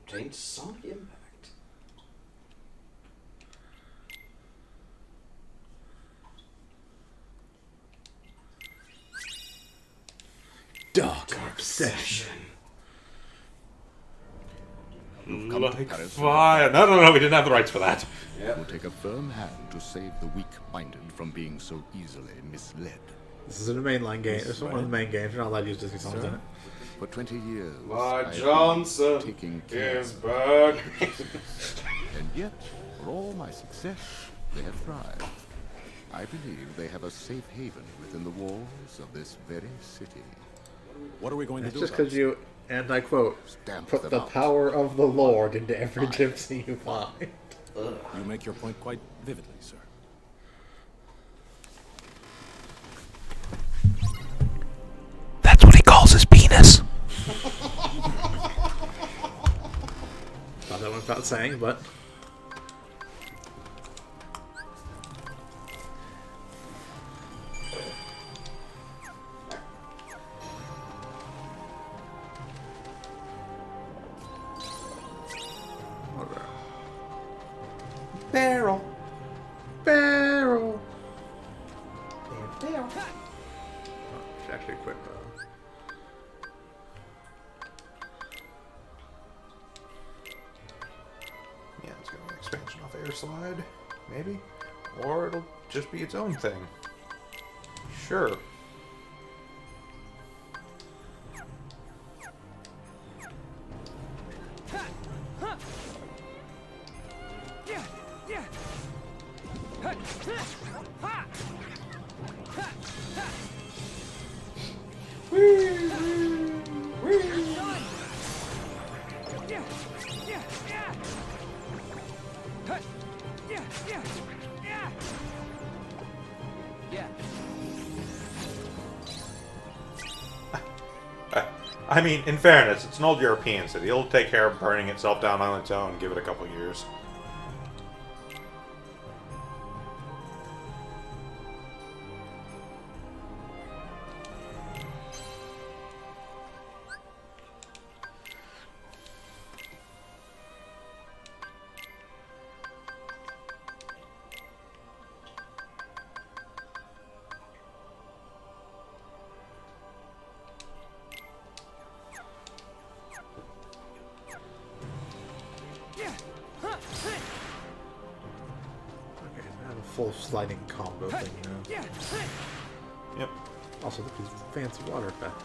Speaker 11: Change Sonic Impact.
Speaker 2: Dark obsession.
Speaker 1: Like fire. No, we didn't have the rights for that.
Speaker 13: It will take a firm hand to save the weak-minded from being so easily misled.
Speaker 2: This is a mainline game. This is one of the main games. You're not allowed to use Disney songs in it.
Speaker 13: For 20 years,
Speaker 11: My
Speaker 13: I have been
Speaker 11: Johnson
Speaker 13: taking care
Speaker 11: is back.
Speaker 13: And yet, for all my success, they have thrived. I believe they have a safe haven within the walls of this very city.
Speaker 12: What are we going to
Speaker 2: It's
Speaker 12: do
Speaker 2: just
Speaker 12: about
Speaker 2: because you, and I quote,
Speaker 13: Stamp
Speaker 2: put
Speaker 13: them
Speaker 2: the
Speaker 13: out.
Speaker 2: power of the Lord into every gypsy you find.
Speaker 12: You make your point quite vividly, sir.
Speaker 17: That's what he calls his penis.
Speaker 2: Thought that went without saying, but
Speaker 1: Barrel.
Speaker 2: barrel.
Speaker 11: Barrel.
Speaker 2: Should actually equip
Speaker 1: Yeah, it's going to be an expansion off Air Slide, maybe? Or it'll just be its own thing. Sure. I mean, in fairness, it's an old European city. It'll take care of burning itself down on its own. Give it a couple years.
Speaker 2: full sliding combo thing now.
Speaker 1: Yep.
Speaker 2: Also, look at these fancy water effects.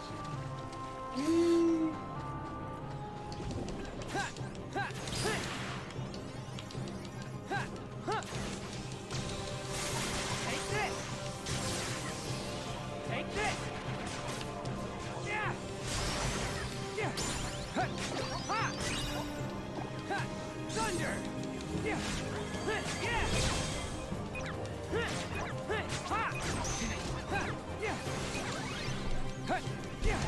Speaker 18: Take this! Yeah! Yeah! Ha! Ha! Ha! Thunder! Yeah! Yeah! Ha! Ha! Yeah! Ha! Yeah!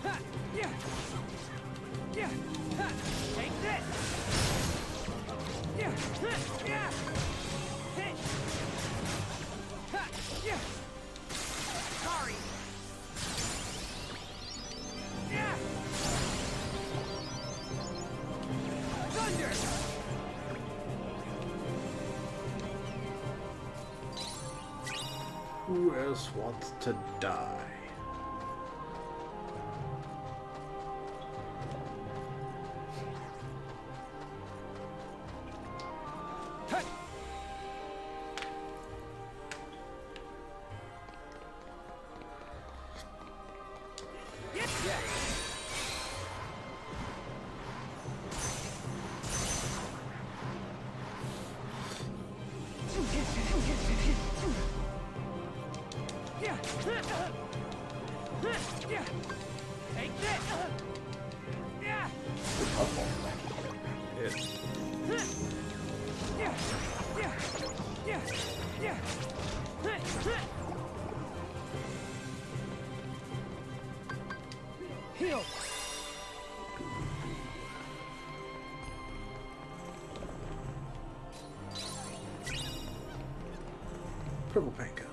Speaker 18: Ha! Yeah! Yeah! Ha! Take this! Yeah! Yeah! Hit! Ha! Yeah! Sorry! Yeah! Thunder!
Speaker 2: Who else wants to die?
Speaker 18: Yeah! Yeah! Take this! Yeah! Yeah! Yeah! Yeah! Yeah! Heal!
Speaker 2: Purple paint gun.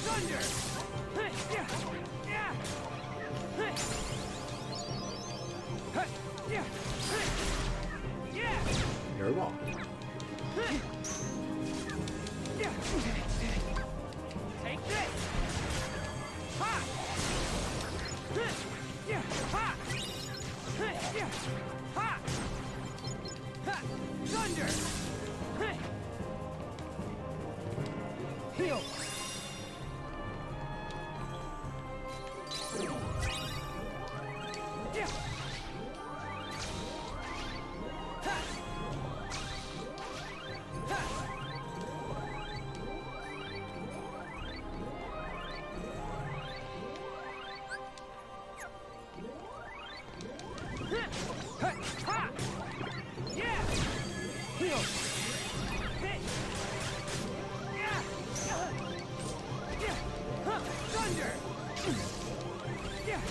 Speaker 18: Thunder! Yeah! Yeah! Yeah! Yeah!
Speaker 2: Very well.
Speaker 18: Yeah! Take this! Ha! Yeah! Ha! Yeah! Ha! Ha! Thunder! Heal! Yeah! Ha! Ha! Ha! Ha! Yeah! Heal! Hit! Yeah! Yeah! Huh! Thunder! Yeah!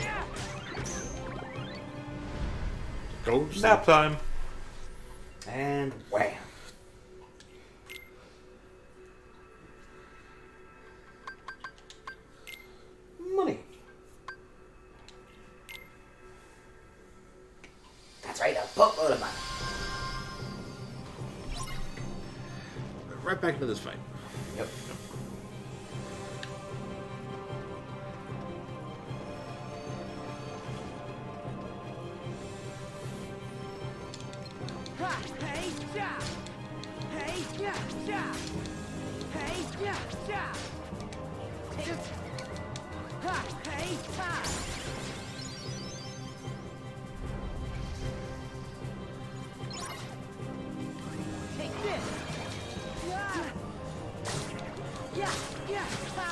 Speaker 18: Yeah!
Speaker 2: Go
Speaker 1: Nap time.
Speaker 11: And wham. Money.
Speaker 5: That's right, a boatload of money.
Speaker 2: Right back into this fight.
Speaker 11: Yep.
Speaker 18: Ha! Hey! Ja! Hey! Ja! Ja! Hey! Ja! Ja! Just... Ha! Hey! Ha! Take this! Yeah! Yeah! Yeah! Ha!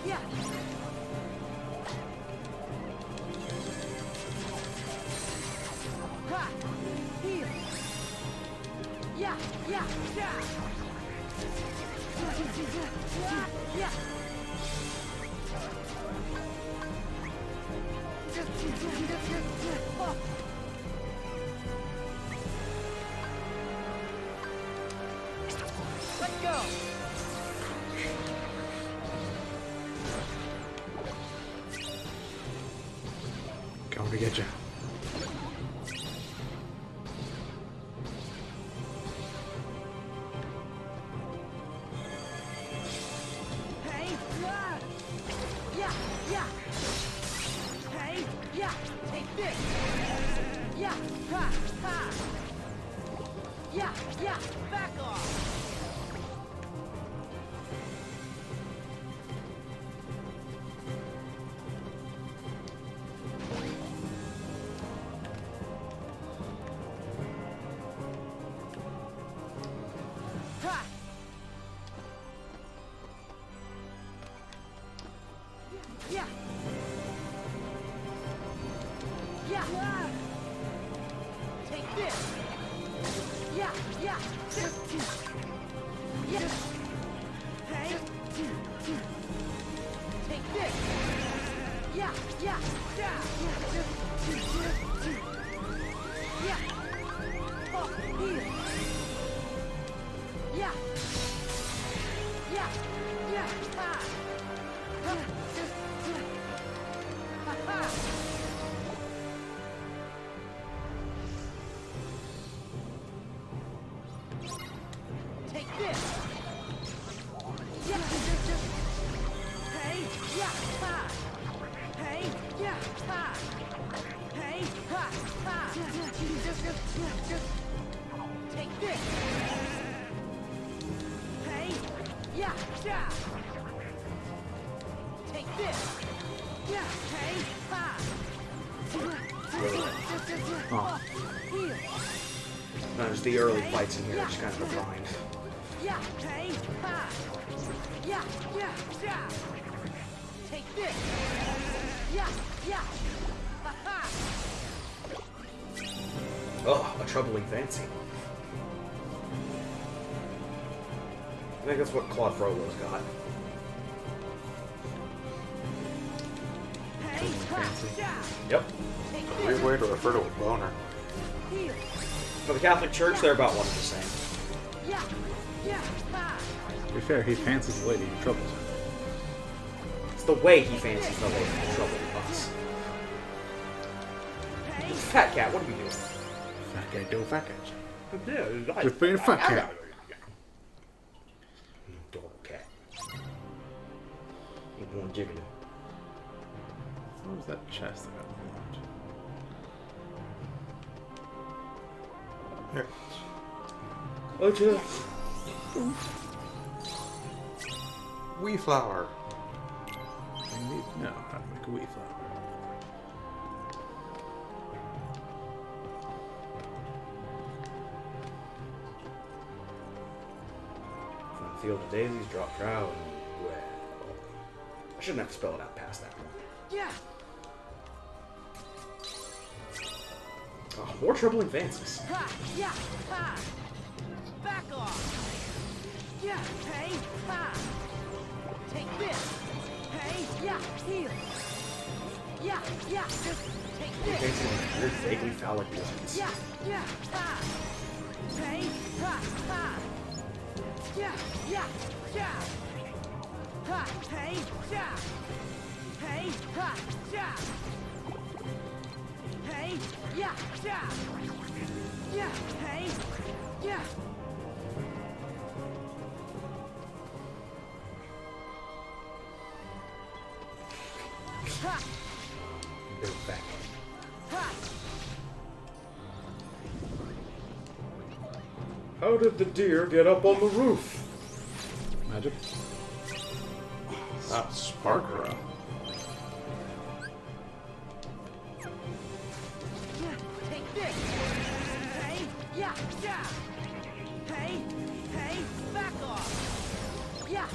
Speaker 18: Yeah! Ha! Heal! Yeah! Yeah! Yeah! Yeah! Oh. Let's go!
Speaker 2: Coming to get you.
Speaker 18: Ha! Ha! Yeah! Yeah! Back off! Ha! Yeah! Yeah! Take this! Yeah! Yeah! Yeah! Hey! Take this! Yeah! Yeah! Yeah! Yeah! Oh, here! Yeah! Yeah! Yeah! Ha! Ha! Ha! Ha! Take this! Yeah! Hey! Yeah! Ha! Hey! Yeah! Ha! Hey! Ha! Ha! Just take this! Hey! Yeah! Yeah! Take this! Yeah! Hey! Ha!
Speaker 11: Oh.
Speaker 18: Here!
Speaker 11: No, just the early fights in here are just kind of a grind.
Speaker 18: Yeah! Hey! Ha! Yeah! Yeah! Yeah! Take this! Yeah! Yeah! Ha ha!
Speaker 11: Ugh, a troubling fancy. I think that's what Claude Frollo's got.
Speaker 18: Hey! Ha! Yeah!
Speaker 11: Yep.
Speaker 18: Take
Speaker 1: Weird way to refer to a boner.
Speaker 18: Here!
Speaker 11: For the Catholic Church, they're about one and the same.
Speaker 18: Yeah! Yeah! Ha!
Speaker 2: To be fair, he fancies the lady who troubles him.
Speaker 11: It's the way he fancies the lady who troubles us. Fat cat, what are you doing?
Speaker 2: Fat guy doing fat guys.
Speaker 11: Yeah,
Speaker 2: Just being a fat cat.
Speaker 11: Dog cat. Ain't one jiggling.
Speaker 2: What was that chest that got unlocked?
Speaker 1: Here.
Speaker 11: Oh, chill.
Speaker 1: Wee flower.
Speaker 2: No, how to make a wheat flour.
Speaker 11: From the field of daisies, drop trout, and well, I shouldn't have to spell it out past that one.
Speaker 18: Yeah!
Speaker 11: Oh, more troubling fancies.
Speaker 18: Ha! Yeah! Ha! Back off! Yeah! Hey! Ha! Take this! Hey! Yeah! Here! Yeah! Yeah! Just take this!
Speaker 11: Fancy like weird, vaguely phallic lizards.
Speaker 18: Yeah! Yeah! Ha! Hey! Ha! Ha! Yeah! Yeah! Yeah! Ha! Hey! Yeah! Hey! Ha! Yeah! Hey! Yeah! Yeah! Yeah! Hey! Yeah! Ha!
Speaker 11: Big fat.
Speaker 18: Ha!
Speaker 3: How did the deer get up on the roof?
Speaker 2: Magic.
Speaker 1: That's Sparkra.
Speaker 18: Yeah, take this. Hey, yeah, yeah. Hey, hey, back off. Yeah.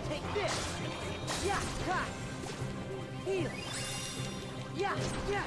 Speaker 18: Take this. Yeah, ha. Heal. Yeah, yeah.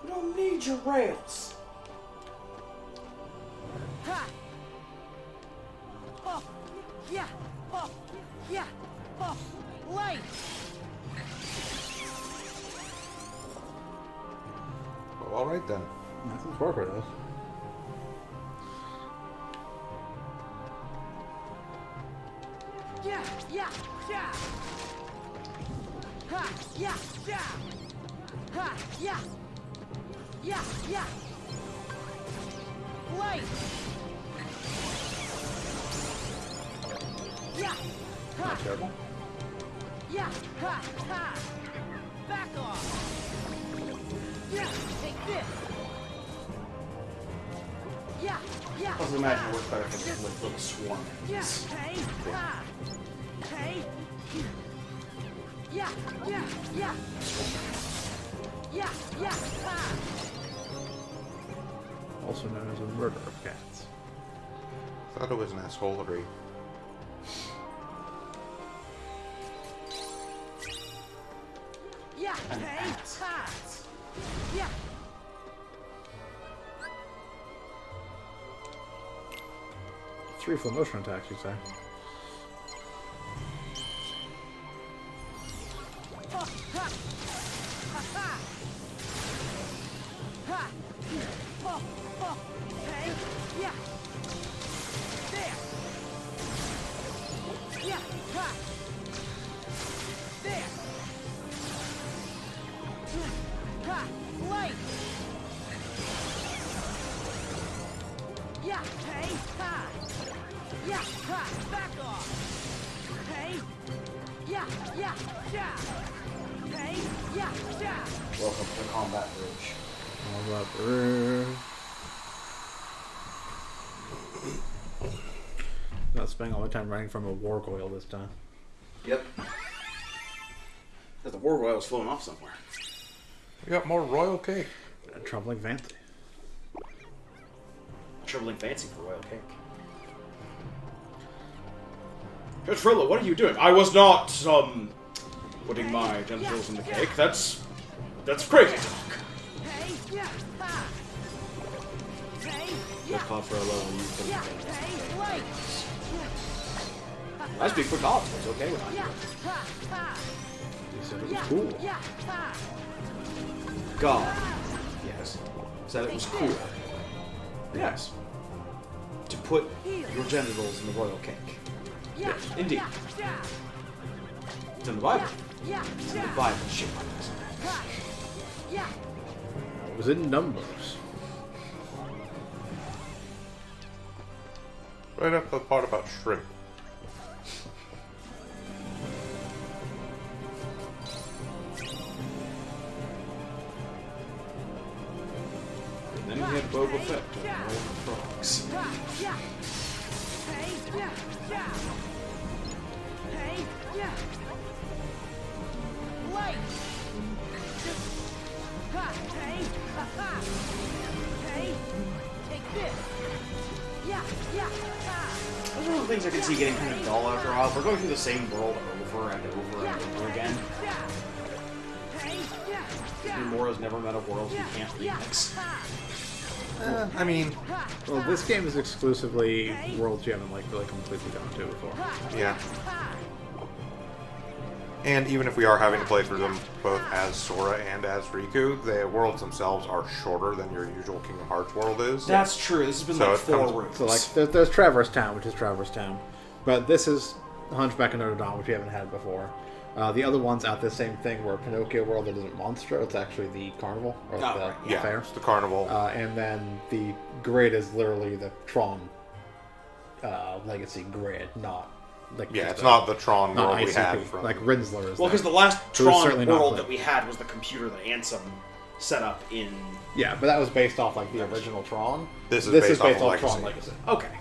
Speaker 11: We don't need your rails.
Speaker 18: Ha! yeah, oh, yeah, oh, light.
Speaker 1: Well, all right then.
Speaker 2: That's what Sparker does.
Speaker 18: Yeah, yeah, yeah. Ha, yeah, yeah. Ha, yeah. Yeah, yeah. Light. Yeah. Ha.
Speaker 2: Not terrible.
Speaker 18: Yeah, ha, ha. Back off. Yeah, take this. Yeah, yeah.
Speaker 11: I was imagining it worked better if it was like little swarm.
Speaker 18: Yeah, hey, ha. Hey. Yeah, yeah, yeah. Yeah, yeah, ha.
Speaker 2: Also known as a murder of cats.
Speaker 1: Thought it was an assholery.
Speaker 18: Yeah, hey, ha. Yeah.
Speaker 2: 3 full motion attacks, you say?
Speaker 18: Oh, ha. Ha, ha. Ha. Oh, oh. Hey, yeah. There. Yeah, ha. There. Ha. Light. Yeah, hey, ha. Yeah, ha. Back off. Hey. Yeah, yeah, yeah. Hey, yeah, yeah.
Speaker 11: Welcome to the combat bridge.
Speaker 2: Combat bridge. Not spending all my time running from a war coil this time.
Speaker 11: Yep. The war royal's flown off somewhere.
Speaker 1: We got more royal cake.
Speaker 2: Troubling fancy.
Speaker 11: Troubling fancy for royal cake. Judge Frollo, what are you doing? I was not, putting my genitals in the cake. That's crazy talk.
Speaker 18: Hey, yeah, ha. Hey,
Speaker 11: Judge Claude Frollo, you can
Speaker 18: yeah, hey, light.
Speaker 11: I speak for God, so it's okay with
Speaker 18: Yeah,
Speaker 11: me.
Speaker 18: ha, ha.
Speaker 2: You said it was
Speaker 18: Yeah,
Speaker 2: cool.
Speaker 18: yeah, ha.
Speaker 11: God, yes, said it was cool. Yes. To put your genitals in the royal cake.
Speaker 18: Yeah,
Speaker 11: Yes, indeed.
Speaker 18: yeah, yeah.
Speaker 11: It's in the Bible.
Speaker 18: Yeah,
Speaker 11: It's in the
Speaker 18: yeah.
Speaker 11: Bible, shit like this.
Speaker 18: Ha. Yeah.
Speaker 2: It was in numbers.
Speaker 1: Right up the part about shrimp.
Speaker 11: And then we had Boba Fett doing all the frogs.
Speaker 18: Ha, yeah. Hey, yeah, yeah. Hey, yeah. Light. Ha, hey, ha, ha. Hey, take this. Yeah, yeah, ha.
Speaker 11: Those are one of the things I can see getting kind of dull after a while. We're going through the same world over and over and over again.
Speaker 18: Hey, yeah, yeah.
Speaker 11: Nomura's never met a world he can't remix.
Speaker 1: I mean,
Speaker 2: well, this game is exclusively worlds you haven't like really completely gone to before.
Speaker 1: yeah. And even if we are having to play through them both as Sora and as Riku, the worlds themselves are shorter than your usual Kingdom Hearts world is.
Speaker 11: That's true. This has been
Speaker 1: So
Speaker 11: like
Speaker 1: it comes-
Speaker 11: 4 rooms.
Speaker 2: So like, there's Traverse Town, which is Traverse Town, but this is Hunchback of Notre Dame, which we haven't had before. The other one's out the same thing, where Pinocchio World it isn't Monstro, it's actually the Carnival or the
Speaker 11: right.
Speaker 1: Yeah,
Speaker 2: fair.
Speaker 1: it's the carnival.
Speaker 2: And then the grid is literally the Tron Legacy grid, not like
Speaker 1: Yeah,
Speaker 2: just
Speaker 1: it's not the Tron
Speaker 2: not
Speaker 1: world we
Speaker 2: ICP.
Speaker 1: had from-
Speaker 2: like Rinsler is.
Speaker 11: Well, because
Speaker 2: there.
Speaker 11: the last
Speaker 2: Who was
Speaker 11: Tron
Speaker 2: certainly not
Speaker 11: world
Speaker 2: played.
Speaker 11: that we had was the computer that Ansem set up in.
Speaker 2: Yeah, but that was based off like the original Tron.
Speaker 1: This is
Speaker 2: this
Speaker 1: based
Speaker 2: is
Speaker 1: off
Speaker 2: based
Speaker 1: of
Speaker 2: off Tron
Speaker 1: Legacy.
Speaker 2: Legacy.
Speaker 11: Okay.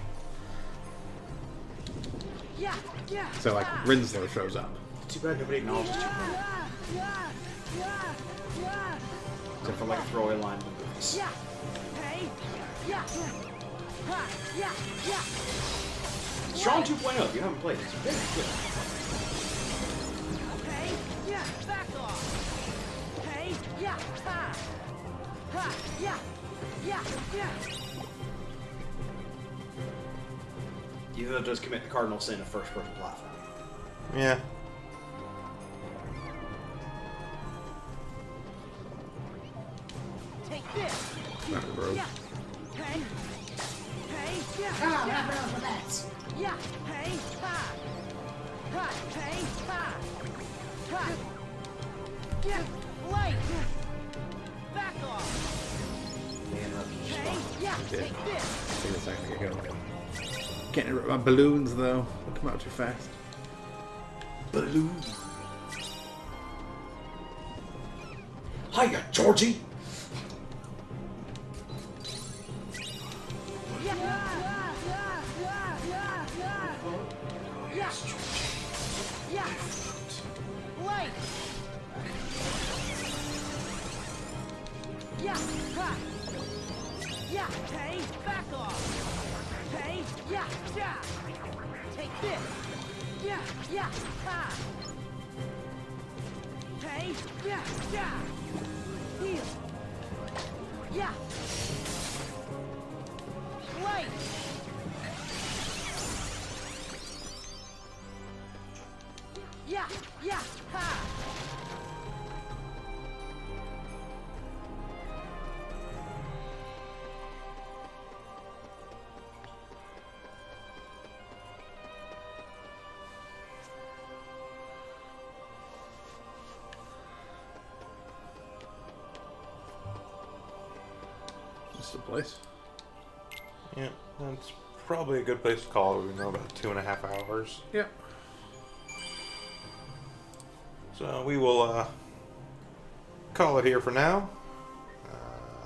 Speaker 18: Yeah, yeah.
Speaker 2: So like Rinsler shows up.
Speaker 11: Too bad nobody acknowledges Too Except for like a throwaway line in the movies.
Speaker 18: Yeah. Hey. Yeah. Ha. Yeah. Yeah.
Speaker 11: Tron 2.0, if you haven't played it, it's very good.
Speaker 18: Hey. Yeah. Back off. Hey. Yeah. Ha. Ha. Yeah. Yeah. Yeah.
Speaker 11: Even though it does commit the cardinal sin of first-person platform.
Speaker 1: Yeah.
Speaker 18: Take this.
Speaker 2: Not gross.
Speaker 18: Yeah. Hey. Hey. Yeah.
Speaker 19: Ah,
Speaker 18: yeah.
Speaker 19: not round for that.
Speaker 18: Yeah. Hey. Ha. Ha. Hey. Ha. Ha. Yeah. Light. Back off. Hey. Yeah.
Speaker 2: Yeah.
Speaker 18: Take this.
Speaker 2: Take a second to get going. Can't interrupt my balloons though. They'll come out too fast.
Speaker 11: Balloon. Hiya, Georgie.
Speaker 18: Yeah. Light. Yeah. Ha. Yeah. Hey. Back off. Hey. Yeah. Yeah. Take this. Yeah. Yeah. Ha. Hey. Yeah. Yeah. Heal. Yeah. Light. Yeah, yeah, ha!
Speaker 2: This is the place.
Speaker 1: Yeah, that's probably a good place to call it. We know about 2.5 hours.
Speaker 2: Yeah.
Speaker 1: So we will call it here for now.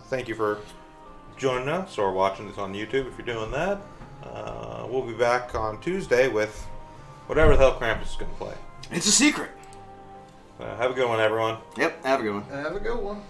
Speaker 1: Thank you for joining us or watching this on YouTube if you're doing that. We'll be back on Tuesday with whatever the hell Krampus is going to play.
Speaker 11: It's a secret.
Speaker 1: Have a good one, everyone.
Speaker 11: Yep, have a good one.
Speaker 2: Have a good one.